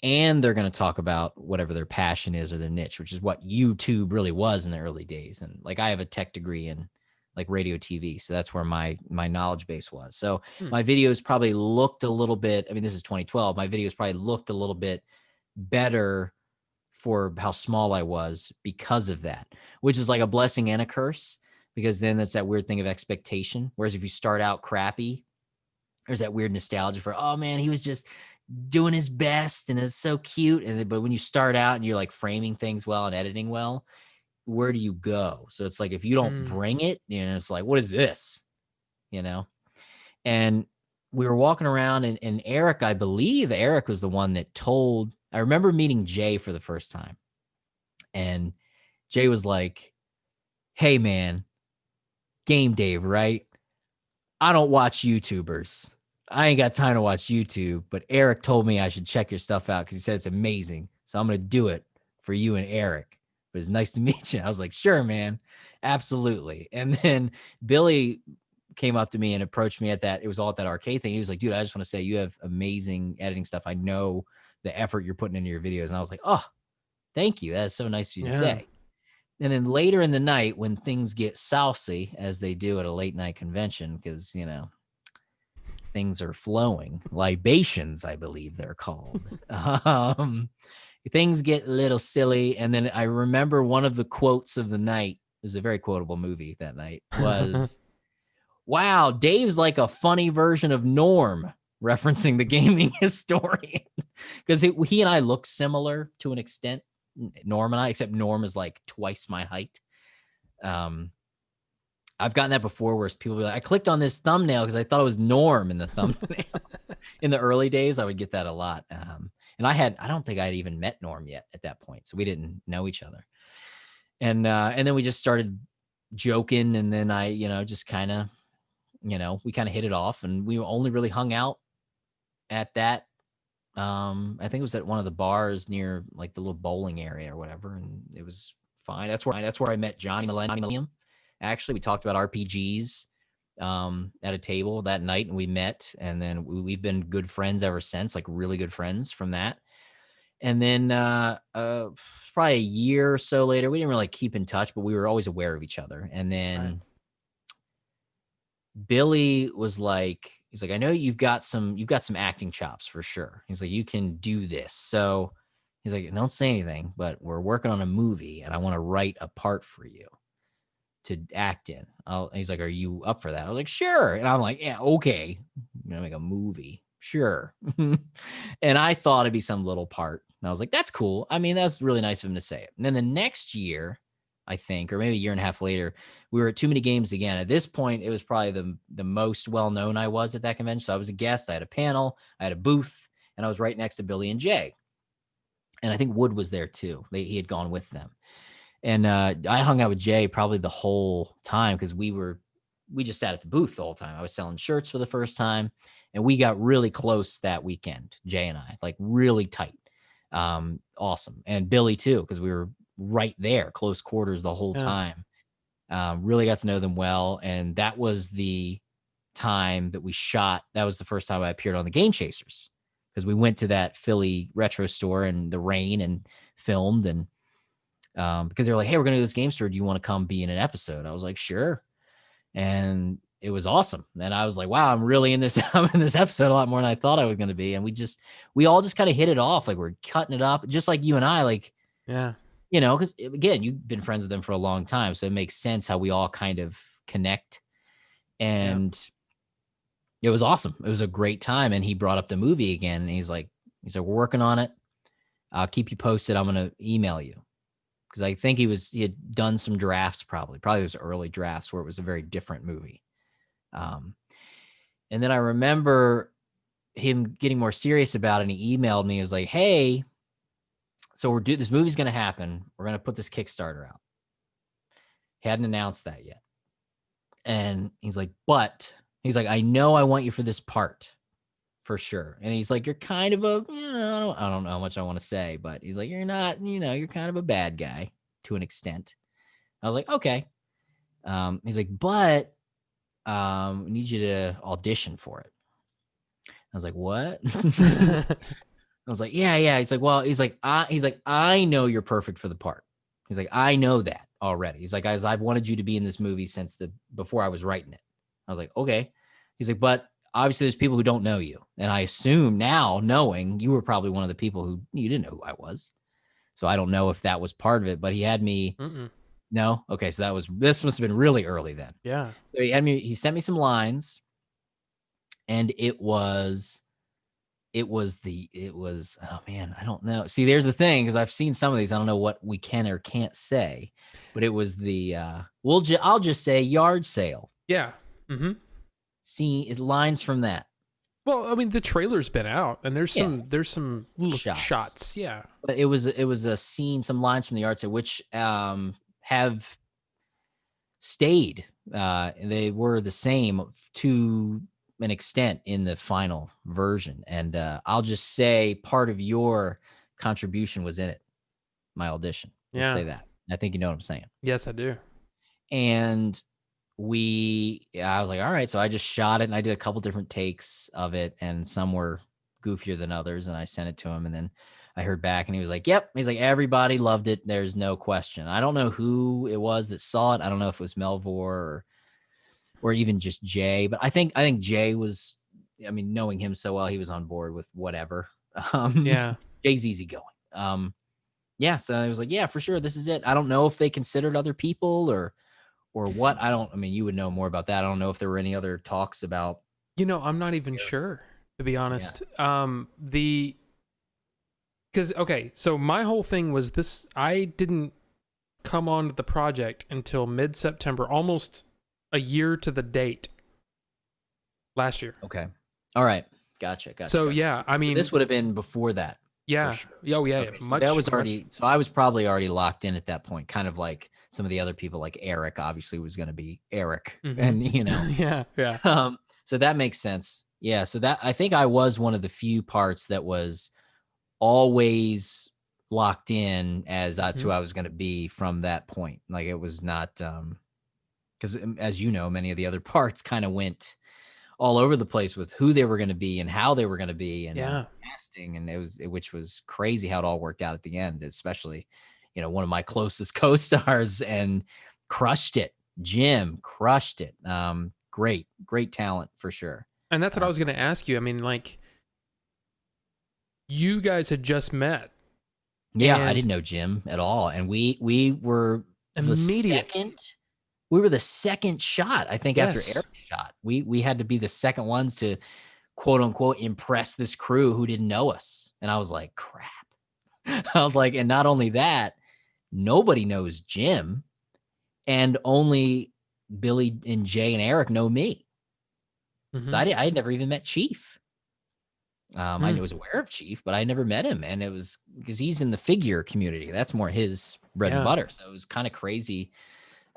and they're going to talk about whatever their passion is or their niche, which is what YouTube really was in the early days. And I have a tech degree in radio TV. So that's where my knowledge base was. So my videos probably looked a little bit, this is 2012. My videos probably looked a little bit better for how small I was because of that, which is like a blessing and a curse, because then that's that weird thing of expectation. Whereas if you start out crappy, there's that weird nostalgia for, oh man, he was just doing his best and it's so cute. But when you start out and you're framing things well and editing well, where do you go? So it's if you don't bring it, it's what is this? And we were walking around, and Eric, I believe Eric was the one that I remember meeting Jay for the first time. And Jay was like, hey man, Game Dave, right? I don't watch YouTubers. I ain't got time to watch YouTube, but Eric told me I should check your stuff out because he said it's amazing. So I'm going to do it for you and Eric. But it's nice to meet you. I was like, sure, man. Absolutely. And then Billy came up to me and approached me it was all at that arcade thing. He was like, dude, I just want to say you have amazing editing stuff. I know the effort you're putting into your videos. And I was like, oh, thank you. That's so nice of you to say. And then later in the night, when things get saucy, as they do at a late night convention, because, things are flowing, libations, I believe they're called. Things get a little silly. And then I remember one of the quotes of the night, it was a very quotable movie that night, was, wow, Dave's like a funny version of Norm, referencing the gaming historian. Because he and I look similar to an extent, Norm and I, except Norm is twice my height. Um, I've gotten that before where people be like, I clicked on this thumbnail because I thought it was Norm in the thumbnail. In the early days, I would get that a lot. And I don't think I'd even met Norm yet at that point. So we didn't know each other. And then we just started joking. And then I, just kind of, we kind of hit it off, and we only really hung out at that. I think it was at one of the bars near like the little bowling area or whatever. And it was fine. That's where I met Johnny Millennium. Actually, we talked about RPGs at a table that night, and we met, and then we've been good friends ever since, like really good friends from that. And then probably a year or so later, we didn't really keep in touch, but we were always aware of each other. And then Billy was like, he's like, I know you've got some acting chops for sure. He's like, you can do this. So he's like, don't say anything, but we're working on a movie and I want to write a part for you to act in. He's like, are you up for that? I was like, sure. And I'm like, yeah, okay. I'm going to make a movie. Sure. And I thought it'd be some little part. And I was like, that's cool. I mean, that's really nice of him to say it. And then the next year, I think, or maybe a year and a half later, we were at Too Many Games again. At this point, it was probably the most well-known I was at that convention. So I was a guest. I had a panel. I had a booth. And I was right next to Billy and Jay. And I think Wood was there too. He had gone with them. And I hung out with Jay probably the whole time because we just sat at the booth the whole time. I was selling shirts for the first time, and we got really close that weekend, Jay and I, like really tight. Awesome. And Billy too, because we were right there, close quarters the whole time. Really got to know them well. And that was the time that we shot. That was the first time I appeared on the Game Chasers, because we went to that Philly retro store in the rain and filmed. And because they were like, hey, we're going to do this game store. Do you want to come be in an episode? I was like, sure. And it was awesome. And I was like, wow, I'm really in this. I'm in this episode a lot more than I thought I was going to be. And we all just kind of hit it off. Like, we're cutting it up, just like you and I, like, yeah, because again, you've been friends with them for a long time. So it makes sense how we all kind of connect. And it was awesome. It was a great time. And he brought up the movie again. And he's like, we're working on it. I'll keep you posted. I'm going to email you. Because I think he had done some drafts, probably those early drafts where it was a very different movie. And then I remember him getting more serious about it, and he emailed me. He was like, hey, so this movie's going to happen. We're going to put this Kickstarter out. He hadn't announced that yet. And he's like, I know I want you for this part for sure. And he's like, you're kind of I don't know how much I want to say, but he's like, you're not, you're kind of a bad guy to an extent. I was like, okay. He's like, but we need you to audition for it. I was like, what? I was like, yeah. He's like, I know you're perfect for the part. He's like, I know that already. He's like, guys, I've wanted you to be in this movie since before I was writing it. I was like, okay. He's like, but obviously there's people who don't know you. And I assume now, knowing you were probably one of the people who you didn't know who I was. So I don't know if that was part of it, but he had me. No. Okay. So this must have been really early then. Yeah. So he sent me some lines, and it was, oh man, I don't know. See, there's the thing, because I've seen some of these. I don't know what we can or can't say, but it was I'll just say yard sale. Yeah. Mm-hmm. See, lines from that. Well, I mean, the trailer's been out, and there's some little shots. Yeah. But it was a scene, some lines from the yard sale, which have stayed. They were the same to an extent in the final version. And I'll just say part of your contribution was in it, my audition. Let's say that. I think you know what I'm saying. Yes, I do. And I was like, all right. So I just shot it, and I did a couple different takes of it, and some were goofier than others. And I sent it to him, and then I heard back, and he was like, yep. He's like, everybody loved it. There's no question. I don't know who it was that saw it. I don't know if it was Melvor or even just Jay, but I think Jay was, I mean, knowing him so well, he was on board with whatever. Jay's easygoing. Yeah. So I was like, yeah, for sure. This is it. I don't know if they considered other people or what. I mean, you would know more about that. I don't know if there were any other talks about, I'm not even sure, to be honest. Yeah. So my whole thing was this, I didn't come on to the project until mid-September, almost a year to the date last year. Okay. All right. Gotcha. So Gotcha. yeah, I So mean, this would have been before that for yeah. sure. Oh yeah, yeah. Okay. So that Much, was much. already, so I was probably already locked in at that point, kind of like some of the other people, like Eric obviously was going to be Eric. Mm-hmm. And, you know, Yeah, yeah. so that makes sense. Yeah. So that, I think I was one of the few parts that was always locked in as that's Mm-hmm. who I was going to be from that point. Like it was not, because as you know, many of the other parts kind of went all over the place with who they were going to be and how they were going to be and Yeah. casting. And which was crazy how it all worked out at the end, especially, you know, one of my closest co-stars and crushed it. Jim crushed it. Great talent for sure. And that's what I was going to ask you. I mean, like, you guys had just met. Yeah, I And didn't know Jim at all. And we were immediate. we were the second shot, I think, after Yes. Eric shot. We had to be the second ones to quote unquote impress this crew who didn't know us. And I was like, crap. I was like, and not only that, nobody knows Jim, and only Billy and Jay and Eric know me. So Mm-hmm. I had never even met Chief. I Mm. was aware of Chief, but I never met him. And it was because he's in the figure community. That's more his bread and Yeah. butter. So it was kind of crazy.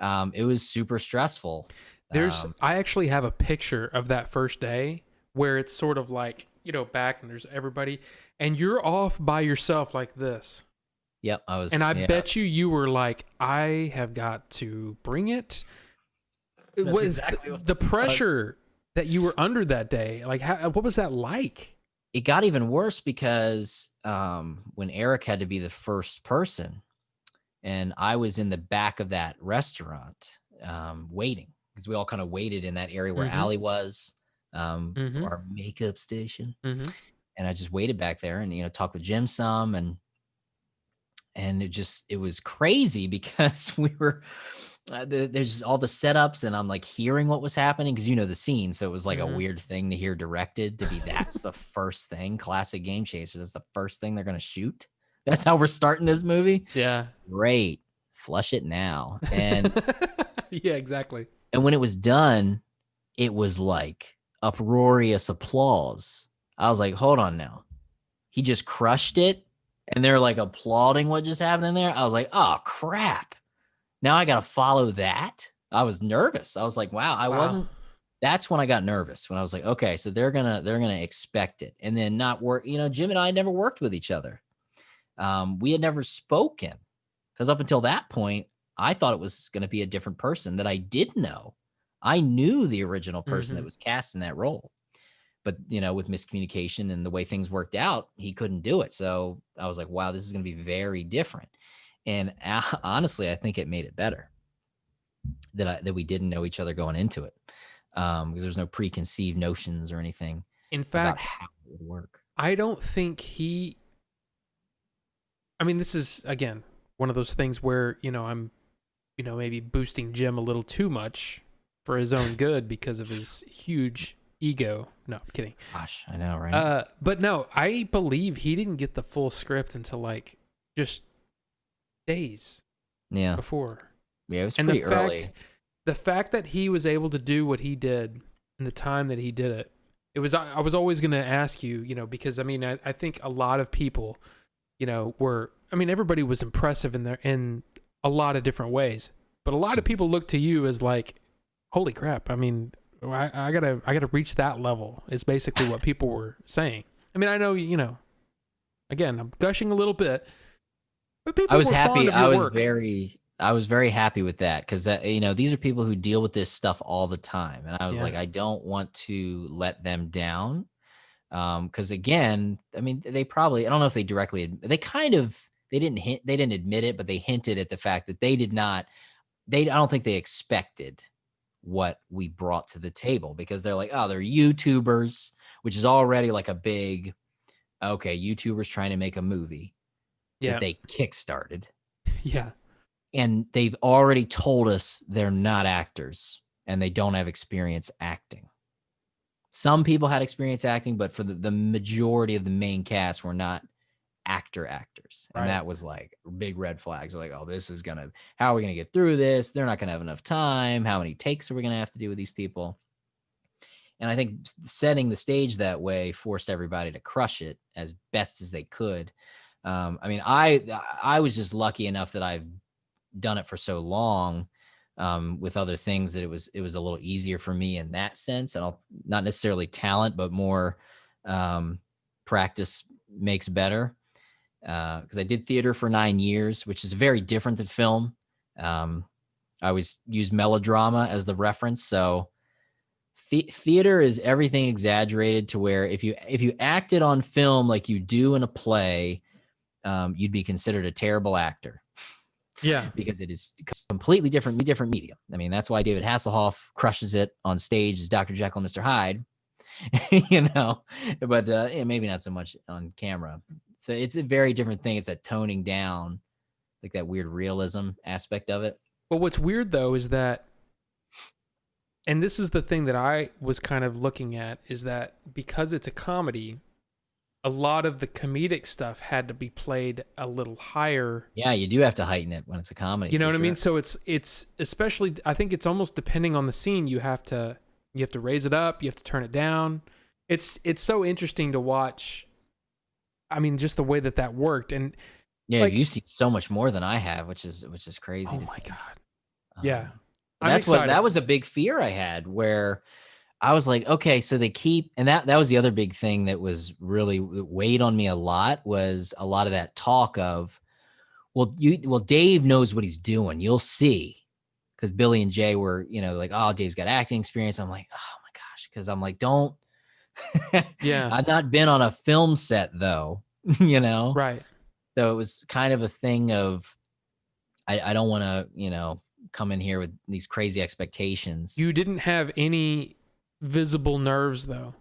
It was super stressful. I actually have a picture of that first day where it's sort of like, you know, back and there's everybody and you're off by yourself like this. Yep. I was. And I Yeah, bet you were like, I have got to bring it. It that's was exactly what the it was. pressure that you were under that day. Like, what was that like? It got even worse because when Eric had to be the first person, and I was in the back of that restaurant waiting because we all kind of waited in that area where Mm-hmm. Allie was Mm-hmm. for our makeup station. Mm-hmm. And I just waited back there and, you know, talked with Jim some and it was crazy because we were, there's all the setups and I'm like hearing what was happening because you know the scene. So it was like a Mm-hmm. weird thing to hear directed to be that's the first thing. Classic Game Chasers. That's the first thing they're going to shoot. That's how we're starting this movie. Yeah. Great. Flush it now. And yeah, exactly. and when it was done, it was like uproarious applause. I was like, hold on now. He just crushed it. And they're like applauding what just happened in there. I was like, oh crap. Now I gotta follow that. I was nervous. I was like, wow, that's when I got nervous. When I was like, okay, so they're gonna expect it and then not work. You know, Jim and I never worked with each other. We had never spoken because up until that point, I thought it was going to be a different person that I did know. I knew the original person that was cast in that role, but you know, with miscommunication and the way things worked out, he couldn't do it. So I was like, wow, this is going to be very different. And honestly, I think it made it better that we didn't know each other going into it because there's no preconceived notions or anything In about fact, how it would work. I don't think I mean, this is, again, one of those things where, you know, I'm, you know, maybe boosting Jim a little too much for his own good because of his huge ego. No, I'm kidding. Gosh, I know, right? But no, I believe he didn't get the full script until like just days Yeah. before. Yeah, it was And pretty early. The fact that he was able to do what he did in the time that he did it, I was always going to ask you, you know, because I mean, I think a lot of people, you know, everybody was impressive in a lot of different ways, but a lot of people look to you as like, holy crap. I mean, I gotta reach that level is basically what people were saying. I mean, I know, you know, again, I'm gushing a little bit, but people I was were happy. fond of your work. I was very happy with that because that, you know, these are people who deal with this stuff all the time. And I was Yeah. like, I don't want to let them down. Because again, I mean, they probably, I don't know if they directly, they didn't admit it, but they hinted at the fact that I don't think they expected what we brought to the table because they're like, oh, they're YouTubers, which is already like a big, okay, YouTubers trying to make a movie Yeah. that they kickstarted. Yeah. And they've already told us they're not actors and they don't have experience acting. Some people had experience acting, but for the majority of the main cast were not actors. And Right. that was like big red flags. We're like, oh, how are we going to get through this? They're not going to have enough time. How many takes are we going to have to do with these people? And I think setting the stage that way forced everybody to crush it as best as they could. I mean, I was just lucky enough that I've done it for so long with other things that it was a little easier for me in that sense. And not necessarily talent, but more practice makes better. Because I did theater for 9 years, which is very different than film. I always use melodrama as the reference. So theater is everything exaggerated to where if you acted on film like you do in a play, you'd be considered a terrible actor. Yeah. Because it is completely different medium. I mean, that's why David Hasselhoff crushes it on stage as Dr. Jekyll and Mr. Hyde, but maybe not so much on camera. So it's a very different thing. It's that toning down, like that weird realism aspect of it. But what's weird though is that, and this is the thing that I was kind of looking at, is that because it's a comedy, a lot of the comedic stuff had to be played a little higher. Yeah, you do have to heighten it when it's a comedy. You know what sure. I mean? So it's especially, I think it's almost depending on the scene. You have to raise it up. You have to turn it down. It's so interesting to watch. I mean, just the way that worked. And yeah, you see so much more than I have, which is crazy. Oh my God. Yeah. That was a big fear I had, where I was like, okay, so they keep, and that was the other big thing that was really weighed on me a lot, was a lot of that talk of, well, Dave knows what he's doing. You'll see. Because Billy and Jay were, like, oh, Dave's got acting experience. I'm like, oh my gosh. Because I'm like, don't. Yeah. I've not been on a film set though, Right. So it was kind of a thing of, I don't want to, come in here with these crazy expectations. You didn't have any visible nerves though.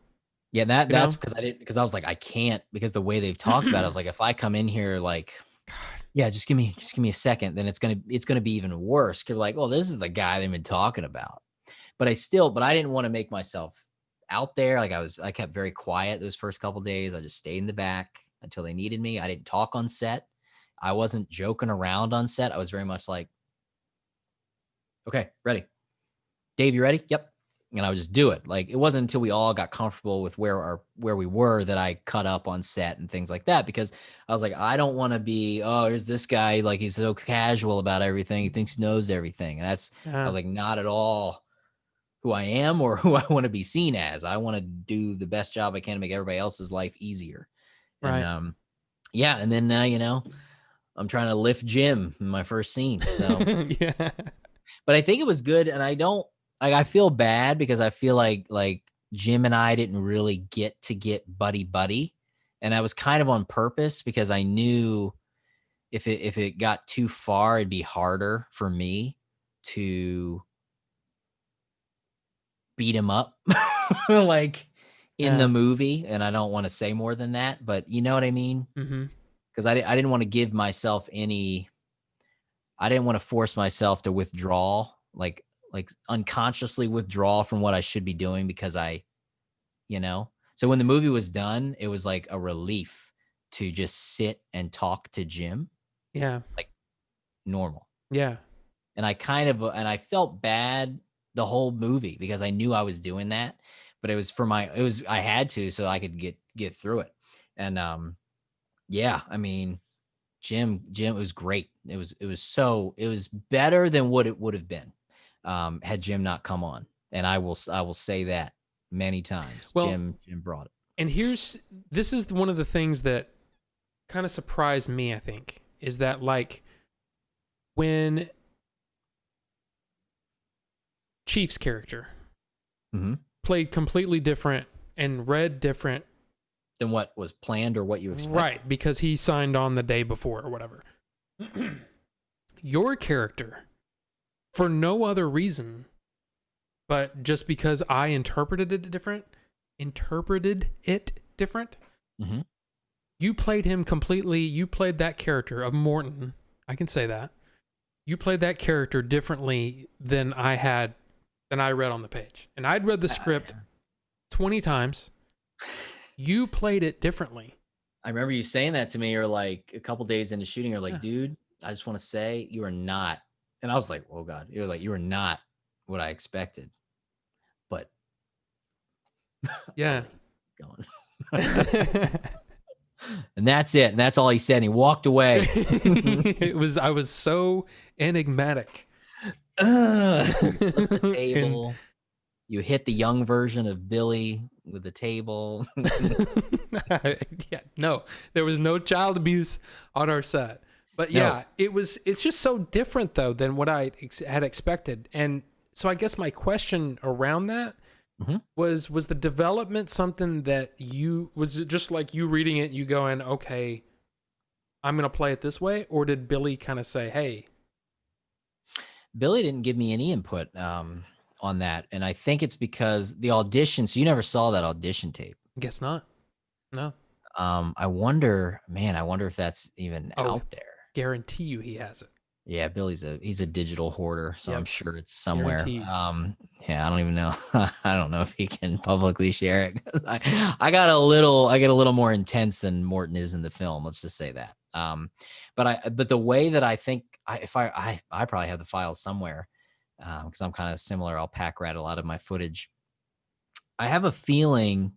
Yeah, that's because I was like, I can't, because the way they've talked about it, I was like, if I come in here like, yeah, just give me a second, then it's gonna be even worse. Cause like, well, this is the guy they've been talking about. But I didn't want to make myself out there. Like I kept very quiet those first couple of days. I just stayed in the back until they needed me. I didn't talk on set. I wasn't joking around on set. I was very much like, okay, ready. Dave, you ready? Yep. And I would just do it. Like, it wasn't until we all got comfortable with where we were that I cut up on set and things like that, because I was like, I don't want to be, oh, here's this guy, like, he's so casual about everything. He thinks he knows everything. And I was like, not at all who I am or who I want to be seen as. I want to do the best job I can to make everybody else's life easier. Right. And, yeah. And then, I'm trying to lift Jim in my first scene. So, yeah. But I think it was good. And I feel bad because I feel like Jim and I didn't really get buddy. And I was kind of on purpose, because I knew if it got too far, it'd be harder for me to beat him up like in the movie. And I don't want to say more than that, but you know what I mean? Mm-hmm. Because I didn't want to give myself I didn't want to force myself to withdraw, like unconsciously withdraw from what I should be doing, because so when the movie was done, it was like a relief to just sit and talk to Jim. Yeah. Like normal. Yeah. And I felt bad the whole movie, because I knew I was doing that, but I had to, so I could get through it. And, yeah, I mean, Jim was great. It was better than what it would have been had Jim not come on. And I will say that many times. Well, Jim brought it. And this is one of the things that kind of surprised me, I think, is that, like, when Chief's character played completely different and read different than what was planned or what you expected. Right, because he signed on the day before or whatever. Your character, for no other reason, but just because I interpreted it different, mm-hmm. You played him completely, you played that character of Morton, I can say that. You played that character differently than I read on the page. And I'd read the script 20 times. You played it differently. I remember you saying that to me, or like a couple days into shooting, you're like, Yeah. dude, I just want to say you are not. And I was like, oh God, you're like, you are not what I expected. But I'll Yeah. let you keep going. And that's it. And that's all he said. And he walked away. I was so enigmatic. You flip the And table. You hit the young version of Billy with the table. yeah, no, there was no child abuse on our set. But No. yeah, it's just so different though than what I had expected. And so I guess my question around that Mhm. was the development something that you was it just like you reading it, you going, okay, I'm gonna play it this way, or did Billy kind of say, hey, Billy didn't give me any input on that. And I think it's because the audition, so you never saw that audition tape. guess not? No. I wonder, man, I wonder if that's even Oh, out there. guarantee you he has it. Yeah, he's a digital hoarder, so I'm Yep, sure it's somewhere. guaranteed. Yeah, I don't even know. I don't know if he can publicly share it. I get a little more intense than Morton is in the film. Let's just say that. But the way that I think, I probably have the files somewhere, because I'm kind of similar. I'll pack rat a lot of my footage. I have a feeling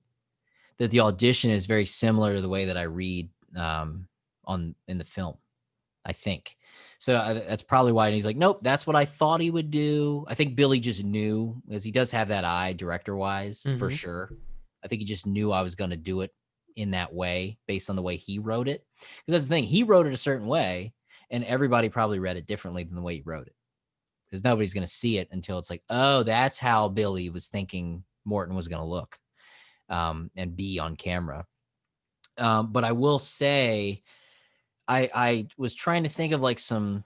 that the audition is very similar to the way that I read in the film. I think. So that's probably why. And he's like, nope, that's what I thought he would do. I think Billy just knew, because he does have that eye director wise for Mm-hmm. sure. I think he just knew I was going to do it in that way based on the way he wrote it. Because that's the thing. He wrote it a certain way, and everybody probably read it differently than the way he wrote it. Because nobody's going to see it until it's like, oh, that's how Billy was thinking Morton was going to look and be on camera. But I will say, I was trying to think of like some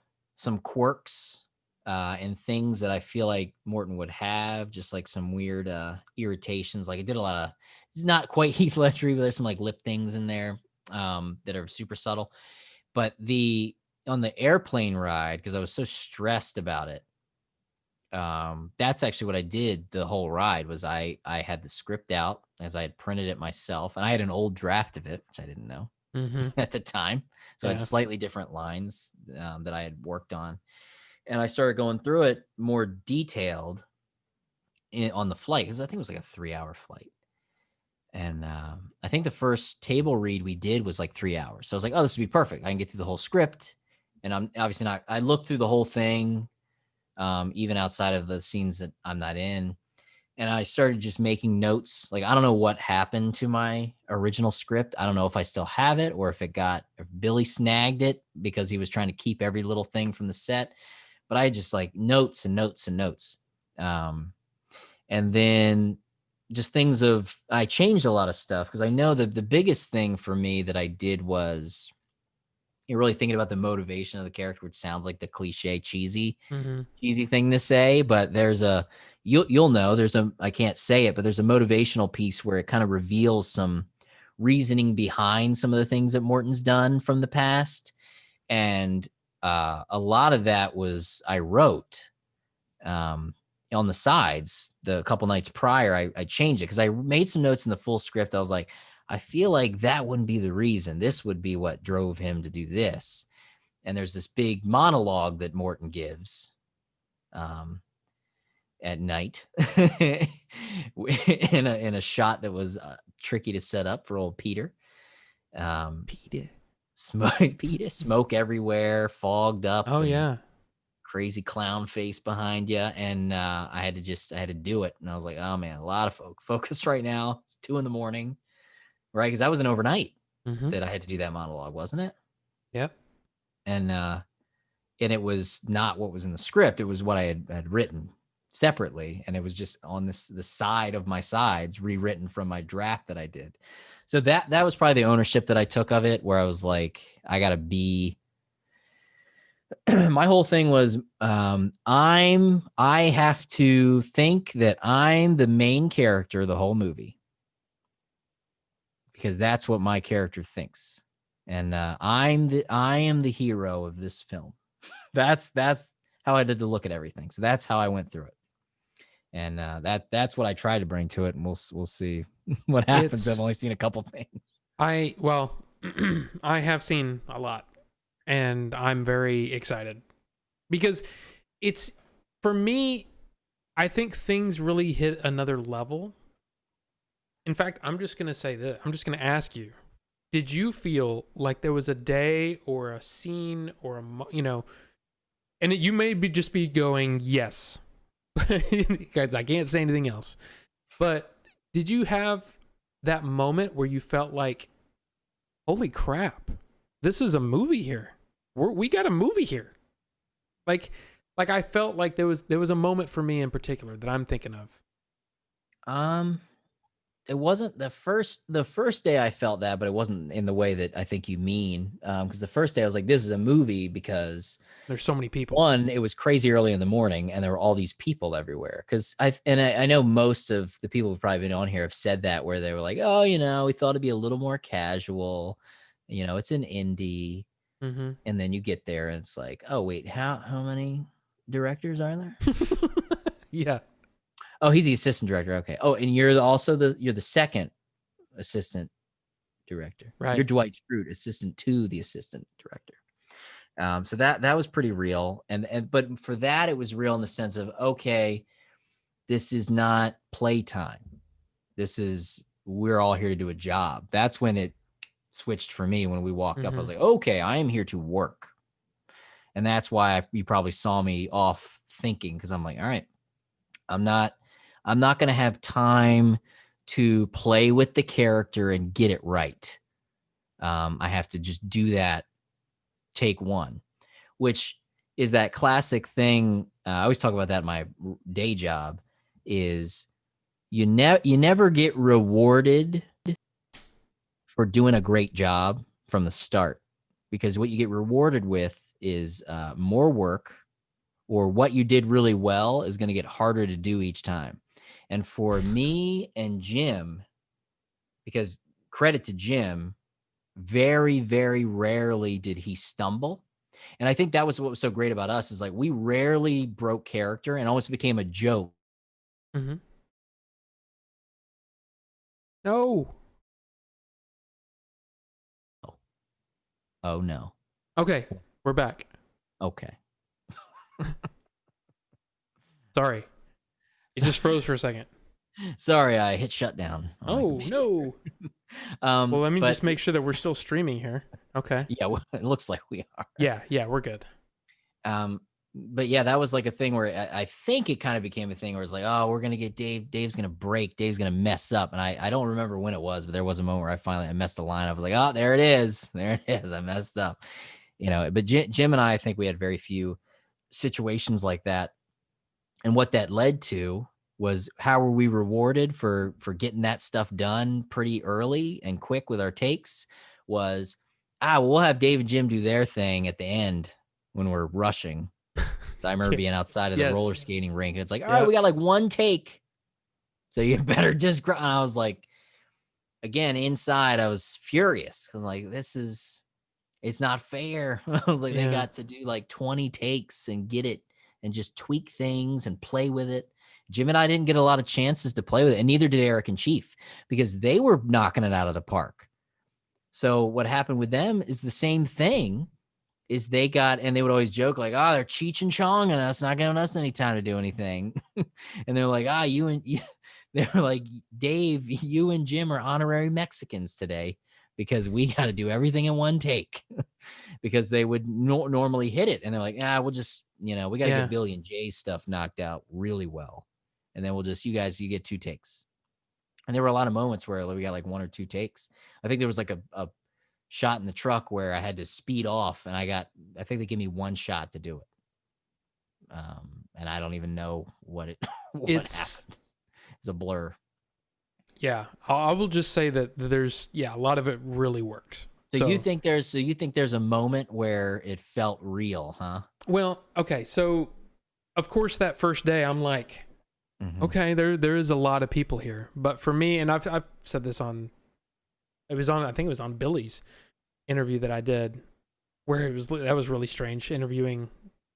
quirks and things that I feel like Morton would have, just like some weird irritations. Like I did a lot of, it's not quite Heath Ledger, but there's some like lip things in there that are super subtle. But on the airplane ride, because I was so stressed about it, that's actually what I did the whole ride. Was I had the script out as I had printed it myself, and I had an old draft of it, which I didn't know Mm-hmm. at the time. So I had Yeah. slightly different lines that I had worked on. And I started going through it more detailed on the flight, because I think it was like a 3-hour flight. And I think the first table read we did was like 3 hours. So I was like, oh, this would be perfect. I can get through the whole script. And I'm obviously not, I looked through the whole thing, even outside of the scenes that I'm not in. And I started just making notes. Like, I don't know what happened to my original script. I don't know if I still have it, or if Billy snagged it because he was trying to keep every little thing from the set. But I had just like notes and notes and notes. And then just I changed a lot of stuff, because I know that the biggest thing for me that I did was you're really thinking about the motivation of the character, which sounds like the cliche Mm-hmm. cheesy thing to say, but you'll know, I can't say it, but there's a motivational piece where it kind of reveals some reasoning behind some of the things that Morton's done from the past. And a lot of that was I wrote on the sides the couple nights prior. I changed it because I made some notes in the full script. I was like, I feel like that wouldn't be the reason. This would be what drove him to do this. And there's this big monologue that Morton gives at night in a shot that was tricky to set up for old Peter. Peter. Smoke everywhere, fogged up, Oh and yeah. crazy clown face behind you. And I had to do it. And I was like, oh man, a lot of focus right now. It's 2 a.m, right? Because that was an overnight Mm-hmm. that I had to do that monologue, wasn't it? Yep. And it was not what was in the script. It was what I had written separately. And it was just on the side of my sides, rewritten from my draft that I did. So that was probably the ownership that I took of it, where I was like, I gotta be, my whole thing was, I have to think that I'm the main character the whole movie, because that's what my character thinks. And I am the hero of this film. That's how I did to look at everything. So that's how I went through it. And that's what I try to bring to it. And we'll see what happens. I've only seen a couple things. Well, I have seen a lot, and I'm very excited because it's, for me, I think things really hit another level. In fact, I'm just going to say this. I'm just going to ask you, did you feel like there was a day or a scene or and you may be just be going, yes, because I can't say anything else. But did you have that moment where you felt like, holy crap, this is a movie here. We got a movie here. Like, I felt like there was a moment for me in particular that I'm thinking of. Um, it wasn't the first day I felt that, but it wasn't in the way that I think you mean. Because the first day I was like, this is a movie because There's so many people. one, it was crazy early in the morning and there were all these people everywhere. Because I know most of the people who've probably been on here have said that, where they were like, oh, we thought it'd be a little more casual. It's an indie. Mm-hmm. And then you get there and it's like, oh wait, how many directors are there? Yeah. Oh, he's the assistant director. Okay. Oh, and you're the second assistant director. Right. You're Dwight Schrute, assistant to the assistant director. So that was pretty real. But for that, it was real in the sense of, okay, this is not playtime. We're all here to do a job. That's when it switched for me. When we walked up, I was like, okay, I am here to work. And that's why you probably saw me off thinking, because I'm like, all right, I'm not going to have time to play with the character and get it right. I have to just do that take one, which is that classic thing. I always talk about that in my day job, is you never get rewarded for doing a great job from the start, because what you get rewarded with is more work, or what you did really well is going to get harder to do each time. And for me and Jim, because credit to Jim, very, very rarely did he stumble. And I think that was what was so great about us, is like we rarely broke character and almost became a joke. Mm-hmm. No. Oh no. Okay, we're back. Okay. Sorry. It just froze for a second. Sorry, I hit shutdown. Oh, no. Well, let me just make sure that we're still streaming here. Okay. Yeah, well, it looks like we are. Yeah, we're good. But yeah, that was like a thing where I think it kind of became a thing where it's like, oh, we're gonna get Dave. Dave's gonna break. Dave's gonna mess up. And I don't remember when it was, but there was a moment where I messed the line. I was like, oh, there it is. There it is. I messed up. But Jim and I think we had very few situations like that. And what that led to was, how were we rewarded for getting that stuff done pretty early and quick with our takes? Was, we'll have Dave and Jim do their thing at the end when we're rushing. I remember being outside of the roller skating rink, and it's like, all right, we got like one take, so you better just grind. And I was like, again, inside, I was furious, because like, it's not fair. I was like, they got to do like 20 takes and get it and just tweak things and play with it. Jim and I didn't get a lot of chances to play with it, and neither did Eric and Chief, because they were knocking it out of the park. So what happened with them is the same thing. Is they would always joke like, they're Cheech and Chong and us, not giving us any time to do anything. And they're like, they're like, Dave, you and Jim are honorary Mexicans today, because we got to do everything in one take. Because they would normally hit it. And they're like, we'll just, we got to get Billy and Jay's stuff knocked out really well. And then we'll just, you get 2 takes. And there were a lot of moments where we got like 1 or 2 takes. I think there was like a shot in the truck where I had to speed off, and I think they gave me 1 shot to do it. And I don't even know what happened. It's a blur. Yeah, I will just say that there's a lot of it really works. So you think there's a moment where it felt real, huh? Well, okay, so of course that first day I'm like, okay, there is a lot of people here, but for me, and I've said this I think it was on Billy's interview that I did, where that was really strange, interviewing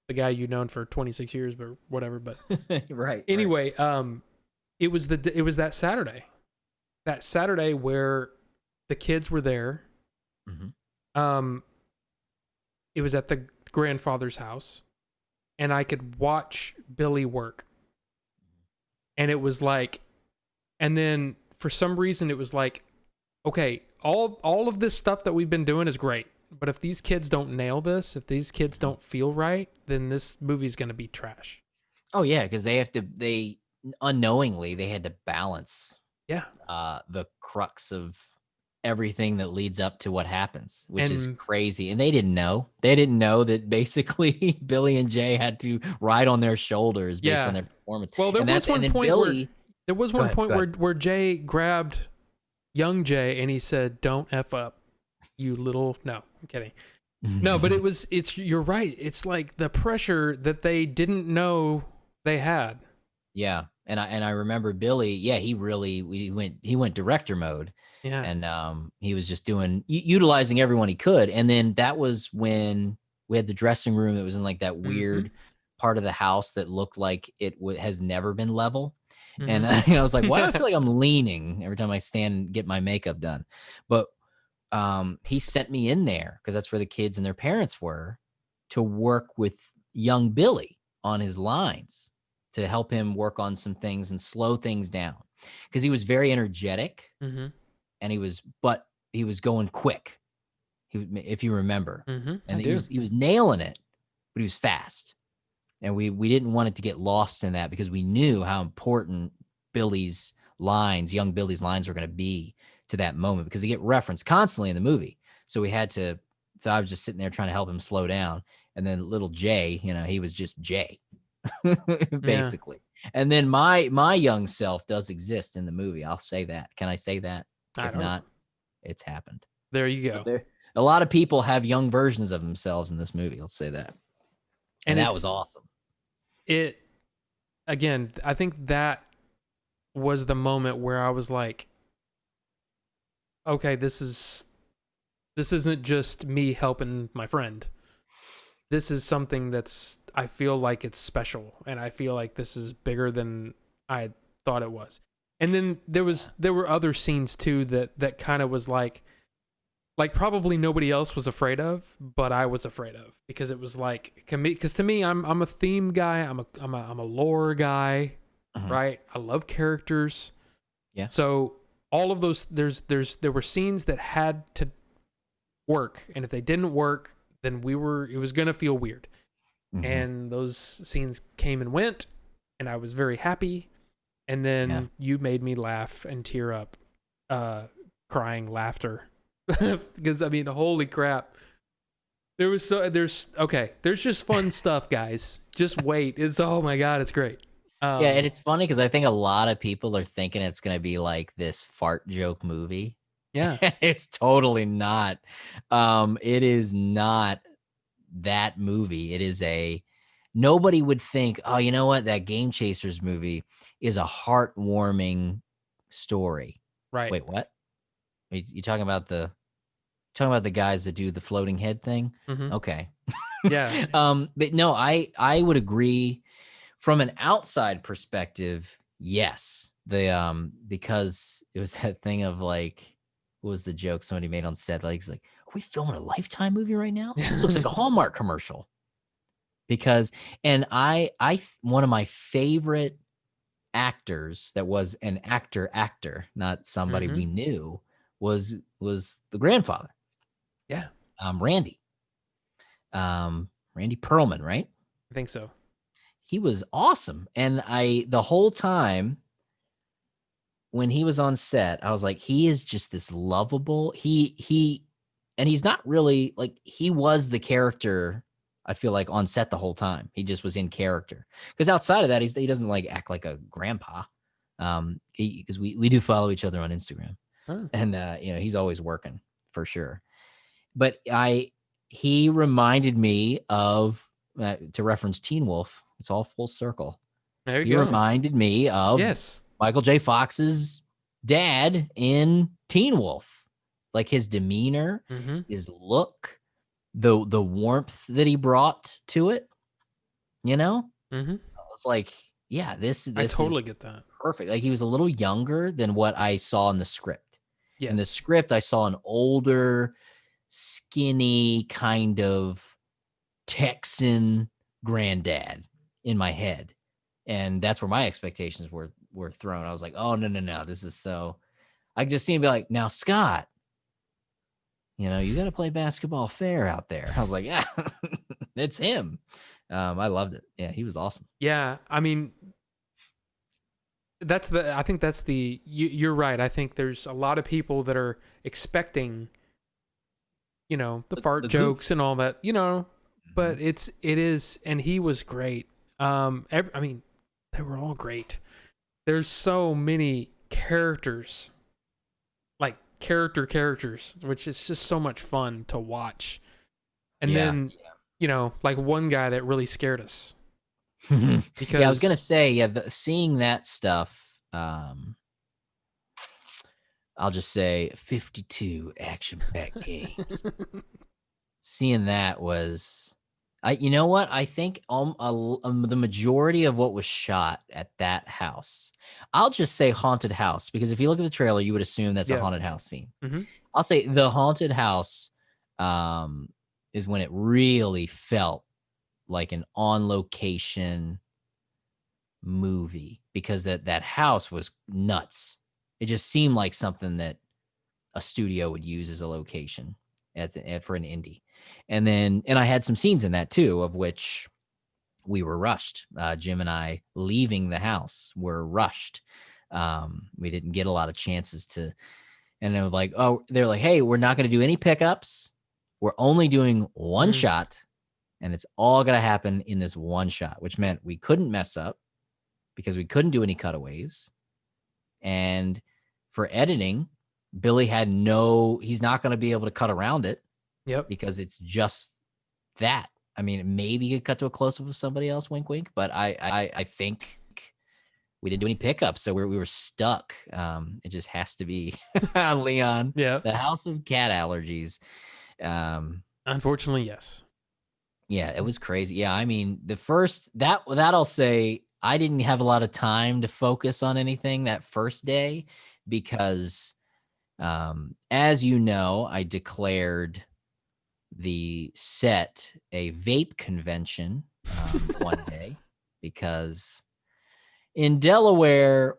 the guy you've known for 26 years, but whatever. But right. Anyway, it was that Saturday where the kids were there, Mhm. Um, it was at the grandfather's house, and I could watch Billy work, and it was like, and then for some reason it was like, okay, all of this stuff that we've been doing is great, but if these kids don't nail this, if these kids Mhm. don't feel right, then this movie's gonna be trash. Oh yeah, because they unknowingly they had to balance Yeah, the crux of everything that leads up to what happens, which is and crazy. And they didn't know. They didn't know that basically Billy and Jay had to ride on their shoulders based on yeah. their performance. Well, there And was that's and one then point where Billy. there was Go one ahead. point Go ahead. where Jay grabbed young Jay and he said, "Don't f up, you little." No, I'm kidding. No, but it's you're right. It's like the pressure that they didn't know they had. Yeah. And I remember Billy, yeah, he went director mode, Yeah. and he was just doing utilizing everyone he could. And then that was when we had the dressing room that was in like that Mm-hmm. weird part of the house that looked like it has never been level. And Mm-hmm. I was like, why do I feel like I'm leaning every time I stand and get my makeup done? But he sent me in there because that's where the kids and their parents were, to work with young Billy on his lines, to help him work on some things and slow things down, because he was very energetic, Mm-hmm. and he was going quick. If you remember, Mm-hmm. I and do. he was nailing it, but he was fast, and we didn't want it to get lost in that, because we knew how important Billy's young Billy's lines were going to be to that moment, because they get referenced constantly in the movie. So we had to. So I was just sitting there trying to help him slow down, and then little Jay, he was just Jay, Yeah. basically. And then my young self does exist in the movie. I'll say that. Can I say that? I If don't know. not, it's happened. There you But go. there, a lot of people have young versions of themselves in this movie. Let's say that, and And that was awesome. it again, I think that was the moment where I was like, okay, this isn't just me helping my friend. This is something that's I feel like it's special and I feel like this is bigger than I thought it was. And then there were other scenes too that kind of was like probably nobody else was afraid of, but I was afraid of, because it was like, because to me I'm a theme guy, I'm a lore guy, Mhm. right? I love characters. Yeah. So all of those there were scenes that had to work, and if they didn't work, then it was going to feel weird. Mm-hmm. And those scenes came and went, and I was very happy. And Yeah. then you made me laugh and tear up, crying laughter, because I mean, holy crap! There's just fun stuff, guys. Just wait. It's oh my god, it's great. Yeah, and it's funny because I think a lot of people are thinking it's gonna be like this fart joke movie. Yeah, It's totally not. It is not that movie. It is a nobody would think, oh, you know what? That Game Chasers movie is a heartwarming story. right. Wait, what? You talking about the guys that do the floating head thing? Mm-hmm. Okay. Yeah. But no, I would agree from an outside perspective. Yes, because it was that thing of like, what was the joke somebody made on set? Like, he's like, are we filming a Lifetime movie right now? This looks like a Hallmark commercial. Because, and one of my favorite actors that was an actor, not somebody Mm-hmm. we knew, was the grandfather, Yeah, Randy, Randy Perlman, right? I think so. He was awesome. And the whole time when he was on set, I was like, he is just this lovable. And he's not really like, he was the character. I feel like on set the whole time, he just was in character. Because outside of that, he doesn't like act like a grandpa. Because we do follow each other on Instagram, Huh. and he's always working for sure. But he reminded me of, to reference Teen Wolf. It's all full circle. There you He go. reminded me of Yes. Michael J. Fox's dad in Teen Wolf, like his demeanor, Mm-hmm. his look, the warmth that he brought to it. Mm-hmm. I was like, yeah, this I is totally get that. perfect. Like, he was a little younger than what I saw in the script. In the Yes. script, I saw an older, skinny kind of Texan granddad in my head. And that's where my expectations were thrown. I was like, oh, no. This is so, I just see him be like, now, Scott, you got to play basketball fair out there. I was like, yeah, it's him. I loved it. Yeah, he was awesome. Yeah, I mean, I think that's you're right. I think there's a lot of people that are expecting, the fart jokes goof and all that, but it is, and he was great. I mean, they were all great. There's so many characters, like characters, which is just so much fun to watch. And then, like one guy that really scared us. Because I was gonna say, seeing that stuff. I'll just say 52 action-packed games. Seeing that was, you know what? I think the majority of what was shot at that house, I'll just say haunted house, because if you look at the trailer, you would assume that's a haunted house scene. Mm-hmm. I'll say the haunted house is when it really felt like an on-location movie, because that house was nuts. It just seemed like something that a studio would use as a location for an indie. And I had some scenes in that too, of which we were rushed. Jim and I leaving the house were rushed. We didn't get a lot of chances to, and they were like, they're like, hey, we're not going to do any pickups. We're only doing one shot, and it's all going to happen in this one shot, which meant we couldn't mess up because we couldn't do any cutaways. And for editing, Billy he's not going to be able to cut around it. Yep. Because it's just that. I mean, maybe you could cut to a close-up of somebody else, wink, wink. But I think we didn't do any pickups, so we were stuck. It just has to be Leon. Yeah. The House of Cat Allergies. Unfortunately, yes. Yeah, it was crazy. Yeah, I mean, the first that I'll say, I didn't have a lot of time to focus on anything that first day because, as you know, I declared the set a vape convention one day because in Delaware,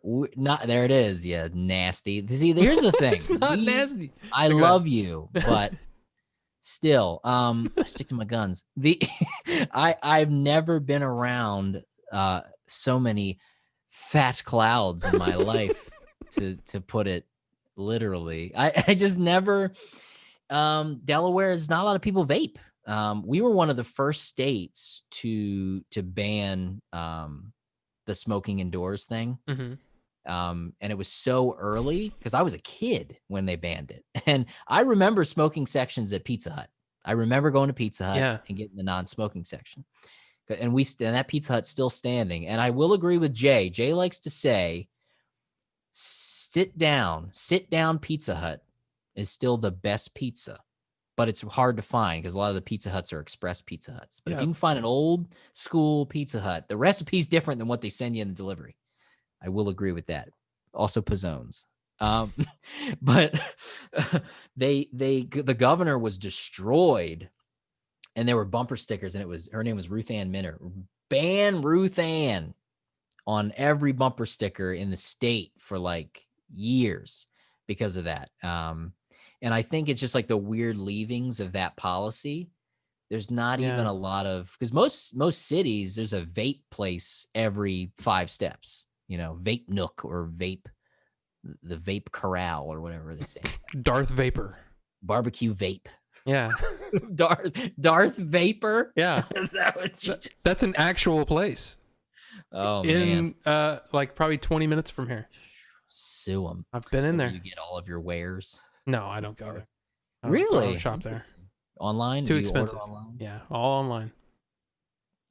there it is. Yeah, nasty. See, here's the thing. It's not nasty. I love you, but still, I stick to my guns. I've never been around so many fat clouds in my life, to put it literally. I just never. Delaware is not a lot of people vape. We were one of the first states to ban the smoking indoors thing. Mm-hmm. And it was so early because I was a kid when they banned it. And I remember smoking sections at Pizza Hut. I remember going to Pizza Hut and getting the non-smoking section. And that Pizza Hut's still standing. And I will agree with Jay. Jay likes to say, sit down Pizza Hut is still the best pizza, but it's hard to find because a lot of the Pizza Huts are express Pizza Huts. But if you can find an old school Pizza Hut, the recipe's different than what they send you in the delivery. I will agree with that. Also Pizzones. But the governor was destroyed, and there were bumper stickers, and her name was Ruth Ann Minner. Ban Ruth Ann on every bumper sticker in the state for like years because of that. And I think it's just like the weird leavings of that policy. There's not even a lot of, because most cities, there's a vape place every 5 steps, Vape Nook or the Vape Corral or whatever they say. Darth Vapor. Barbecue vape. Yeah. Darth Vapor? Yeah. Is that what you That's an actual place. Oh, man. Like probably 20 minutes from here. Sue them. I've been in there. You get all of your wares. No, I don't go there. Really? I don't shop there. Online? Too expensive. Online? Yeah, all online.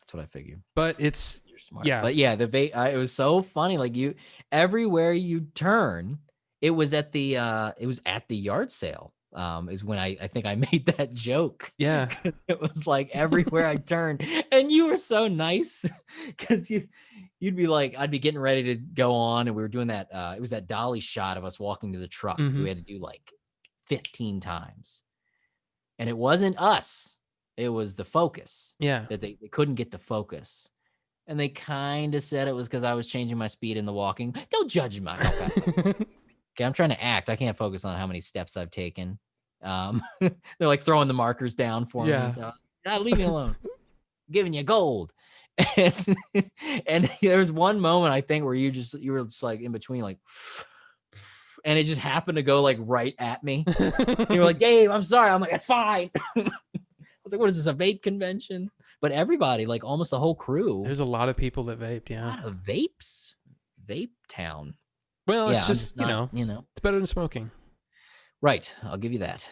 That's what I figured. But it's smart. Yeah. But yeah, the vape. It was so funny. Like everywhere you turn, it was at the yard sale. Is when I think I made that joke. Yeah. It was like everywhere I turned, and you were so nice because you'd be like, I'd be getting ready to go on, and we were doing that. It was that dolly shot of us walking to the truck. Mm-hmm. We had to do like 15 times. And it wasn't us. It was the focus. Yeah. That they couldn't get the focus. And they kind of said it was because I was changing my speed in the walking. Don't judge my how fast I walk. Okay, I'm trying to act. I can't focus on how many steps I've taken. They're like throwing the markers down for me. So leave me alone. I'm giving you gold. And, and there was one moment I think where you were just like in between, like, and it just happened to go like right at me. You were like, Dave, I'm sorry. I'm like, that's fine. I was like, what is this, a vape convention? But everybody, like almost the whole crew. There's a lot of people that vaped, yeah. A lot of vapes. Vape town. Well, it's just, not, it's better than smoking. Right. I'll give you that.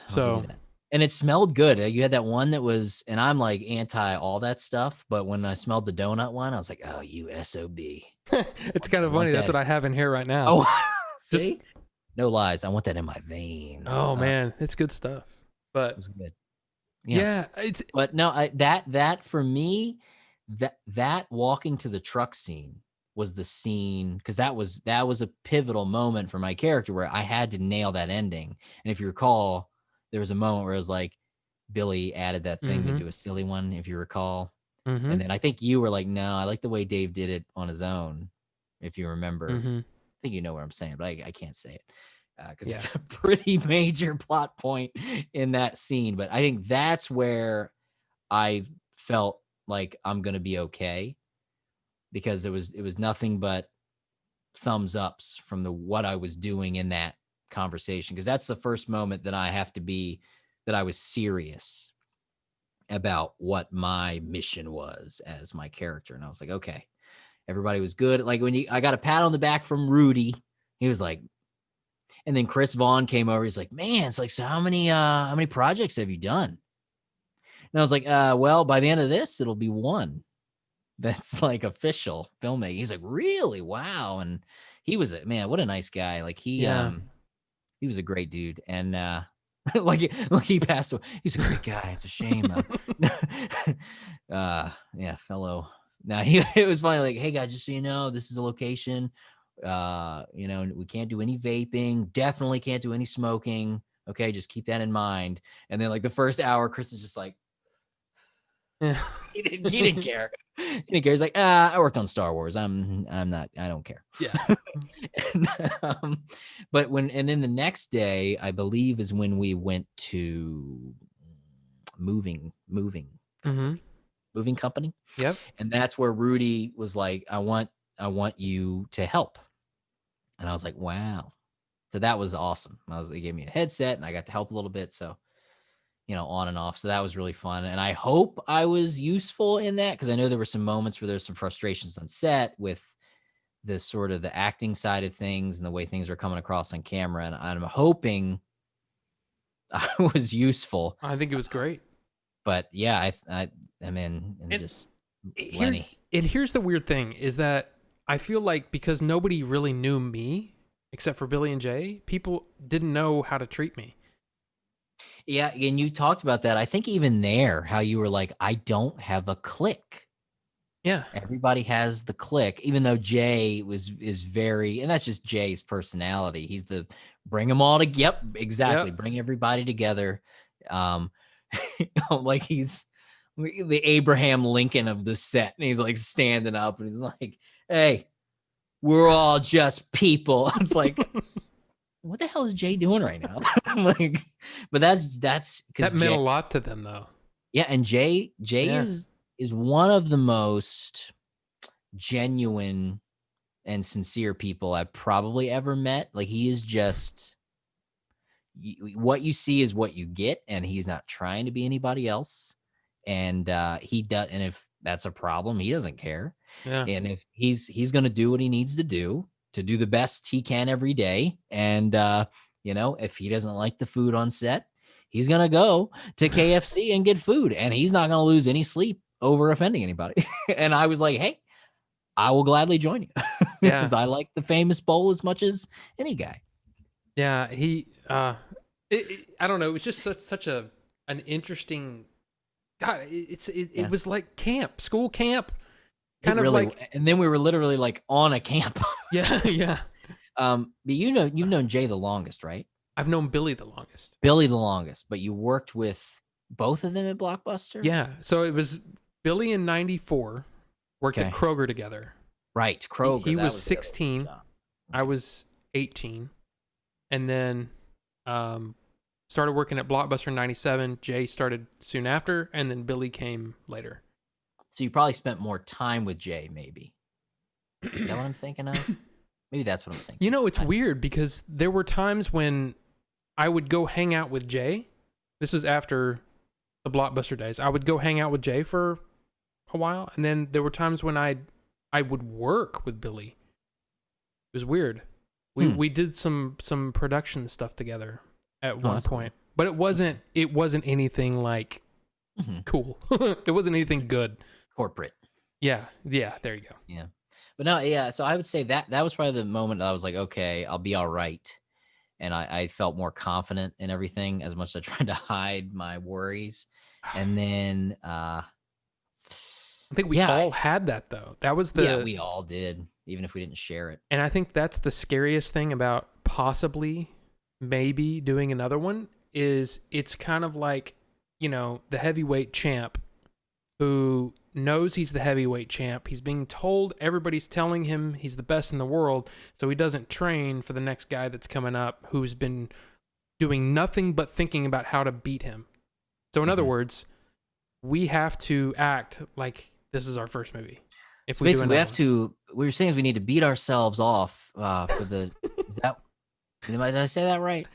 And it smelled good. You had that one that was, and I'm like anti all that stuff. But when I smelled the donut one, I was like, oh, you SOB. It's kind of funny. That's what I have in here right now. Oh, see? No lies. I want that in my veins. Oh, man. It's good stuff. But it was good. Yeah. But no, that for me, that walking to the truck scene was the scene, because that was a pivotal moment for my character where I had to nail that ending. And if you recall, there was a moment where it was like Billy added that thing to do a silly one, if you recall. And then I think you were like, no, I like the way Dave did it on his own, if you remember. I think you know what I'm saying, but I can't say it because it's a pretty major plot point in that scene. But I think that's where I felt like I'm going to be okay, because it was nothing but thumbs ups from what I was doing in that conversation. Because that's the first moment that I was serious about what my mission was as my character. And I was like, okay, everybody was good. Like I got a pat on the back from Rudy. He was like, and then Chris Vaughn came over. He's like, man, it's like, so how many projects have you done? And I was like, well, by the end of this, it'll be one that's like official filmmaking. He's like, really? Wow. And he was what a nice guy. Like he was a great dude. And like he passed away. He's a great guy. It's a shame. Fellow. Now it was funny. Like, hey guys, just so you know, this is a location. We can't do any vaping. Definitely can't do any smoking. Okay, just keep that in mind. And then like the first hour, Chris is just like, he didn't care. He didn't care. He's like, I worked on Star Wars. I don't care. Yeah. And then the next day, I believe, is when we went to moving company. Yep. And that's where Rudy was like, I want you to help. And I was like, wow. So that was awesome. They gave me a headset and I got to help a little bit. So, on and off. So that was really fun. And I hope I was useful in that, because I know there were some moments where there's some frustrations on set with this sort of the acting side of things and the way things are coming across on camera. And I'm hoping I was useful. I think it was great. But yeah, I'm in and just Lenny. Here's the weird thing is that I feel like because nobody really knew me except for Billy and Jay, people didn't know how to treat me. Yeah, and you talked about that. I think even there, how you were like, I don't have a click. Yeah. Everybody has the click, even though Jay is very, and that's just Jay's personality. He's the bring them all together. Yep, exactly. Yep. Bring everybody together. Like he's the Abraham Lincoln of the set. And he's like standing up and he's like, hey, we're all just people. It's like, what the hell is Jay doing right now? Like, but that's because that meant a lot to them though. Yeah. And Jay is one of the most genuine and sincere people I've probably ever met. Like he is just, what you see is what you get, and he's not trying to be anybody else. And he does. And if that's a problem, he doesn't care. Yeah. And if he's going to do what he needs to do the best he can every day. And, if he doesn't like the food on set, he's going to go to KFC and get food, and he's not going to lose any sleep over offending anybody. And I was like, hey, I will gladly join you because I like the famous bowl as much as any guy. Yeah. I don't know. It was just such an interesting, God, it was like school camp. Kind of really, like, and then we were literally like on a camp. Yeah. But you've known Jay the longest, right? I've known Billy the longest. But you worked with Both of them at Blockbuster? Yeah. So it was Billy in '94 worked at Okay. Kroger together. Right. He, Kroger. he That was was the other. 16. Yeah. I Okay. was 18. And then started working at Blockbuster in '97. Jay started soon after, and then Billy came later. So you probably spent more time with Jay, maybe. Is that what I'm thinking of? Maybe that's what I'm You thinking. know, it's weird because there were times when I would go hang out with Jay. This was after the Blockbuster days. I would go hang out with Jay for a while, and then there were times when I would work with Billy. It was weird. We did some production stuff together at one point, Cool. but it wasn't anything like cool. It wasn't anything good. Corporate. Yeah, there you go. Yeah. But no, yeah. So I would say that was probably the moment I was like, okay, I'll be all right. And I felt more confident in everything as much as I tried to hide my worries. And then I think we all had that though. That was we all did, even if we didn't share it. And I think that's the scariest thing about possibly maybe doing another one is it's kind of like, the heavyweight champ who knows he's the heavyweight champ. He's being told, everybody's telling him he's the best in the world, so he doesn't train for the next guy that's coming up who's been doing nothing but thinking about how to beat him. So in other words, we have to act like this is our first movie. If we basically, we have to. What you're saying is we need to beat ourselves off for the. Is that? Did I say that right?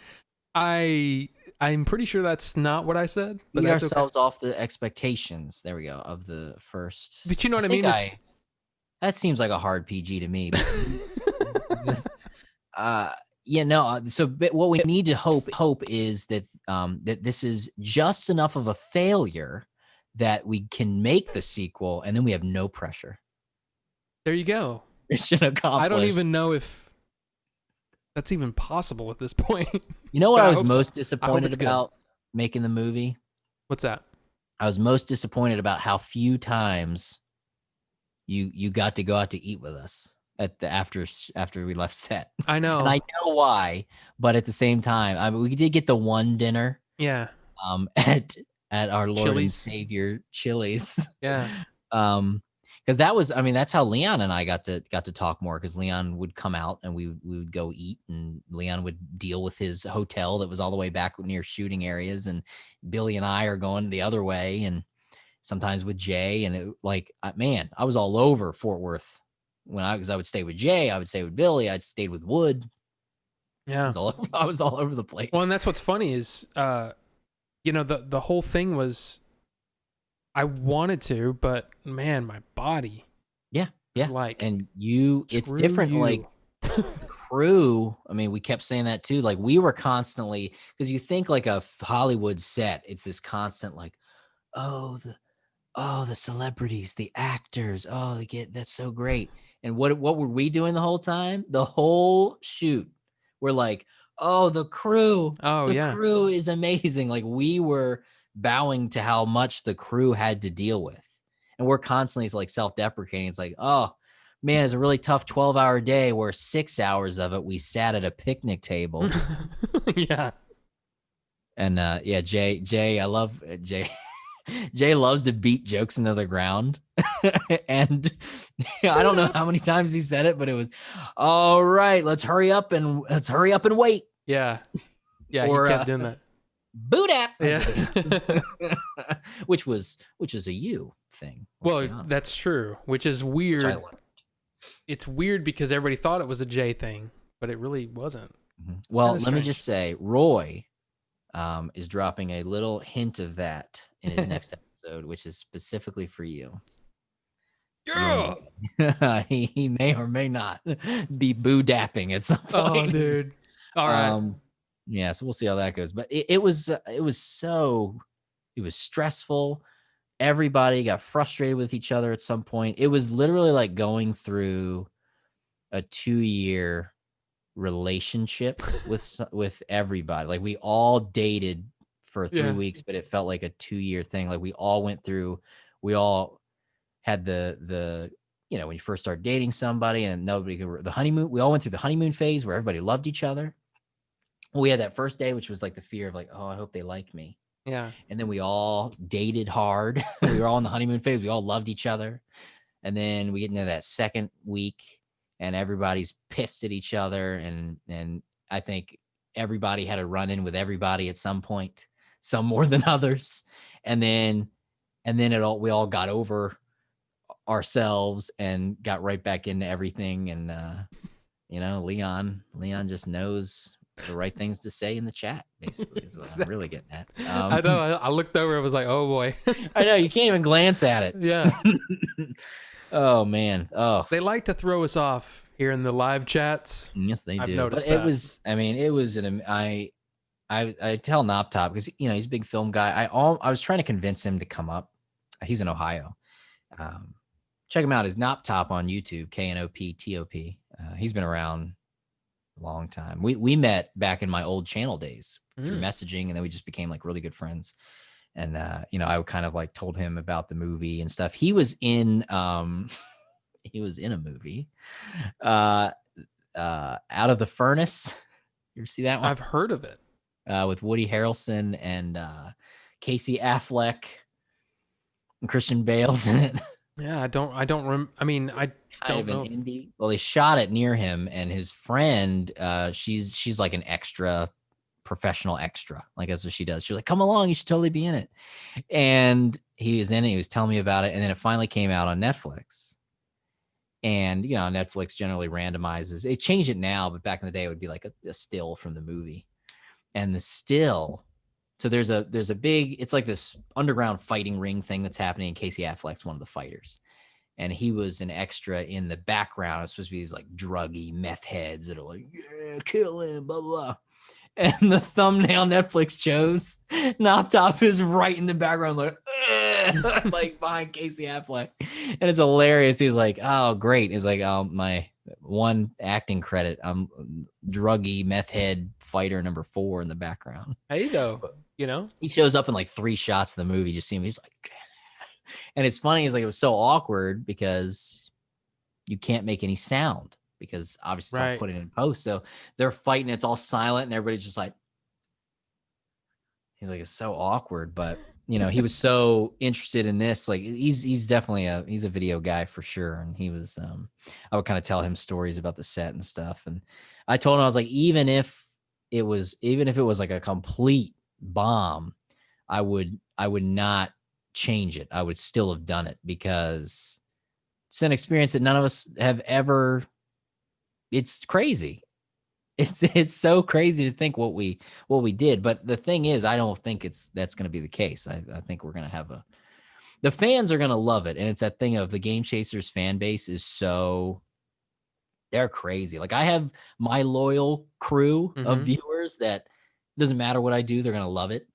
I'm pretty sure that's not what I said. But Beat that's ourselves off the expectations. There we go. Of the first. But you know what I mean? That seems like a hard PG to me. So what we need to hope is that that this is just enough of a failure that we can make the sequel, and then we have no pressure. There you go. Mission accomplished. I don't even know if that's even possible at this point. You know what I was most disappointed about making the movie? What's that? I was most disappointed about how few times you got to go out to eat with us at the after we left set. I know. And I know why, but at the same time, we did get the one dinner. Yeah. At our Lord Chili's. And Savior Chili's. Yeah. Because that's how Leon and I got to talk more, because Leon would come out and we would go eat, and Leon would deal with his hotel that was all the way back near shooting areas, and Billy and I are going the other way, and sometimes with Jay, and I was all over Fort Worth because I would stay with Jay, I would stay with Billy, I'd stayed with Wood. Yeah. I was all over the place. Well, and that's what's funny is the whole thing was I wanted to, but man, my body. Yeah. And it's different. You. Like crew. I mean, we kept saying that too. Like we were constantly, because you think like a Hollywood set, it's this constant like, the celebrities, the actors. Oh, that's so great. And what were we doing the whole time? The whole shoot, we're like, oh, the crew. Oh, the yeah. crew is amazing. Like we were bowing to how much the crew had to deal with, and we're constantly like self-deprecating. It's like, oh man, it's a really tough 12-hour day where 6 hours of it we sat at a picnic table. Yeah. And Jay, I love Jay. Jay loves to beat jokes into the ground. And I don't know how many times he said it, but it was, all right, let's hurry up and wait. Yeah. Yeah. He kept doing that. Boot app. Yeah. which is a you thing. Well, that's true, which is weird. It's weird because everybody thought it was a Jay thing, but it really wasn't. Mm-hmm. Well, let me just say, Roy is dropping a little hint of that in his next episode, which is specifically for you. Yeah. He may or may not be boo dapping at some point. Oh, dude. All right. Yeah, so we'll see how that goes. But it was stressful. Everybody got frustrated with each other at some point. It was literally like going through a 2-year relationship with everybody. Like we all dated for 3 weeks, but it felt like a 2-year thing. Like we all had the when you first start dating somebody and the honeymoon, we all went through the honeymoon phase where everybody loved each other. We had that first day, which was like the fear of like, oh, I hope they like me. Yeah. And then we all dated hard. We were all in the honeymoon phase. We all loved each other. And then we get into that second week and everybody's pissed at each other. And I think everybody had a run in with everybody at some point, some more than others. And then we all got over ourselves and got right back into everything. And, Leon just knows the right things to say in the chat, basically, is what I'm really getting at. I know. I looked over. I was like, oh boy. I know, you can't even glance at it. Yeah. Oh man. Oh, They like to throw us off here in the live chats. yes, they I've do. noticed But that. it was I tell Noptop, because he's a big film guy. I was trying to convince him to come up. He's in Ohio. Check him out. His Noptop on YouTube, KNOPTOP. He's been around a long time. We met back in my old channel days through messaging, and then we just became like really good friends. And I kind of like told him about the movie and stuff. He was in a movie, Out of the Furnace. You ever see that one? I've heard of it. With Woody Harrelson and Casey Affleck and Christian Bale's in it. Yeah, I don't I don't don't know. Indie. Well, they shot it near him, and his friend, she's like an extra, professional extra. Like that's what she does. She's like, come along, you should totally be in it. And he was in it. He was telling me about it, and then it finally came out on Netflix. And Netflix generally randomizes. They changed it now, but back in the day, it would be like a still from the movie. And the still, so there's a big, it's like this underground fighting ring thing that's happening, and Casey Affleck's one of the fighters. And he was an extra in the background. It's supposed to be these like druggy meth heads that are like, yeah, kill him, blah, blah. And the thumbnail Netflix chose, Noptop is right in the background, like, like behind Casey Affleck. And it's hilarious. He's like, oh, great. He's like, oh, my one acting credit. I'm druggy meth head fighter number 4 in the background. Hey, though, he shows up in like 3 shots of the movie. Just see him. He's like, and it's funny. It's like, it was so awkward because you can't make any sound because obviously it's all put in post. So they're fighting. It's all silent and everybody's just like, he's like, it's so awkward. But he was so interested in this. Like he's definitely he's a video guy for sure. And he was, I would kind of tell him stories about the set and stuff. And I told him, I was like, even if it was like a complete bomb, I would not change it. I would still have done it because it's an experience that none of us have ever. It's crazy. It's so crazy to think what we did. But the thing is, I don't think that's going to be the case. I think we're going to have the fans are going to love it. And it's that thing of the Game Chasers fan base is so, they're crazy. Like I have my loyal crew of viewers that doesn't matter what I do, they're going to love it.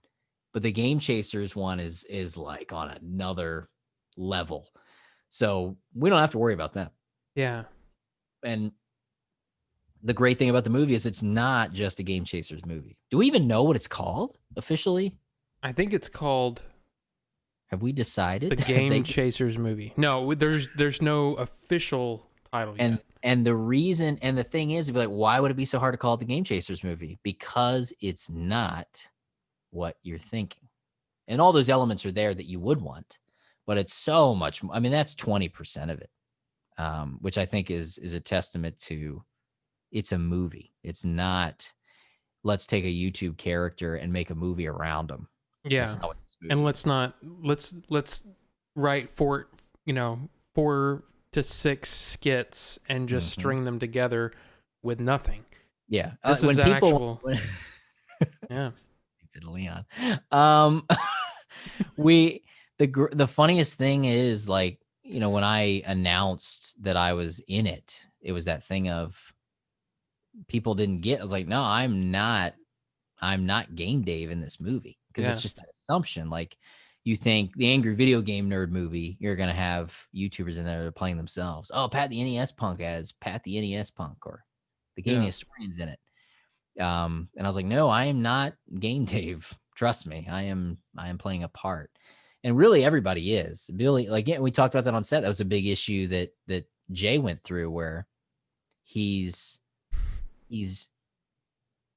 But the Game Chasers one is like on another level. So we don't have to worry about that. Yeah. And the great thing about the movie is it's not just a Game Chasers movie. Do we even know what it's called officially? I think it's called. Have we decided? The Game Chasers movie. No, there's no official title yet. And the reason, and the thing is, like, why would it be so hard to call it the Game Chasers movie? Because it's not what you're thinking. And all those elements are there that you would want, but it's so much. I mean, that's 20% of it, which I think is a testament to. It's a movie. It's not, let's take a YouTube character and make a movie around them. Yeah. And let's write 4 to 6 skits and just string them together with nothing. Yeah. This is actual. Yeah. Leon. The funniest thing is, like, when I announced that I was in it, it was that thing of, people didn't get. I was like, no, I'm not Game Dave in this movie, because it's just that assumption. Like, you think the Angry Video Game Nerd movie, you're gonna have YouTubers in there that are playing themselves. Oh, Pat the NES Punk as Pat the NES Punk, or the Gaming Historian's in it. And I was like, no, I am not Game Dave. Trust me, I am playing a part. And really, everybody is. Billy, like, we talked about that on set. That was a big issue that Jay went through, where he's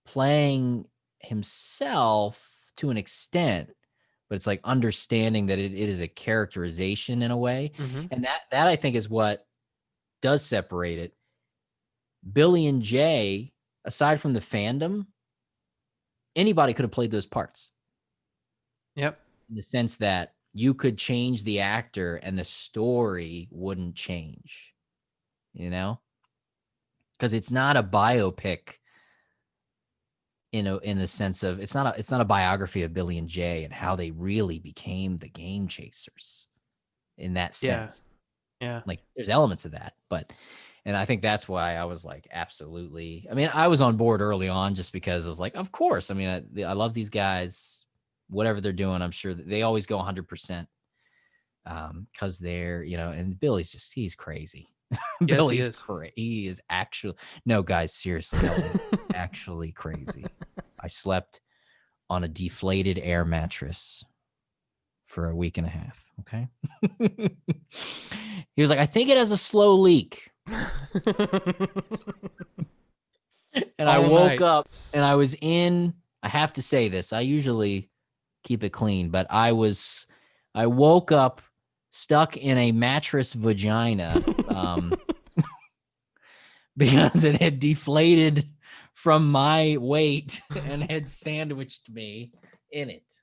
playing himself to an extent, but it's like understanding that it is a characterization in a way. Mm-hmm. And that I think is what does separate it. Billy and Jay, aside from the fandom, anybody could have played those parts. Yep. In the sense that you could change the actor and the story wouldn't change, you know? Because it's not a biopic in the sense of it's not a biography of Billy and Jay and how they really became the game chasers in that Yeah. sense. Yeah. Like there's elements of that, but and I think that's why I was like, absolutely. I mean, I was on board early on just because I was like, of course. I mean, I love these guys, whatever they're doing. I'm sure that they always go 100%. Because they're, and Billy's just, he's crazy. Yes, he Billy's is. he is actually, no, guys, seriously, that was actually crazy. I slept on a deflated air mattress for a week and a half. Okay. He was like, I think it has a slow leak. And I woke up and I was I have to say this, I usually keep it clean, but I woke up stuck in a mattress vagina because it had deflated from my weight and had sandwiched me in it.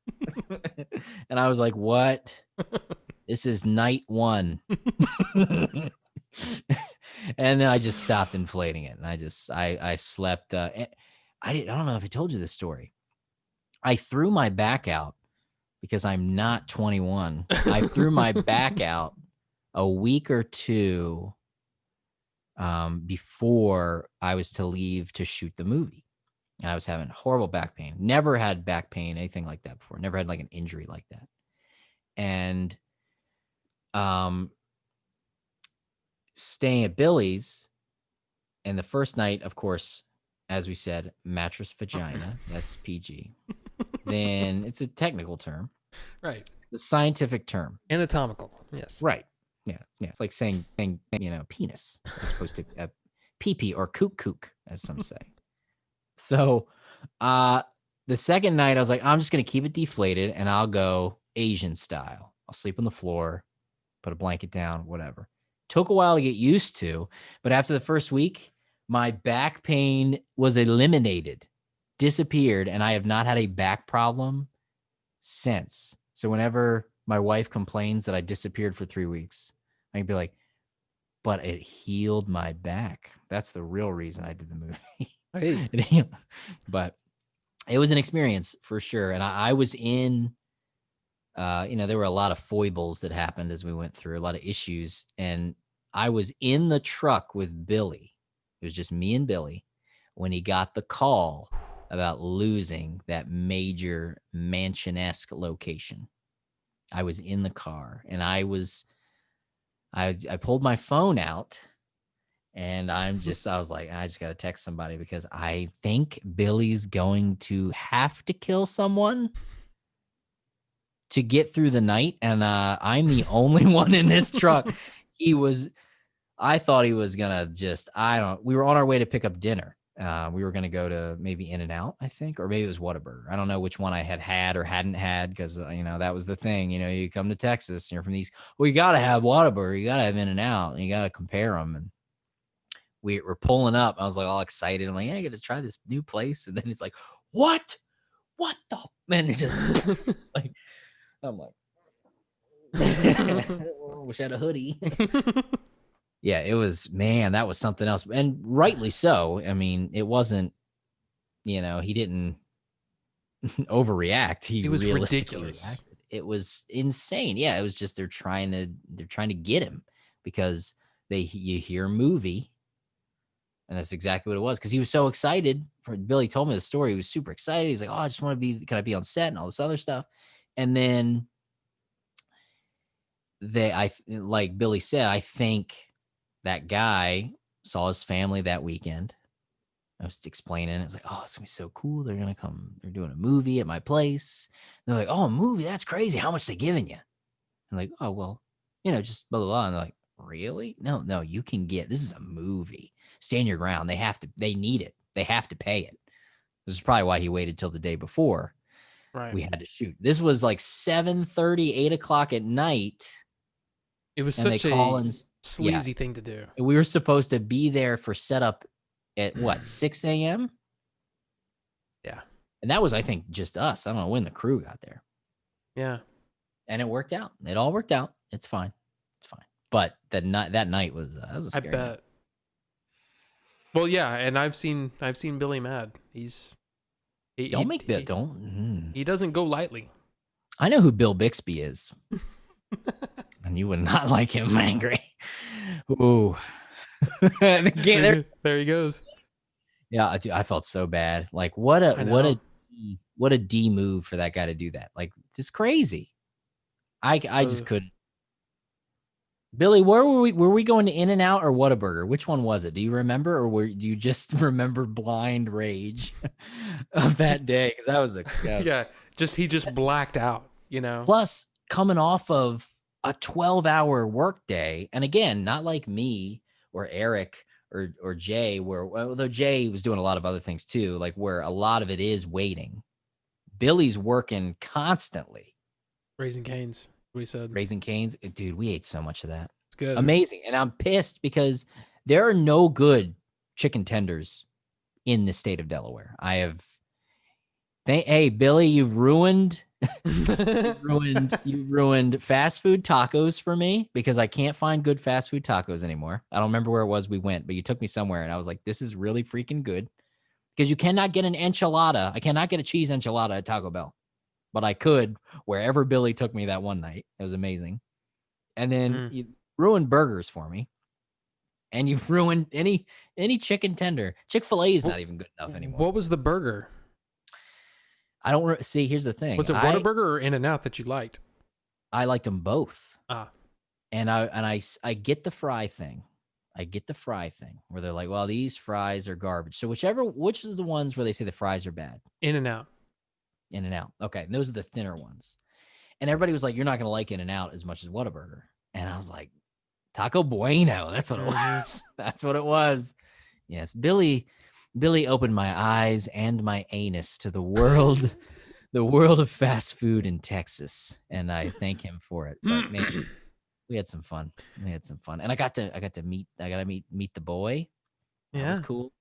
And I was like, what? This is night one. And then I just stopped inflating it. And I slept. I don't know if I told you this story. I threw my back out because I'm not 21. I threw my back out a week or two before I was to leave to shoot the movie. And I was having horrible back pain. Never had back pain, anything like that before. Never had like an injury like that. And staying at Billy's, and the first night, of course, as we said, mattress vagina. That's PG. Then it's a technical term. Right. The scientific term. Anatomical. Yes. Right. Yeah. It's like saying penis as opposed to pee-pee or kook, as some say. So the second night, I was like, I'm just going to keep it deflated and I'll go Asian style. I'll sleep on the floor, put a blanket down, whatever. Took a while to get used to, but after the first week, my back pain was eliminated, disappeared, and I have not had a back problem since. So whenever my wife complains that I disappeared for 3 weeks, I can be like, but it healed my back. That's the real reason I did the movie. Hey. But it was an experience for sure. And I was in, there were a lot of foibles that happened as we went through, a lot of issues. And I was in the truck with Billy. It was just me and Billy when he got the call about losing that major mansion-esque location. I was in the car and I pulled my phone out and I was like, I just got to text somebody because I think Billy's going to have to kill someone to get through the night. And I'm the only one in this truck. I thought he was going to we were on our way to pick up dinner. We were going to go to maybe In-N-Out, I think, or maybe it was Whataburger. I don't know which one I had or hadn't had because, that was the thing. You come to Texas and you're from these, well, you got to have Whataburger. You got to have In-N-Out and you got to compare them. And we were pulling up. I was like all excited. I'm like, yeah, I got to try this new place. And then he's like, what the, man? It's just like, I'm like, wish I had a hoodie. Yeah, it was, man, that was something else. And rightly so. I mean, it wasn't, he didn't overreact. He was realistically ridiculous. reacted. It was insane. Yeah, it was just they're trying to get him because you hear movie. And that's exactly what it was. Because he was so excited. Billy told me the story. He was super excited. He's like, oh, I just want to can I be on set and all this other stuff. And then like Billy said, I think that guy saw his family that weekend. I was explaining. It's like, oh, it's going to be so cool. They're going to come. They're doing a movie at my place. They're like, oh, a movie? That's crazy. How much they giving you? I'm like, oh, well, just blah, blah, blah. And they're like, really? No, you can this is a movie. Stand your ground. They need it. They have to pay it. This is probably why he waited till the day before. Right. we had to shoot. This was like 7:30, 8 o'clock at night. It was And they such call a and yeah, sleazy thing to do. we were supposed to be there for setup at what, 6 a.m.? Yeah. And that was, I think, just us. I don't know when the crew got there. Yeah. And it worked out. It all worked out. It's fine. It's fine. But that night was that was a I scary night. bet. Well, yeah, and I've seen Billy mad. He doesn't go lightly. I know who Bill Bixby is. And you would not like him angry. Ooh. There he goes. Yeah, I felt so bad. Like what a D move for that guy to do that. Like just crazy. I just couldn't. Billy, where were we? Were we going to In-N-Out or Whataburger? Which one was it? Do you remember, or do you just remember blind rage of that day? Because that was yeah. He just blacked out. You know. Plus, coming off of a 12-hour workday, and again, not like me or Eric or Jay, although Jay was doing a lot of other things too, like where a lot of it is waiting. Billy's working constantly. Raising Cane's. What he said. Raising Cane's. Dude, we ate so much of that. It's good. Amazing. And I'm pissed because there are no good chicken tenders in the state of Delaware. Hey, Billy, you've ruined fast food tacos for me because I can't find good fast food tacos anymore. I don't remember where it was we went, but you took me somewhere and I was like, this is really freaking good. Because you cannot get an enchilada. I cannot get a cheese enchilada at Taco Bell. But I could wherever Billy took me that one night. It was amazing. And then you ruined burgers for me. And you've ruined any chicken tender. Chick-fil-A is not even good enough anymore. What was the burger? I don't see. Here's the thing. Was it Whataburger or In-N-Out that you liked? I liked them both. And I get the fry thing. I get the fry thing where they're like, well, these fries are garbage. So which is the ones where they say the fries are bad? In-N-Out. In-N-Out. Okay. And those are the thinner ones. And everybody was like, you're not going to like In-N-Out as much as Whataburger. And I was like, Taco Bueno. That's what it was. That's what it was. Yes. Billy opened my eyes and my anus to the world, the world of fast food in Texas. And I thank him for it. But man, we had some fun. And I got to meet the boy. That was cool.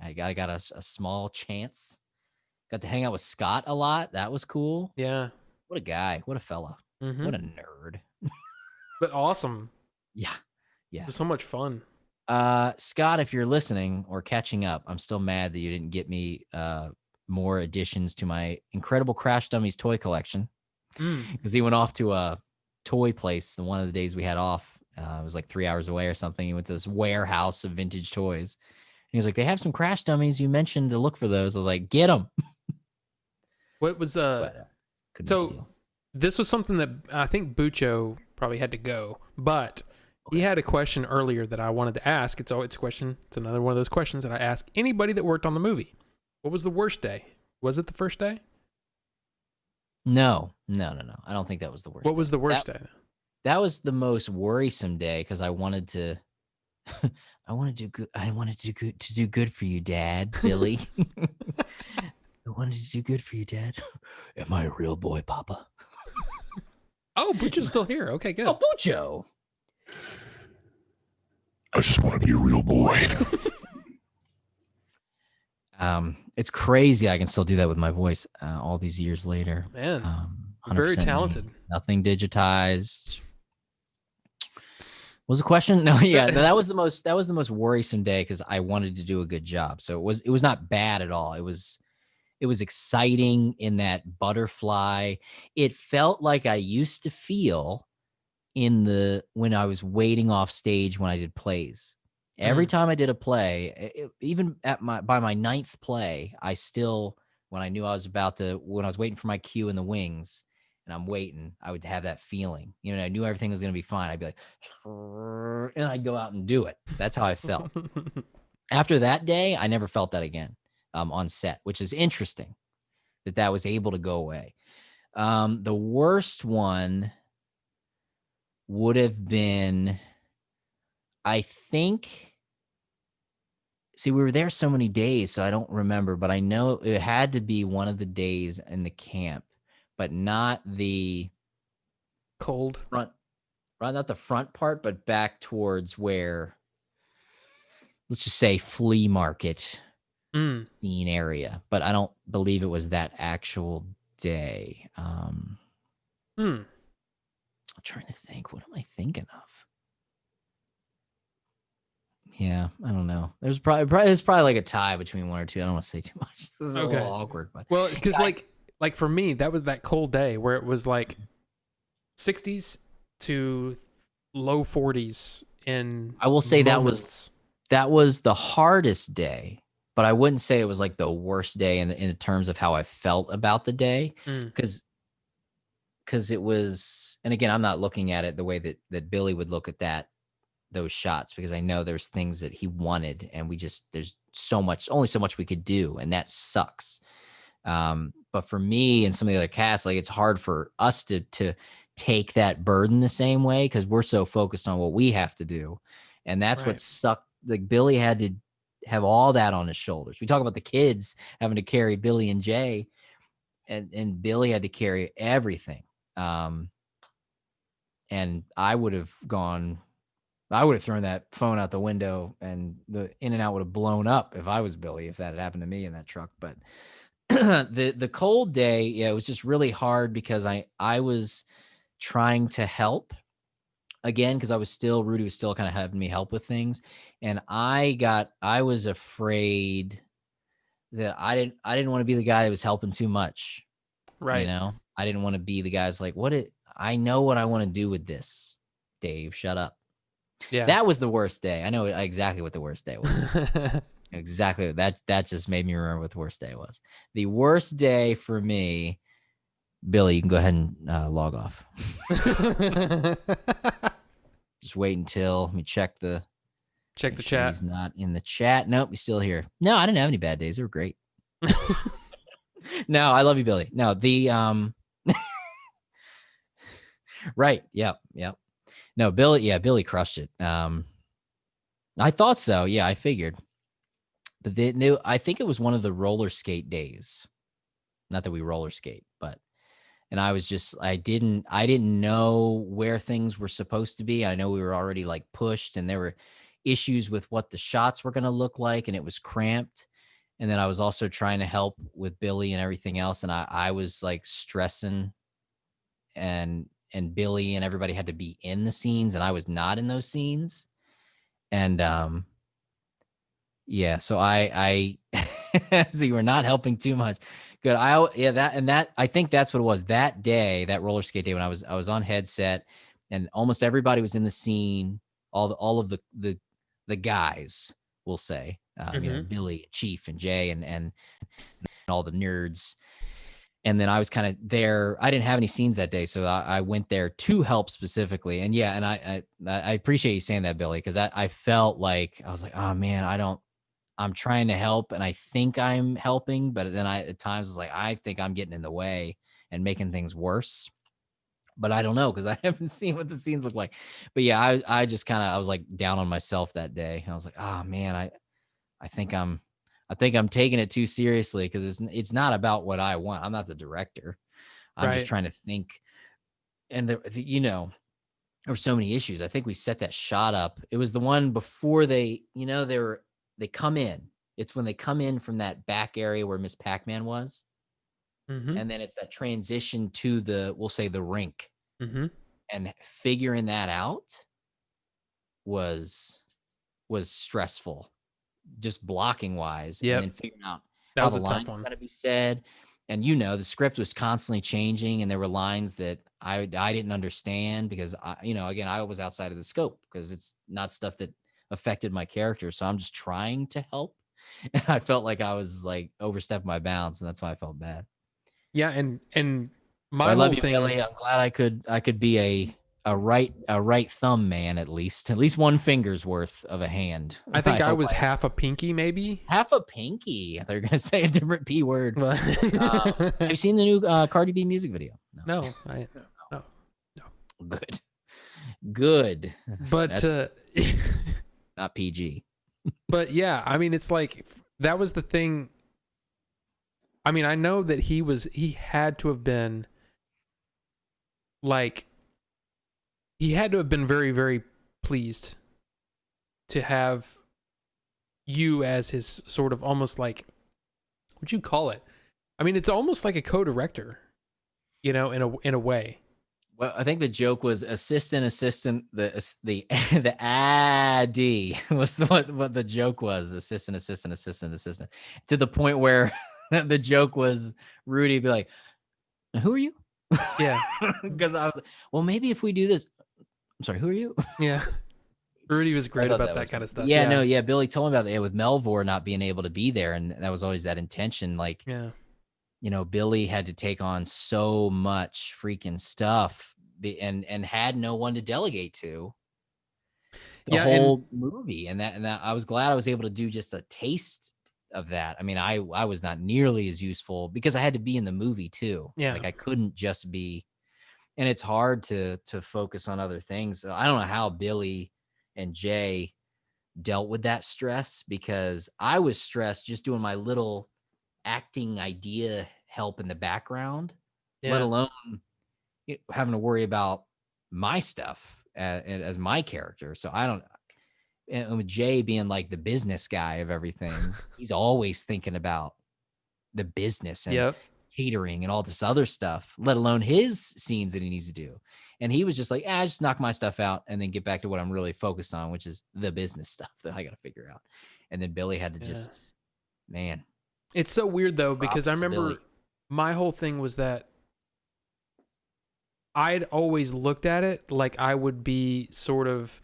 I got a small chance. Got to hang out with Scott a lot. That was cool. Yeah. What a guy. What a fella. What a nerd. But awesome. Yeah. Yeah. It was so much fun. Scott, if you're listening or catching up, I'm still mad that you didn't get me more additions to my incredible Crash Dummies toy collection. Because he went off to a toy place one of the days we had off. It was like 3 hours away or something. He went to this warehouse of vintage toys. And he was like, they have some Crash Dummies. You mentioned to look for those. I was like, get them. What was so this was something that I think Bucho probably had to go, but he had a question earlier that I wanted to ask. It's a question. It's another one of those questions that I ask anybody that worked on the movie. What was the worst day? Was it the first day? No. I don't think that was the worst. What was the worst day? That was the most worrisome day because I wanted to do good for you, Dad, Billy. I wanted to do good for you, Dad. Am I a real boy, Papa? Oh, Bucho's still here. Okay, good. Oh, Bucho. I just want to be a real boy. It's crazy I can still do that with my voice all these years later. Man, very talented. Nothing digitized. What was the question? No, yeah, that was the most worrisome day because I wanted to do a good job. So it was not bad at all. It was exciting in that butterfly. It felt like I used to feel when I was waiting off stage when I did plays. Every time I did a play, even by my ninth play, I still, when I knew when I was waiting for my cue in the wings and I'm waiting, I would have that feeling, I knew everything was going to be fine. I'd be like, and I'd go out and do it. That's how I felt. After that day, I never felt that again on set, which is interesting that was able to go away. The worst one would have been, I think See, we were there so many days, so I don't remember, but I know it had to be one of the days in the camp, but not the Cold. front, right? Not the front part, but back towards where, let's just say, flea market scene area. But I don't believe it was that actual day. I'm trying to think. What am I thinking of? Yeah, I don't know. There's probably like a tie between one or two. I don't want to say too much. This is a little awkward, but well, because like for me, that was that cold day where it was like 60s to low 40s in. I will say moments. that was the hardest day, but I wouldn't say it was like the worst day in terms of how I felt about the day, because it was. And again, I'm not looking at it the way that Billy would look at those shots, because I know there's things that he wanted, and there's only so much we could do, and that sucks. But for me and some of the other cast, like, it's hard for us to take that burden the same way, because we're so focused on what we have to do, and that's what stuck. Like, Billy had to have all that on his shoulders. We talk about the kids having to carry Billy and Jay, and Billy had to carry everything. And I would have thrown that phone out the window, and the In-N-Out would have blown up if I was Billy, if that had happened to me in that truck. But the cold day, yeah, it was just really hard, because I was trying to help again, because Rudy was still kind of having me help with things. And I was afraid that I didn't want to be the guy that was helping too much. Right. You know, I didn't want to be the guy's like, I know what I want to do with this, Dave, shut up. Yeah. That was the worst day. I know exactly what the worst day was. Exactly. That just made me remember what the worst day was. The worst day for me, Billy, you can go ahead and log off. Just wait until let me check the chat. He's not in the chat. Nope, he's still here. No, I didn't have any bad days. They were great. No, I love you, Billy. No, the right. Yep. No, Billy crushed it. I thought so. Yeah, I figured. But I think it was one of the roller skate days. Not that we roller skate, but and I was just I didn't know where things were supposed to be. I know we were already like pushed, and there were issues with what the shots were going to look like, and it was cramped. And then I was also trying to help with Billy and everything else, and I was like stressing, and Billy and everybody had to be in the scenes, and I was not in those scenes. And yeah, so I so you were not helping too much. Good. I think that's what it was that day, that roller skate day, when I was on headset, and almost everybody was in the scene. All of the guys, we'll say, you know, Billy, Chief, and Jay, and all the nerds. And then I was kind of there. I didn't have any scenes that day, so I went there to help specifically. And yeah, and I appreciate you saying that, Billy, because I felt like I was like, oh man, I'm trying to help, and I think I'm helping, but then at times was like, I think I'm getting in the way and making things worse. But I don't know, because I haven't seen what the scenes look like. But yeah, I just I was like down on myself that day. I was like, oh man, I think I'm taking it too seriously, because it's not about what I want. I'm not the director. I'm just trying to think. And you know, there were so many issues. I think we set that shot up. It was the one before they come in. It's when they come in from that back area where Miss Pac-Man was. And then it's that transition to we'll say the rink. And figuring that out was stressful, just blocking wise. And then figuring out how the lines got to be said. And the script was constantly changing, and there were lines that I didn't understand, because again, I was outside of the scope, because it's not stuff that affected my character. So I'm just trying to help, and I felt like I was like overstepping my bounds, and that's why I felt bad. Yeah, and my I love whole you, thing, Billy. I'm glad I could be a right thumb man, at least one finger's worth of a hand. I think I was half a pinky, maybe. Half a pinky. They're gonna say a different P word. Have you seen the new Cardi B music video? No. Good. But that's not PG. But yeah, I mean, it's like that was the thing. I mean, I know that he had to have been like, he had to have been very, very pleased to have you as his sort of almost like, what'd you call it? I mean, it's almost like a co-director, in a way. Well, I think the joke was assistant. The the AD was what the joke was. Assistant. To the point where the joke was Rudy be like, "Who are you?" Yeah, Because I was like, well, maybe if we do this. I'm sorry, who are you? yeah. Rudy was I great thought about that that was kind funny. of stuff. Yeah, no, Yeah, yeah. Billy told me about it with Melvor not being able to be there, and that was always that intention. Like, yeah, Billy had to take on so much freaking stuff, and had no one to delegate to the yeah. And whole movie, and that I was glad I was able to do just a taste of that. I mean, I was not nearly as useful because I had to be in the movie too. yeah, Like I couldn't just be, and it's hard to focus on other things. So I don't know how Billy and Jay dealt with that stress, because I was stressed just doing my little acting idea help in the background, let yeah, alone having to worry about my stuff as my character. So I don't. And with Jay being like the business guy of everything, he's always thinking about the business and yep, catering and all this other stuff, let alone his scenes that he needs to do. And he was just like, just knock my stuff out and then get back to what I'm really focused on, which is the business stuff that I got to figure out. And then Billy had to yeah. just, man, It's so weird though, because I props to Billy. remember my whole thing was that I'd always looked at it like I would be sort of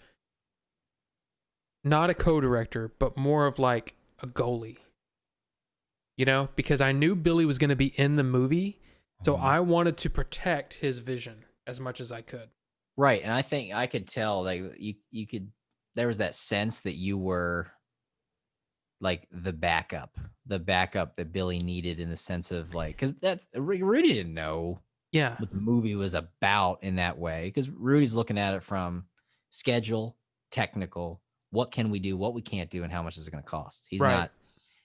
not a co-director, but more of like a goalie, because I knew Billy was going to be in the movie. So Mhm. I wanted to protect his vision as much as I could. Right. And I think I could tell, like, you could, there was that sense that you were like the backup that Billy needed, in the sense of like, because that's Rudy didn't know Yeah. what the movie was about in that way, because Rudy's looking at it from schedule, technical, what can we do, what we can't do, and how much is it going to cost. Right.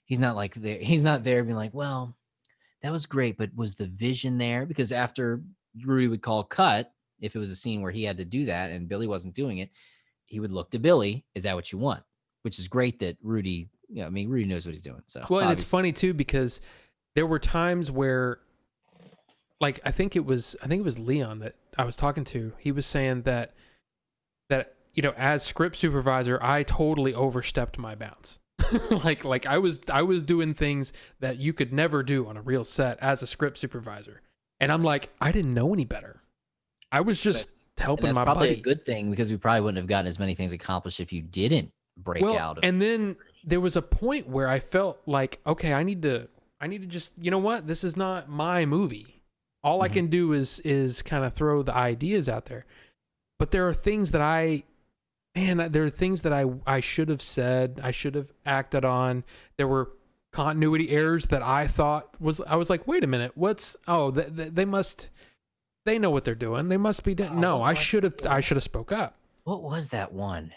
He's not like there. He's not there being like, well, that was great, but was the vision there? Because after Rudy would call cut, if it was a scene where he had to do that and Billy wasn't doing it, he would look to Billy. Is that what you want? Which is great that Rudy, I mean, Rudy knows what he's doing. So Well, and it's obviously, funny too, because there were times where, like, I think it was Leon that I was talking to. He was saying that as script supervisor, I totally overstepped my bounds. like I was doing things that you could never do on a real set as a script supervisor. And I'm like, I didn't know any better. I was just and helping that's my probably buddy. a good thing, because we probably wouldn't have gotten as many things accomplished if you didn't break Well, out of. and then there was a point where I felt like, okay, I need to just, you know what? This is not my movie. All I can do is kind of throw the ideas out there. But there are things that I should have said, I should have acted on. There were continuity errors that I was like, wait a minute, they know what they're doing. They must be no, I should have spoke up. What was that one?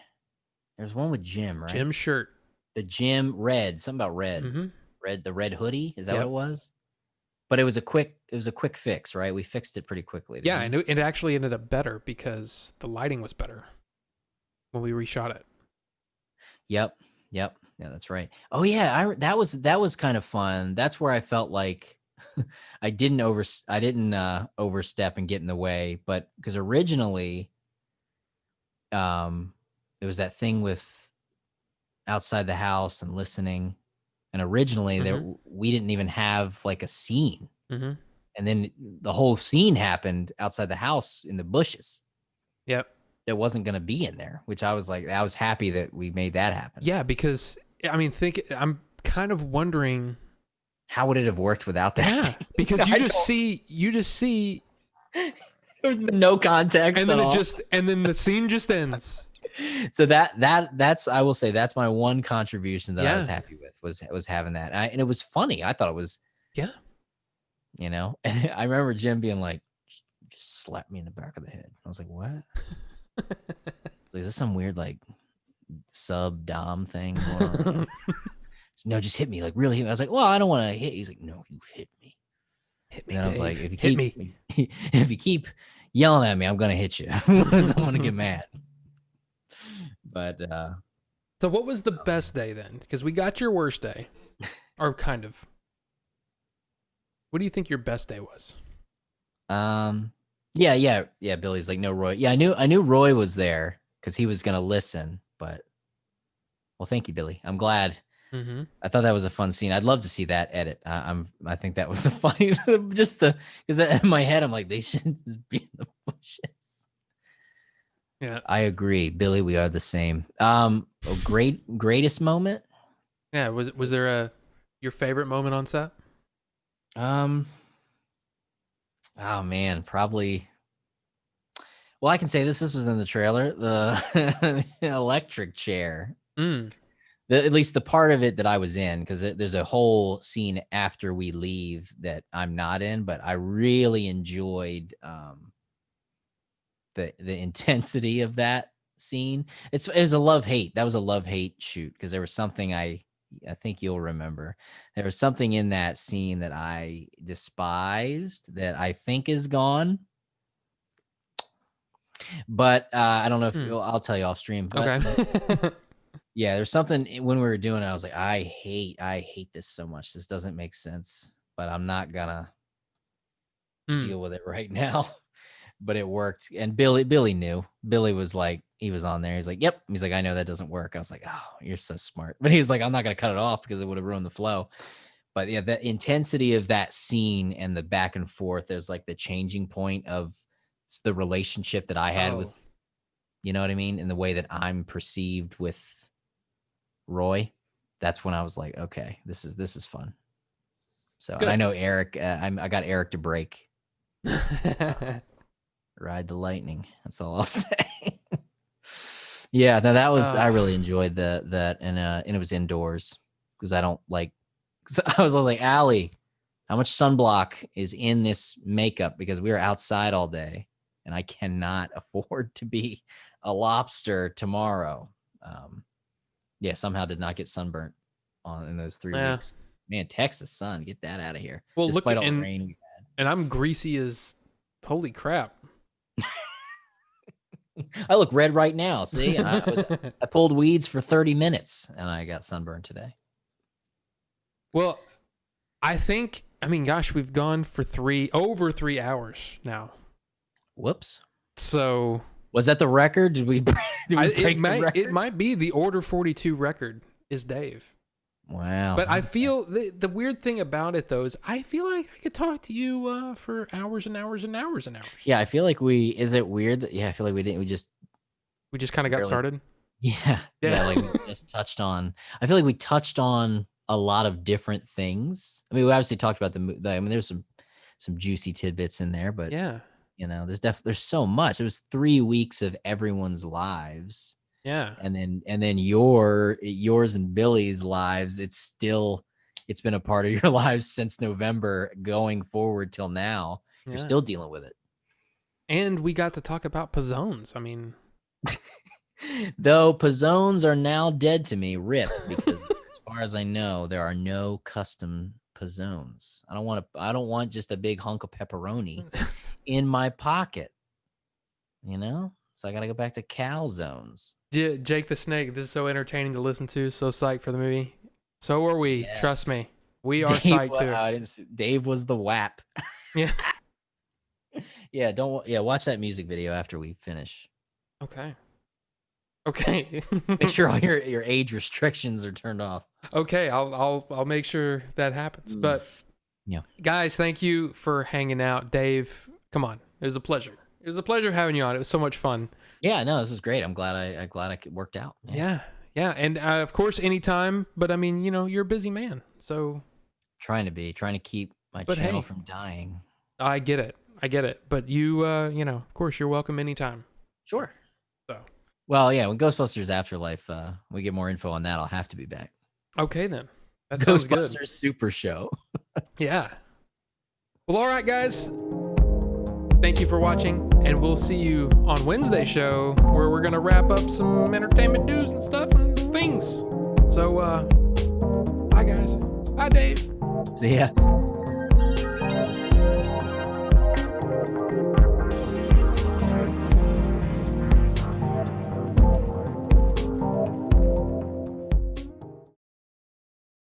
There's one with Jim, right? Jim's shirt. The Jim red, something about red. Mm-hmm. The red hoodie. Is that what Yep. it was? But it was a quick fix, right? We fixed it pretty quickly. Yeah, and it actually ended up better because the lighting was better when we reshot it. Yep. Yeah, that's right. Oh yeah, that was kind of fun. That's where I felt like I didn't overstep and get in the way, but because originally it was that thing with outside the house and listening, and originally we didn't even have like a scene. Mm-hmm. And then the whole scene happened outside the house in the bushes. Yep. It wasn't going to be in there, which I was happy that we made that happen. Yeah, because I mean, I'm kind of wondering, how would it have worked without that? Yeah, because you just see there's been no context and then at all. and then the scene just ends. So that's I will say that's my one contribution that I was happy with was having that. And it was funny. I thought it was, and I remember Jim being like, just slap me in the back of the head. I was like, what? Like, is this some weird like sub dom thing going on. No, just hit me, like really hit me. I was like, well, I don't want to hit you. He's like, no, you hit me. Hit me, And then I was like, Dave. if you Hit keep me. if you keep yelling at me, I'm gonna hit you. I'm gonna get mad. But So what was the best day then? Because we got your worst day, or kind of. What do you think your best day was? yeah. Billy's like, no, Roy. Yeah, I knew Roy was there because he was gonna listen. But well, thank you, Billy. I'm glad. Mm-hmm. I thought that was a fun scene. I'd love to see that edit. I think that was a funny, just because in my head I'm like, they should just be in the bushes. Yeah. I agree, Billy. We are the same. Greatest moment. Yeah. Was there your favorite moment on set? Oh man, probably. Well, I can say this was in the trailer. The electric chair. Mm. At least the part of it that I was in, because there's a whole scene after we leave that I'm not in, but I really enjoyed the intensity of that scene. It was a love-hate. That was a love-hate shoot, because there was something I think you'll remember. There was something in that scene that I despised that I think is gone. But I don't know if I'll tell you off stream. But, Okay. yeah, there's something when we were doing it. I was like, I hate this so much. This doesn't make sense, but I'm not gonna deal with it right now. But it worked. And Billy knew. Billy was like, he was on there. He's like, yep. He's like, I know that doesn't work. I was like, oh, you're so smart. But he was like, I'm not gonna cut it off because it would have ruined the flow. But yeah, the intensity of that scene and the back and forth is like the changing point of the relationship that I had with, you know what I mean? And the way that I'm perceived with Roy. That's when I was like, okay, this is fun. So, and I know Eric, I got Eric to break. Ride the lightning. That's all I'll say. Yeah, no, that was, I really enjoyed that. And it was indoors because I don't like, I was like, Allie, how much sunblock is in this makeup? Because we were outside all day and I cannot afford to be a lobster tomorrow. Yeah, somehow did not get sunburnt in those 3 weeks. Man, Texas sun, get that out of here. Well, despite all the rain we had. And I'm greasy as holy crap. I look red right now. See, I pulled weeds for 30 minutes and I got sunburned today. Well, I mean, gosh, we've gone for over 3 hours now. Whoops. So was that the record? Did we break the record? It might be the Order 42 record is Dave. Wow. But I feel the weird thing about it though is I feel like I could talk to you for hours and hours and hours and hours. Yeah, I feel like is it weird that, I feel like we just kind of got started. Yeah. Like we just touched on, I feel like we touched on a lot of different things. I mean, we obviously talked about there's some juicy tidbits in there, but yeah, there's so much. It was 3 weeks of everyone's lives. Yeah. And then yours and Billy's lives, it's been a part of your lives since November going forward till now. Yeah. You're still dealing with it. And we got to talk about Pizzones. I mean, though Pizzones are now dead to me, rip, because as far as I know, there are no custom Pizzones. I don't want just a big hunk of pepperoni in my pocket. So I got to go back to calzones. Jake the Snake, this is so entertaining to listen to. So psyched for the movie. So are we. Yes. Trust me. We are psyched too. Dave was the WAP. Yeah. Watch that music video after we finish. Okay. Make sure all your age restrictions are turned off. Okay, I'll make sure that happens. But yeah. Guys, thank you for hanging out. Dave, come on. It was a pleasure. It was a pleasure having you on. It was so much fun. Yeah, no, this is great. I'm glad it worked out. Yeah. And of course, anytime. But I mean, you're a busy man, so trying to keep my channel from dying. I get it. But you, of course, you're welcome anytime. Sure. So. Well, yeah. When Ghostbusters Afterlife, we get more info on that. I'll have to be back. Okay, then. That sounds good. Ghostbusters Super Show. Yeah. Well, all right, guys. Thank you for watching, and we'll see you on Wednesday's show where we're gonna wrap up some entertainment news and stuff and things. So, bye guys. Bye, Dave. See ya.